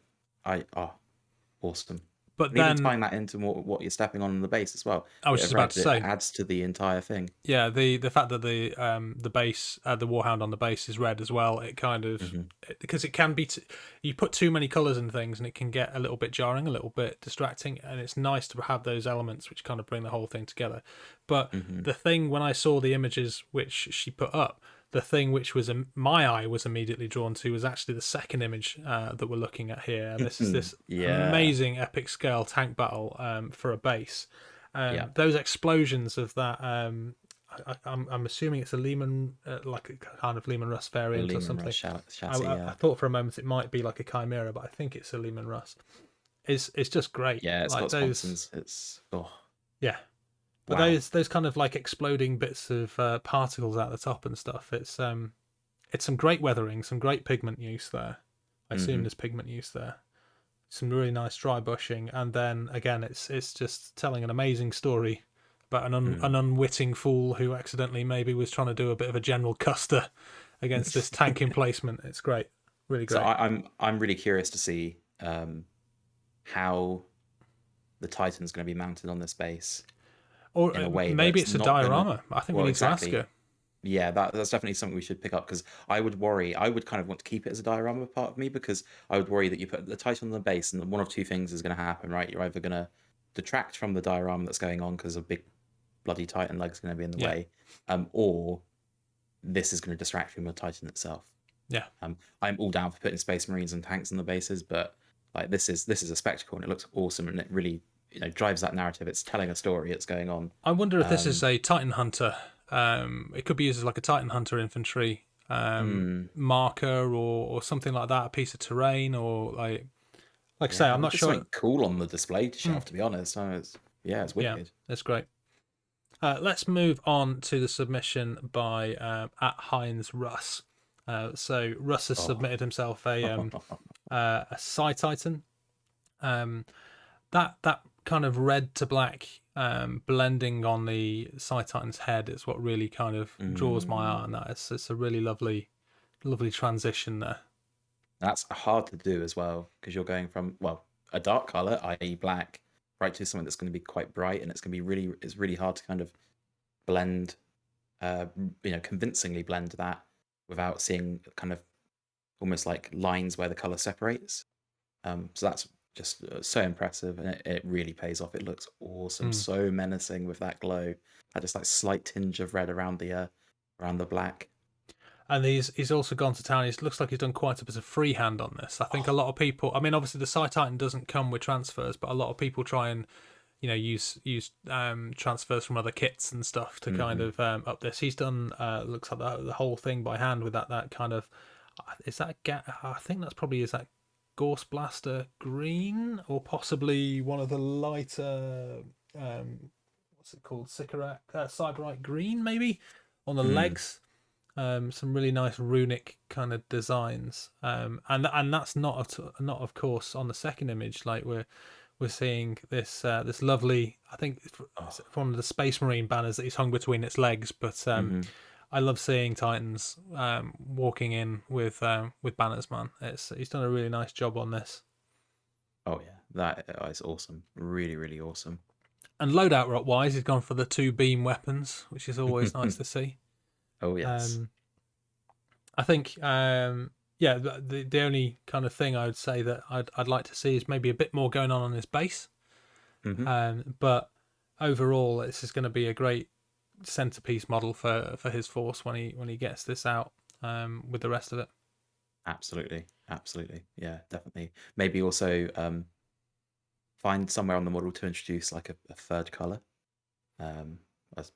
Awesome. But and then even tying that into what you're stepping on the base as well. I was just about to say, it adds to the entire thing. Yeah, the fact that the base, the Warhound on the base is red as well. It kind of because it can be you put too many colours in things, and it can get a little bit jarring, a little bit distracting. And it's nice to have those elements which kind of bring the whole thing together. But the thing, when I saw the images which she put up, the thing which was my eye was immediately drawn to was actually the second image that we're looking at here. And this is this amazing epic scale tank battle for a base. Yeah. Those explosions of that. I'm assuming it's a Lehman, like a kind of Lehman Russ The variant or Lehman something. Russ chassis. I thought for a moment it might be like a Chimera, but I think it's a Lehman Russ. It's just great. Yeah, it's like got those. sponsons. It's Yeah, but wow. those kind of like exploding bits of particles out the top and stuff. It's some great weathering, some great pigment use there. I assume there's pigment use there. Some really nice dry bushing, and then again, it's just telling an amazing story about an unwitting fool who accidentally maybe was trying to do a bit of a general Custer against this tank emplacement. It's great, really great. So I'm really curious to see how the Titan's going to be mounted on this base Or in a way maybe that's it's a not going to. diorama. I think we Well, need exactly. to ask her. Yeah, that's definitely something we should pick up because I would worry. I would kind of want to keep it as a diorama part of me because I would worry that you put the Titan on the base and one of two things is going to happen, right? You're either going to detract from the diorama that's going on because a big bloody Titan leg's going to be in the way, or this is going to distract from the Titan itself. Yeah. I'm all down for putting Space Marines and tanks on the bases, but like this is a spectacle and it looks awesome and it really drives that narrative. It's telling a story. It's going on. I wonder if this is a Titan Hunter. It could be used as like a Titan Hunter infantry marker or something like that, a piece of terrain, or like I say, I'm not sure. Something cool on the display shelf, to be honest. So it's wicked. Yeah, that's great. Let's move on to the submission by at Heinz Russ. So Russ has submitted himself a Psi Titan. That kind of red to black blending on the Psi Titan's head is what really kind of draws my eye on that. It's a really lovely transition there. That's hard to do as well because you're going from a dark color, i.e. black, right to something that's going to be quite bright, and it's really hard to kind of blend, convincingly blend that without seeing kind of almost like lines where the color separates. So that's just so impressive, and it really pays off. It looks awesome, so menacing with that glow. Just like slight tinge of red around the black. And he's also gone to town. It looks like he's done quite a bit of freehand on this. I think a lot of people. I mean, obviously the Psi Titan doesn't come with transfers, but a lot of people try and use transfers from other kits and stuff to kind of up this. He's done looks like the whole thing by hand with that kind of. Is that I think that's probably is that Gorse Blaster green or possibly one of the lighter what's it called Cyberite green maybe on the legs. Some really nice runic kind of designs, and that's not of course on the second image. Like we're seeing this lovely, I think it's one of the Space Marine banners that he's hung between its legs. But I love seeing Titans walking in with banners. Man, he's done a really nice job on this. Oh yeah, that is awesome. Really, really awesome. And loadout wise, he's gone for the 2 beam weapons, which is always nice to see. Oh yes. I think the only kind of thing I would say that I'd like to see is maybe a bit more going on his base. But overall, this is going to be a great centerpiece model for his force when he gets this out with the rest of it. Absolutely, yeah, definitely. Maybe also find somewhere on the model to introduce like a third color. As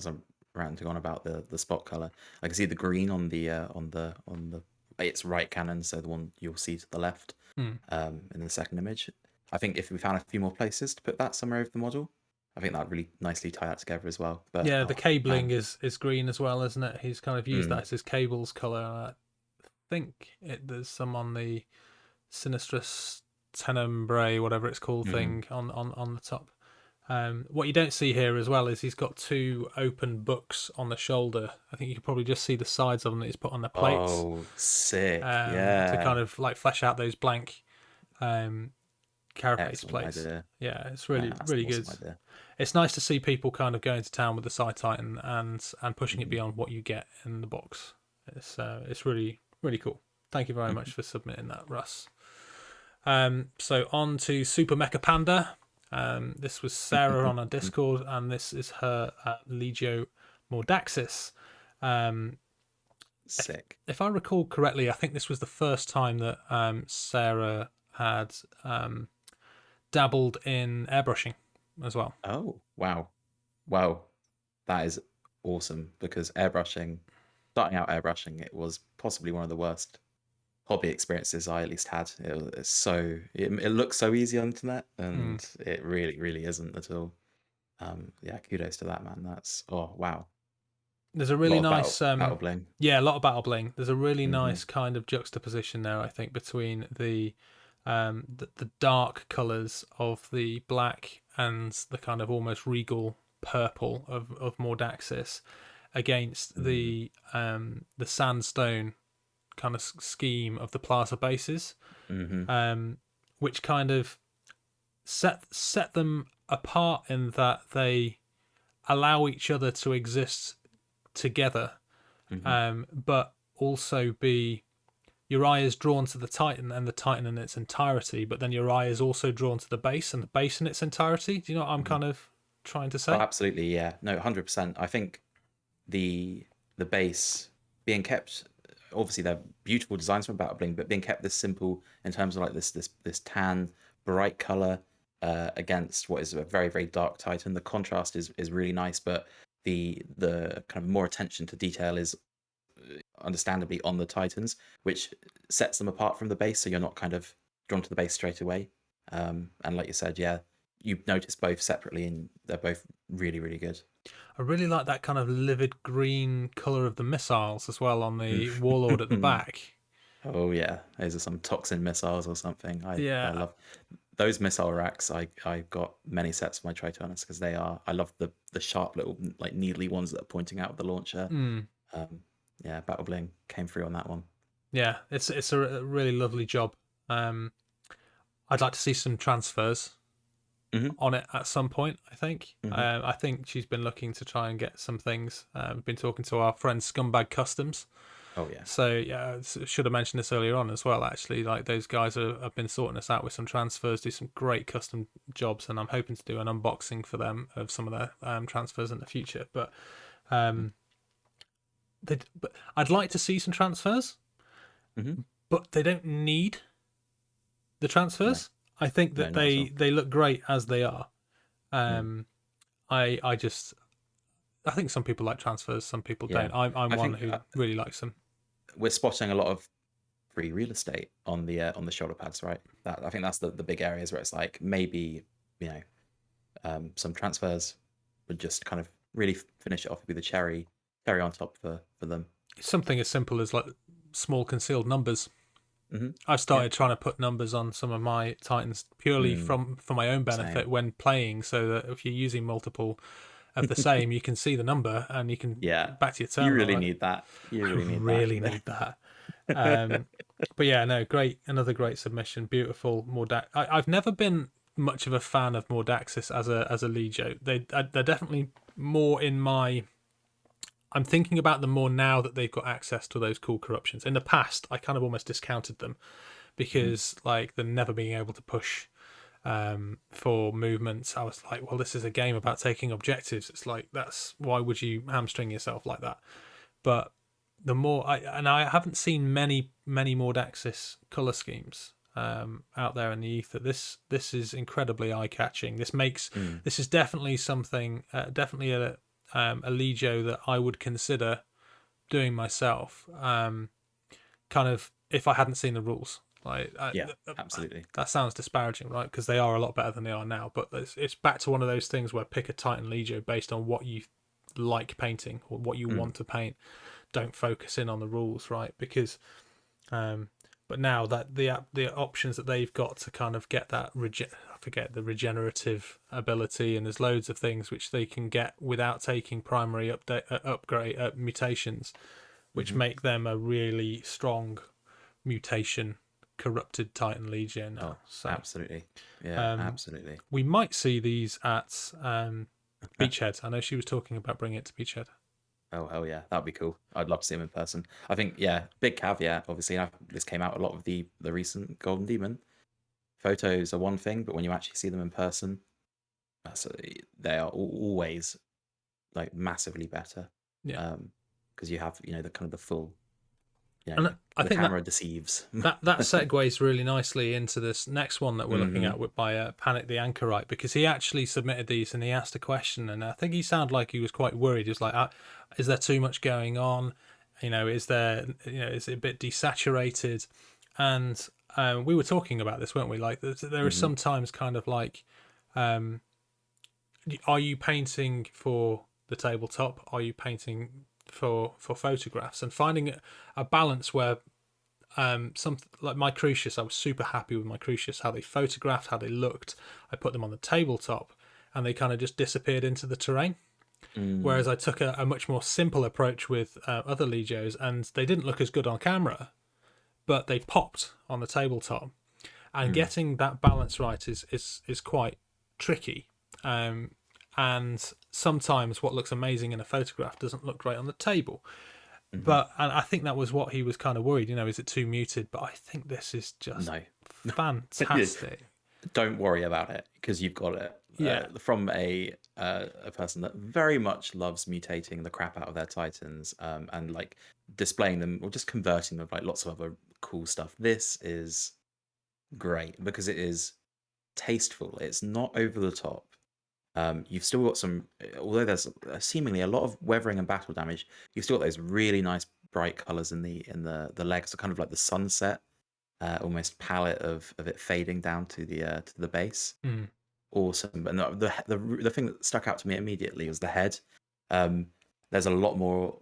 I'm ranting on about the spot color, I can see the green on the its right cannon, so the one you'll see to the left in the second image. I think if we found a few more places to put that somewhere over the model, I think that'd really nicely tie that together as well. But yeah, the cabling is green as well, isn't it? He's kind of used that as his cables color. I think there's some on the Sinistris Tenebrae, whatever it's called, thing on the top. What you don't see here as well is he's got 2 open books on the shoulder. I think you can probably just see the sides of them that he's put on the plates. Oh, sick! To kind of like flesh out those blank carapace plates. Idea. Yeah, it's really really awesome good. Idea. It's nice to see people kind of going to town with the Psi Titan and pushing it beyond what you get in the box. It's really really cool. Thank you very much for submitting that, Russ. So on to Super Mecha Panda. This was Sarah on our Discord, and this is her Legio Mordaxis. Sick. If I recall correctly, I think this was the first time that Sarah had dabbled in airbrushing as well. Oh, Wow. Wow. That is awesome, because starting out airbrushing, it was possibly one of the worst hobby experiences I at least had. It looks so easy on the internet, Mm. and it really, really isn't at all. Yeah, kudos to that, man. That's, oh wow. There's a A really lot of nice, battle bling. yeah, a lot of battle bling. There's a really Hmm. nice kind of juxtaposition there, I think, between the dark colours of the black and the kind of almost regal purple of Mordaxis against Mm. the sandstone kind of scheme of the plaza bases, Hmm. which kind of set them apart in that they allow each other to exist together, Hmm. but also be your eye is drawn to the Titan and the Titan in its entirety, but then your eye is also drawn to the base and the base in its entirety. Do you know what I'm Hmm. kind of trying to Oh, say? absolutely, yeah. No, 100%. I think the the base being kept, obviously they're beautiful designs from Battle Bling, but being kept this simple in terms of like this tan bright color against what is a very, very dark Titan. The contrast is really nice, but the kind of more attention to detail is understandably on the Titans, which sets them apart from the base, so you're not kind of drawn to the base straight away. And like you said, yeah, you notice both separately, and they're both really, really good. I really like that kind of livid green color of the missiles as well on the Warlord at the back. Oh yeah, those are some toxin missiles or something. I Yeah. love those missile racks. I got many sets for my Tritonus because I love the sharp little like needly ones that are pointing out of the launcher. Mm. Um, yeah, Battle Bling came through on that one. Yeah, it's a really lovely job. Um, I'd like to see some transfers Hmm. on it at some point. Hmm. I think she's been looking to try and get some things. We've been talking to our friend Scumbag Customs. Oh yeah. So yeah, should have mentioned this earlier on as well. Actually, like those guys have been sorting us out with some transfers, do some great custom jobs, and I'm hoping to do an unboxing for them of some of their transfers in the future. But Mm-hmm. um, but I'd like to see some transfers, Mm-hmm. but they don't need the No, transfers. I think no, that not at all. they look great as they are. Mm. Um, I just I think some people like transfers, some people Yeah, don't. I'm I one think who really likes them. we're spotting a lot of free real estate on the shoulder pads, right? That I think that's the big areas where it's like maybe you know some transfers would just kind of really finish it off, be the cherry on top for them. It's something as simple as like small concealed numbers. Hmm. I've Yeah. started trying to put numbers on some of my Titans purely Mm, for my own same. benefit when playing, so that if you're using multiple of the same, you can see the number and you can Yeah, back to your you terminal. really Right? need that. You I really need that. really need that. Um, but yeah, no, great, another great submission, beautiful. I've never been much of a fan of Mordaxis as a Legio. They're definitely more in my. I'm thinking about them more now that they've got access to those cool corruptions. In the past, I kind of almost discounted them Mhm. because like the never being able to push for movements. I was like, well, this is a game about taking objectives. It's like that's why would you hamstring yourself like that? But the more I haven't seen many Mordaxis color schemes out there in the ether. This is incredibly eye catching. Mm. This is definitely something, definitely a Legio that I would consider doing myself. Kind of if I hadn't seen the rules. Like Yeah, absolutely. that sounds disparaging, right? Because they are a lot better than they are now. But it's back to one of those things where pick a Titan Legio based on what you like painting or what you Mm. want to paint. Don't focus in on the rules, right? Because but now that the options that they've got to kind of get that I forget the regenerative ability, and there's loads of things which they can get without taking primary upgrade mutations, which Hmm. make them a really strong mutation corrupted Titan Legion Oh, now. So absolutely. Yeah, um, absolutely. we might see these at Beachhead. I know she was talking about bringing it to Beachhead. Oh hell yeah, that'd be cool. I'd love to see him in person. I think yeah, big caveat. Obviously, this came out a lot of the recent Golden Demon photos are one thing, but when you actually see them in person, that's they are always like massively better. Yeah. Because you have the kind of the full Yeah, And I the think camera deceives. that segues really nicely into this next one that we're looking at by Panic the Anchorite, because he actually submitted these and he asked a question, and I think he sounded like he was quite worried. He was like, "Is there too much going on? Is there, is it a bit desaturated?" And we were talking about this, weren't we? Like, there is sometimes kind of like, are you painting for the tabletop? Are you painting for photographs? And finding a balance where some like my Crucius, I was super happy with my Crucius, how they photographed, how they looked. I put them on the tabletop and they kind of just disappeared into the terrain. Whereas I took a much more simple approach with other Legios, and they didn't look as good on camera, but they popped on the tabletop. And getting that balance right is quite tricky. And sometimes what looks amazing in a photograph doesn't look great on the table. And I think that was what he was kind of worried. Is it too muted? But I think this is just No. fantastic. Don't worry about it, because you've got it. Yeah. From a person that very much loves mutating the crap out of their Titans, and like displaying them or just converting them with like lots of other cool stuff. This is great because it is tasteful. It's not over the top. You've still got some, although there's seemingly a lot of weathering and battle damage, you've still got those really nice bright colors in the legs, so kind of like the sunset, almost palette of it fading down to the base. Awesome. And the thing that stuck out to me immediately was the head. There's a lot more,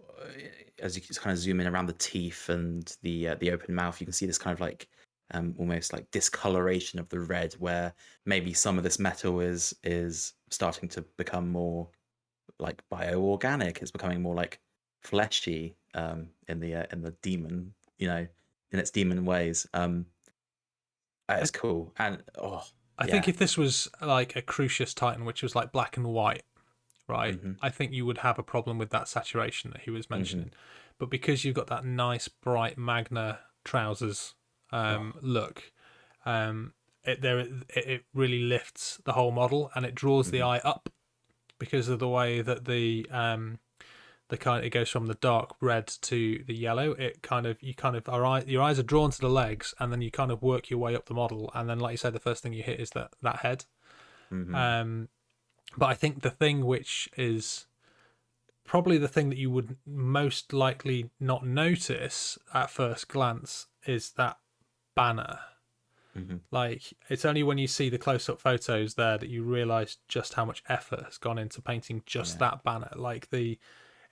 as you kind of zoom in around the teeth and the open mouth, you can see this kind of like almost like discoloration of the red, where maybe some of this metal is starting to become more like bioorganic. It's becoming more like fleshy in the demon, in its demon ways. It's cool. And I think if this was like a Crucius Titan, which was like black and white, right, I think you would have a problem with that saturation that he was mentioning. But because you've got that nice bright Magna trousers look, it really lifts the whole model, and it draws the eye up because of the way that it goes from the dark red to the yellow. Your eyes are drawn to the legs, and then you kind of work your way up the model, and then, like you said, the first thing you hit is that head. But I think the thing which is probably the thing that you would most likely not notice at first glance is that banner. Like, it's only when you see the close-up photos there that you realize just how much effort has gone into painting just that banner. Like, it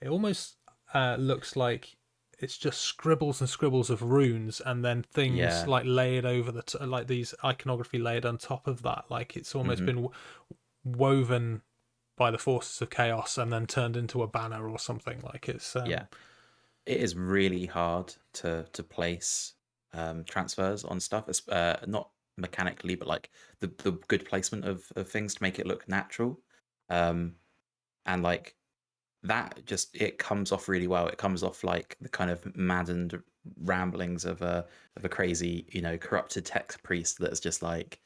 almost looks like it's just scribbles and scribbles of runes, and then things like layered over like these iconography layered on top of that. Like, it's almost been woven by the forces of chaos and then turned into a banner or something. Like, it's it is really hard to place transfers on stuff. It's not mechanically, but like the good placement of things to make it look natural. And like that, just it comes off really well. It comes off like the kind of maddened ramblings of a crazy, corrupted tech priest that's just like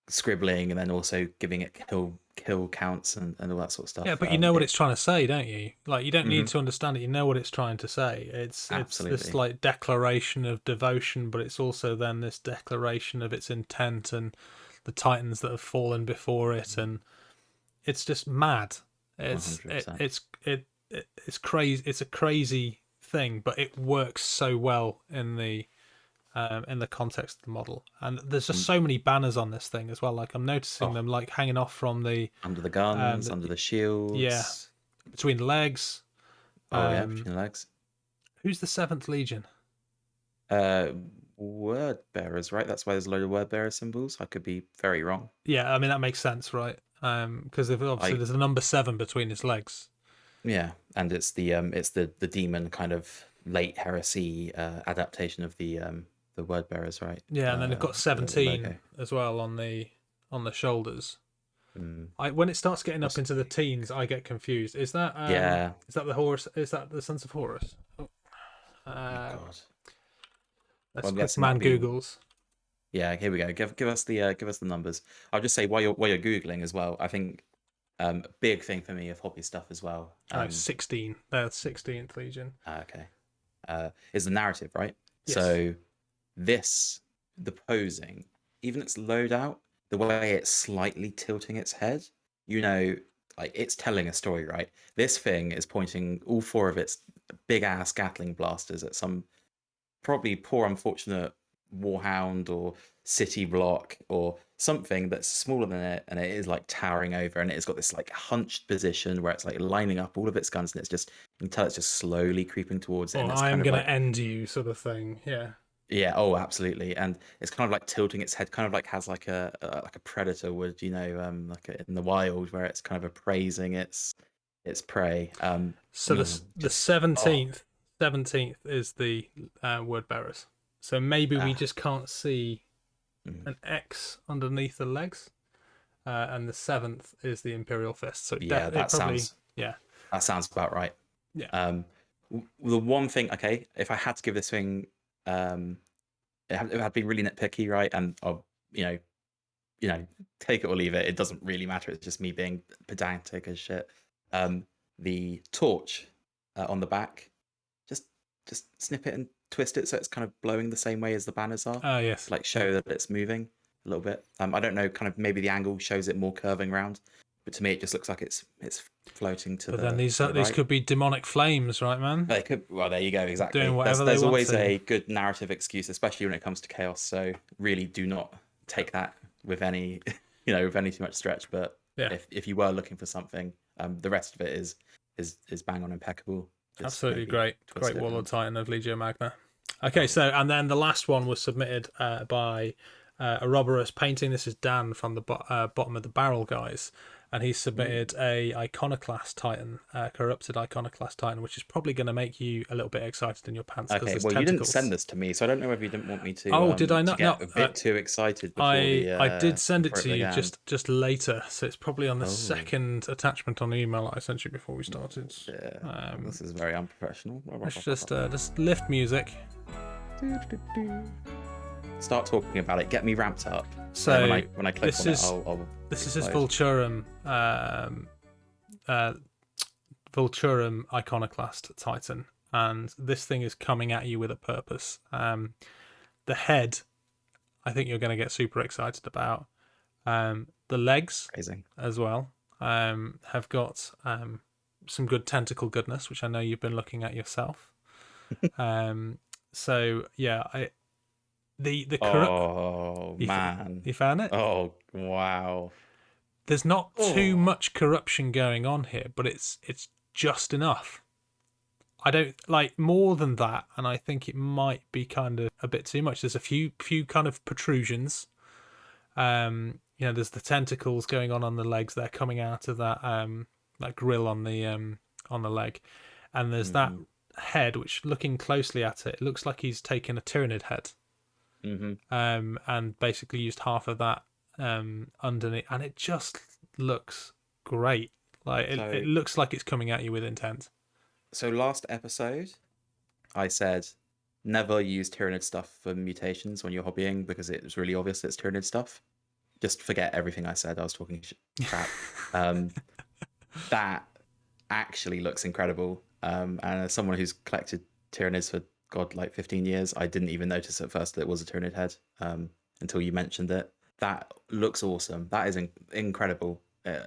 scribbling and then also giving it kill counts and all that sort of stuff. Yeah, but you know what it's trying to say, don't you? Like, you don't need to understand it. You know what it's trying to say. It's this like declaration of devotion, but it's also then this declaration of its intent and the titans that have fallen before it, and it's just mad. It's 100%. it's crazy. It's a crazy thing, but it works so well in the context of the model. And there's just so many banners on this thing as well. Like, I'm noticing them like hanging off from the under the guns, under the shields, between the legs. Between the legs. Who's the 7th Legion? Word bearers, right? That's why there's a load of word bearer symbols. I could be very wrong. Yeah, I mean, that makes sense, right? Because obviously there's a number 7 between his legs. Yeah, and it's the demon kind of late heresy adaptation of the word bearers, right? Yeah, and then they've got 17 as well on the shoulders. When it starts getting up into the teens, I get confused. Is that Is that the Horus? Is that the Sons of Horus? God. Let's quick man Googles. Yeah, here we go. Give us the numbers. I'll just say while you're googling as well. I think big thing for me of hobby stuff as well. 16. They're 16th Legion. Okay. is the narrative, right? Yes. So the posing, even its loadout, the way it's slightly tilting its head, like it's telling a story, right? This thing is pointing all four of its big ass Gatling blasters at some probably poor unfortunate warhound or city block or something that's smaller than it, and it is like towering over, and it's got this like hunched position where it's like lining up all of its guns, and it's just, you can tell it's just slowly creeping towards it. Or And it's I am kind of going like, to end you, sort of thing. Yeah. yeah, oh, absolutely. And it's kind of like tilting its head, kind of like has like a predator would, like in the wild, where it's kind of appraising its prey. So the Just oh, 17th is the word bearers. So maybe we ah, just can't see mm, an X underneath the legs, and the 7th is the Imperial Fist. So yeah, it probably, yeah, that sounds about right. yeah. The one thing, okay, if I had to give this thing, um, it had been really nitpicky, right? And I'll, take it or leave it. It doesn't really matter. It's just me being pedantic as shit. The torch on the back, just snip it and twist it so it's kind of blowing the same way as the banners are, Oh yes, to like show that it's moving a little bit. I don't know, kind of maybe the angle shows it more curving round, but to me it just looks like it's floating to but then the these right. could be demonic flames, right, man? They could, well, there you go, Doing exactly. whatever they There's want always to. a good narrative excuse, especially when it comes to chaos. So really, do not take that with any, with any too much stretch. But Yeah, if you were looking for something, the rest of it is bang on impeccable. Just absolutely maybe great, twist great it Warlord around. Titan of Legio Magna. Okay, Oh, so and then the last one was submitted by a Roborus painting. This is Dan from the bottom of the barrel guys, and he submitted a Iconoclast Titan, corrupted Iconoclast Titan, which is probably going to make you a little bit excited in your pants because okay. there's Well, you didn't send tentacles. this to me, so I don't know whether you didn't want me Oh, did I to not? No, get a bit too excited before I did send it before it to you began. just later, so it's probably on the Oh, second attachment on the email that I sent you before we started. yeah. Um, This is very unprofessional. let's just lift music. Start talking about it. Get me ramped up. So And then when I click this on is it, I'll this is his explode. Vulturum uh, Vulturum Iconoclast Titan, and this thing is coming at you with a purpose. The head, I think you're going to get super excited about. The legs Amazing. as well have got some good tentacle goodness, which I know you've been looking at yourself. So yeah, the corrupt. Oh man. You found it? Oh wow. There's not too Oh. much corruption going on here, but it's just enough. I don't like more than that, and I think it might be kind of a bit too much. There's a few kind of protrusions. There's the tentacles going on the legs. They're coming out of that grill on the leg, and there's that Mhm. head, which looking closely at it, it looks like he's taken a Tyranid head, Mhm. and basically used half of that underneath, and it just looks great. Like it So looks like it's coming at you with intent. last episode, I said never use Tyranid stuff for mutations when you're hobbying because it was really obvious it's Tyranid stuff. Just forget everything I said. I was talking crap. Um, that actually looks incredible. And as someone who's collected Tyranids for God, like 15 years, I didn't even notice at first that it was a Tyranid head until you mentioned it. That looks awesome. That is incredible.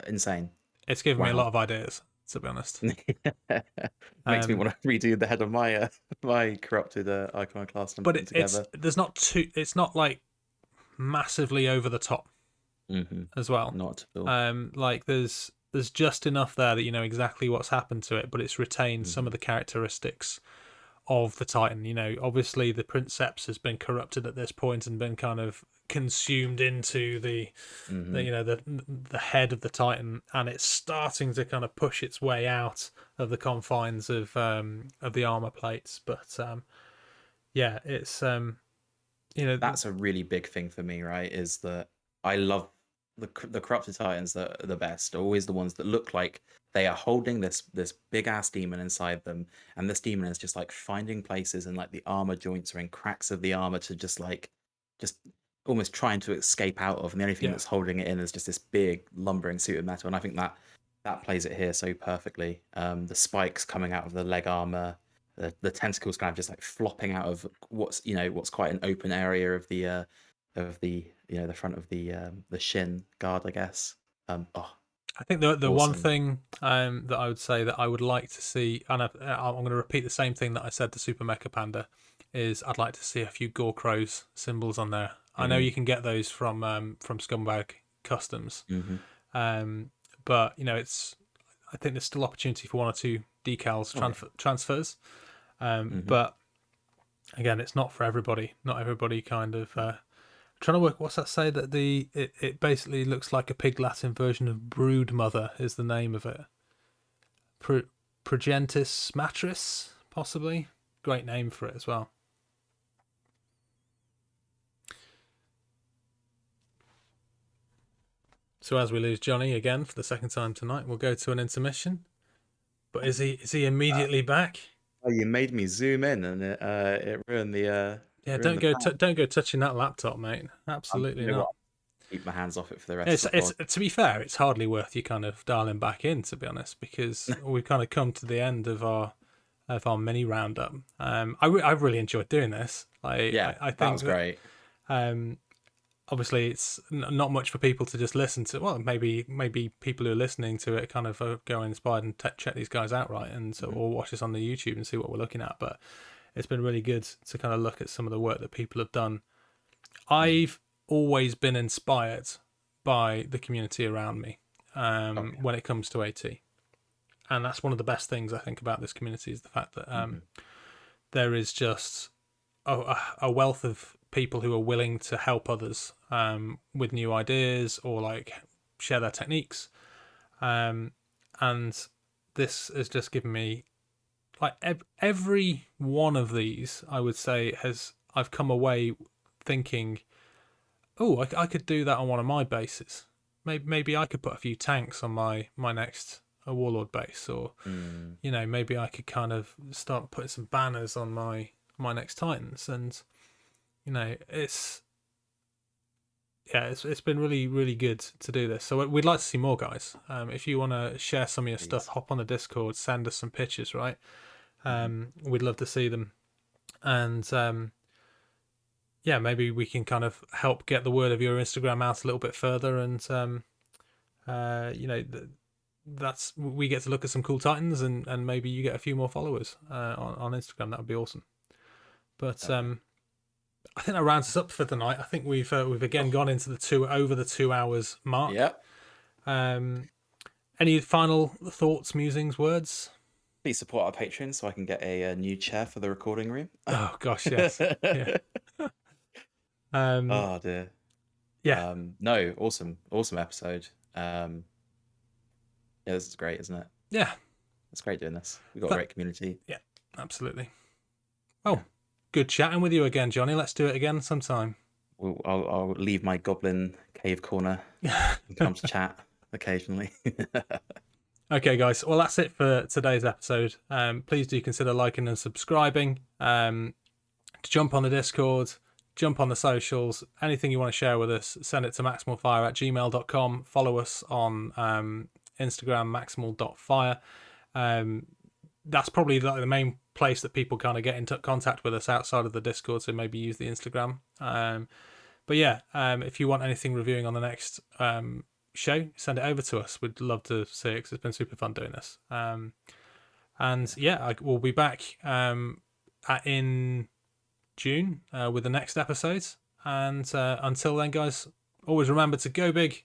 Insane. It's given me a lot Wow. of ideas, to be honest. Makes me Um, want to redo the head of my my corrupted iconoclast and but put them it's together. there's not too. It's not like massively over the top Hmm. as well. Not at all. Like there's just enough there that you know exactly what's happened to it, but it's retained some of Hmm. the characteristics of the Titan. Obviously the Princeps has been corrupted at this point and been kind of consumed into Hmm. the head of the Titan, and it's starting to kind of push its way out of the confines of the armor plates. But yeah, it's That's a really big thing for me, right? Is that I love the corrupted titans that are the best. Are always the ones that look like they are holding this big ass demon inside them, and this demon is just like finding places in like the armor joints or in cracks of the armor to just almost trying to escape out of. And the only thing yeah, that's holding it in is just this big lumbering suit of metal. And I think that plays it here so perfectly. The spikes coming out of the leg armor, the tentacles kind of just like flopping out of what's quite an open area of the the front of the shin guard, I guess. I think the one Awesome. thing that I would say that I would like to see, and I'm going to repeat the same thing that I said to Super Mecha Panda, is I'd like to see a few Gore Crows symbols on there. I know you can get those from Scumbag Customs, but I think there's still opportunity for 1 or 2 decals transfers. But again, it's not for everybody. Not everybody kind of. Trying to work. What's that say that it basically looks like a Pig Latin version of Brood Mother is the name of it. Progentis Matris, possibly. Great name for it as well. So as we lose Johnny again for the second time tonight, we'll go to an intermission. But is he immediately back? Oh, you made me zoom in, and it ruined the. Yeah, don't go touching that laptop, mate. Absolutely not. Keep my hands off it for the rest of the pod. To be fair, it's hardly worth you kind of dialing back in, to be honest, because we've kind of come to the end of our mini roundup. I've really enjoyed doing this. I think that was great. Obviously, it's not much for people to just listen to. Well, maybe people who are listening to it kind of go inspired and check these guys out, right? And so, or watch us on the YouTube and see what we're looking at. But it's been really good to kind of look at some of the work that people have done. I've always been inspired by the community around me when it comes to AT. And that's one of the best things I think about this community is the fact that there is just a wealth of people who are willing to help others with new ideas or like share their techniques. And this has just given me like every one of these, I would say, I've come away thinking, oh, I could do that on one of my bases. Maybe I could put a few tanks on my next Warlord base, or maybe I could kind of start putting some banners on my next Titans, and it's been really, really good to do this. So we'd like to see more, guys. If you want to share some of your stuff, hop on the Discord, send us some pictures, right? We'd love to see them, and maybe we can kind of help get the word of your Instagram out a little bit further, and that's we get to look at some cool Titans, and maybe you get a few more followers on Instagram. That would be awesome. But I think that rounds us up for the night. I think we've again gone into over the 2 hours mark. Yep. Any final thoughts, musings, words? Please support our Patreon so I can get a new chair for the recording room. Oh gosh, yes. Yeah. Oh dear. Yeah. No, awesome episode. Yeah, this is great, isn't it? Yeah. It's great doing this. We've got a great community. Yeah, absolutely. Oh, good chatting with you again, Johnny. Let's do it again sometime. I'll leave my goblin cave corner and come to chat occasionally. Okay, guys. Well, that's it for today's episode. Please do consider liking and subscribing. To jump on the Discord, jump on the socials. Anything you want to share with us, send it to maximalfire@gmail.com. Follow us on Instagram, maximal.fire. That's probably like the main place that people kind of get into contact with us outside of the Discord, so maybe use the Instagram. But yeah, if you want anything reviewing on the next show, send it over to us. We'd love to see it because it's been super fun doing this. And yeah, we'll be back in June with the next episode. And until then, guys, always remember to go big,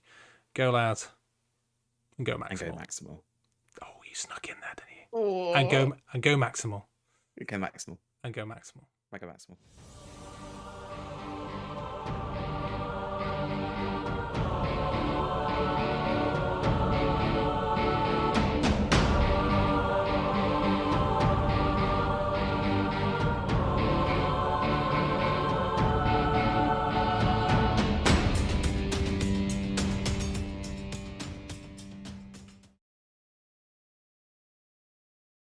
go loud, and go maximal. Oh, you snuck in there, didn't you? Oh. And go maximal. Okay, maximal. And go maximal. Mega maximal.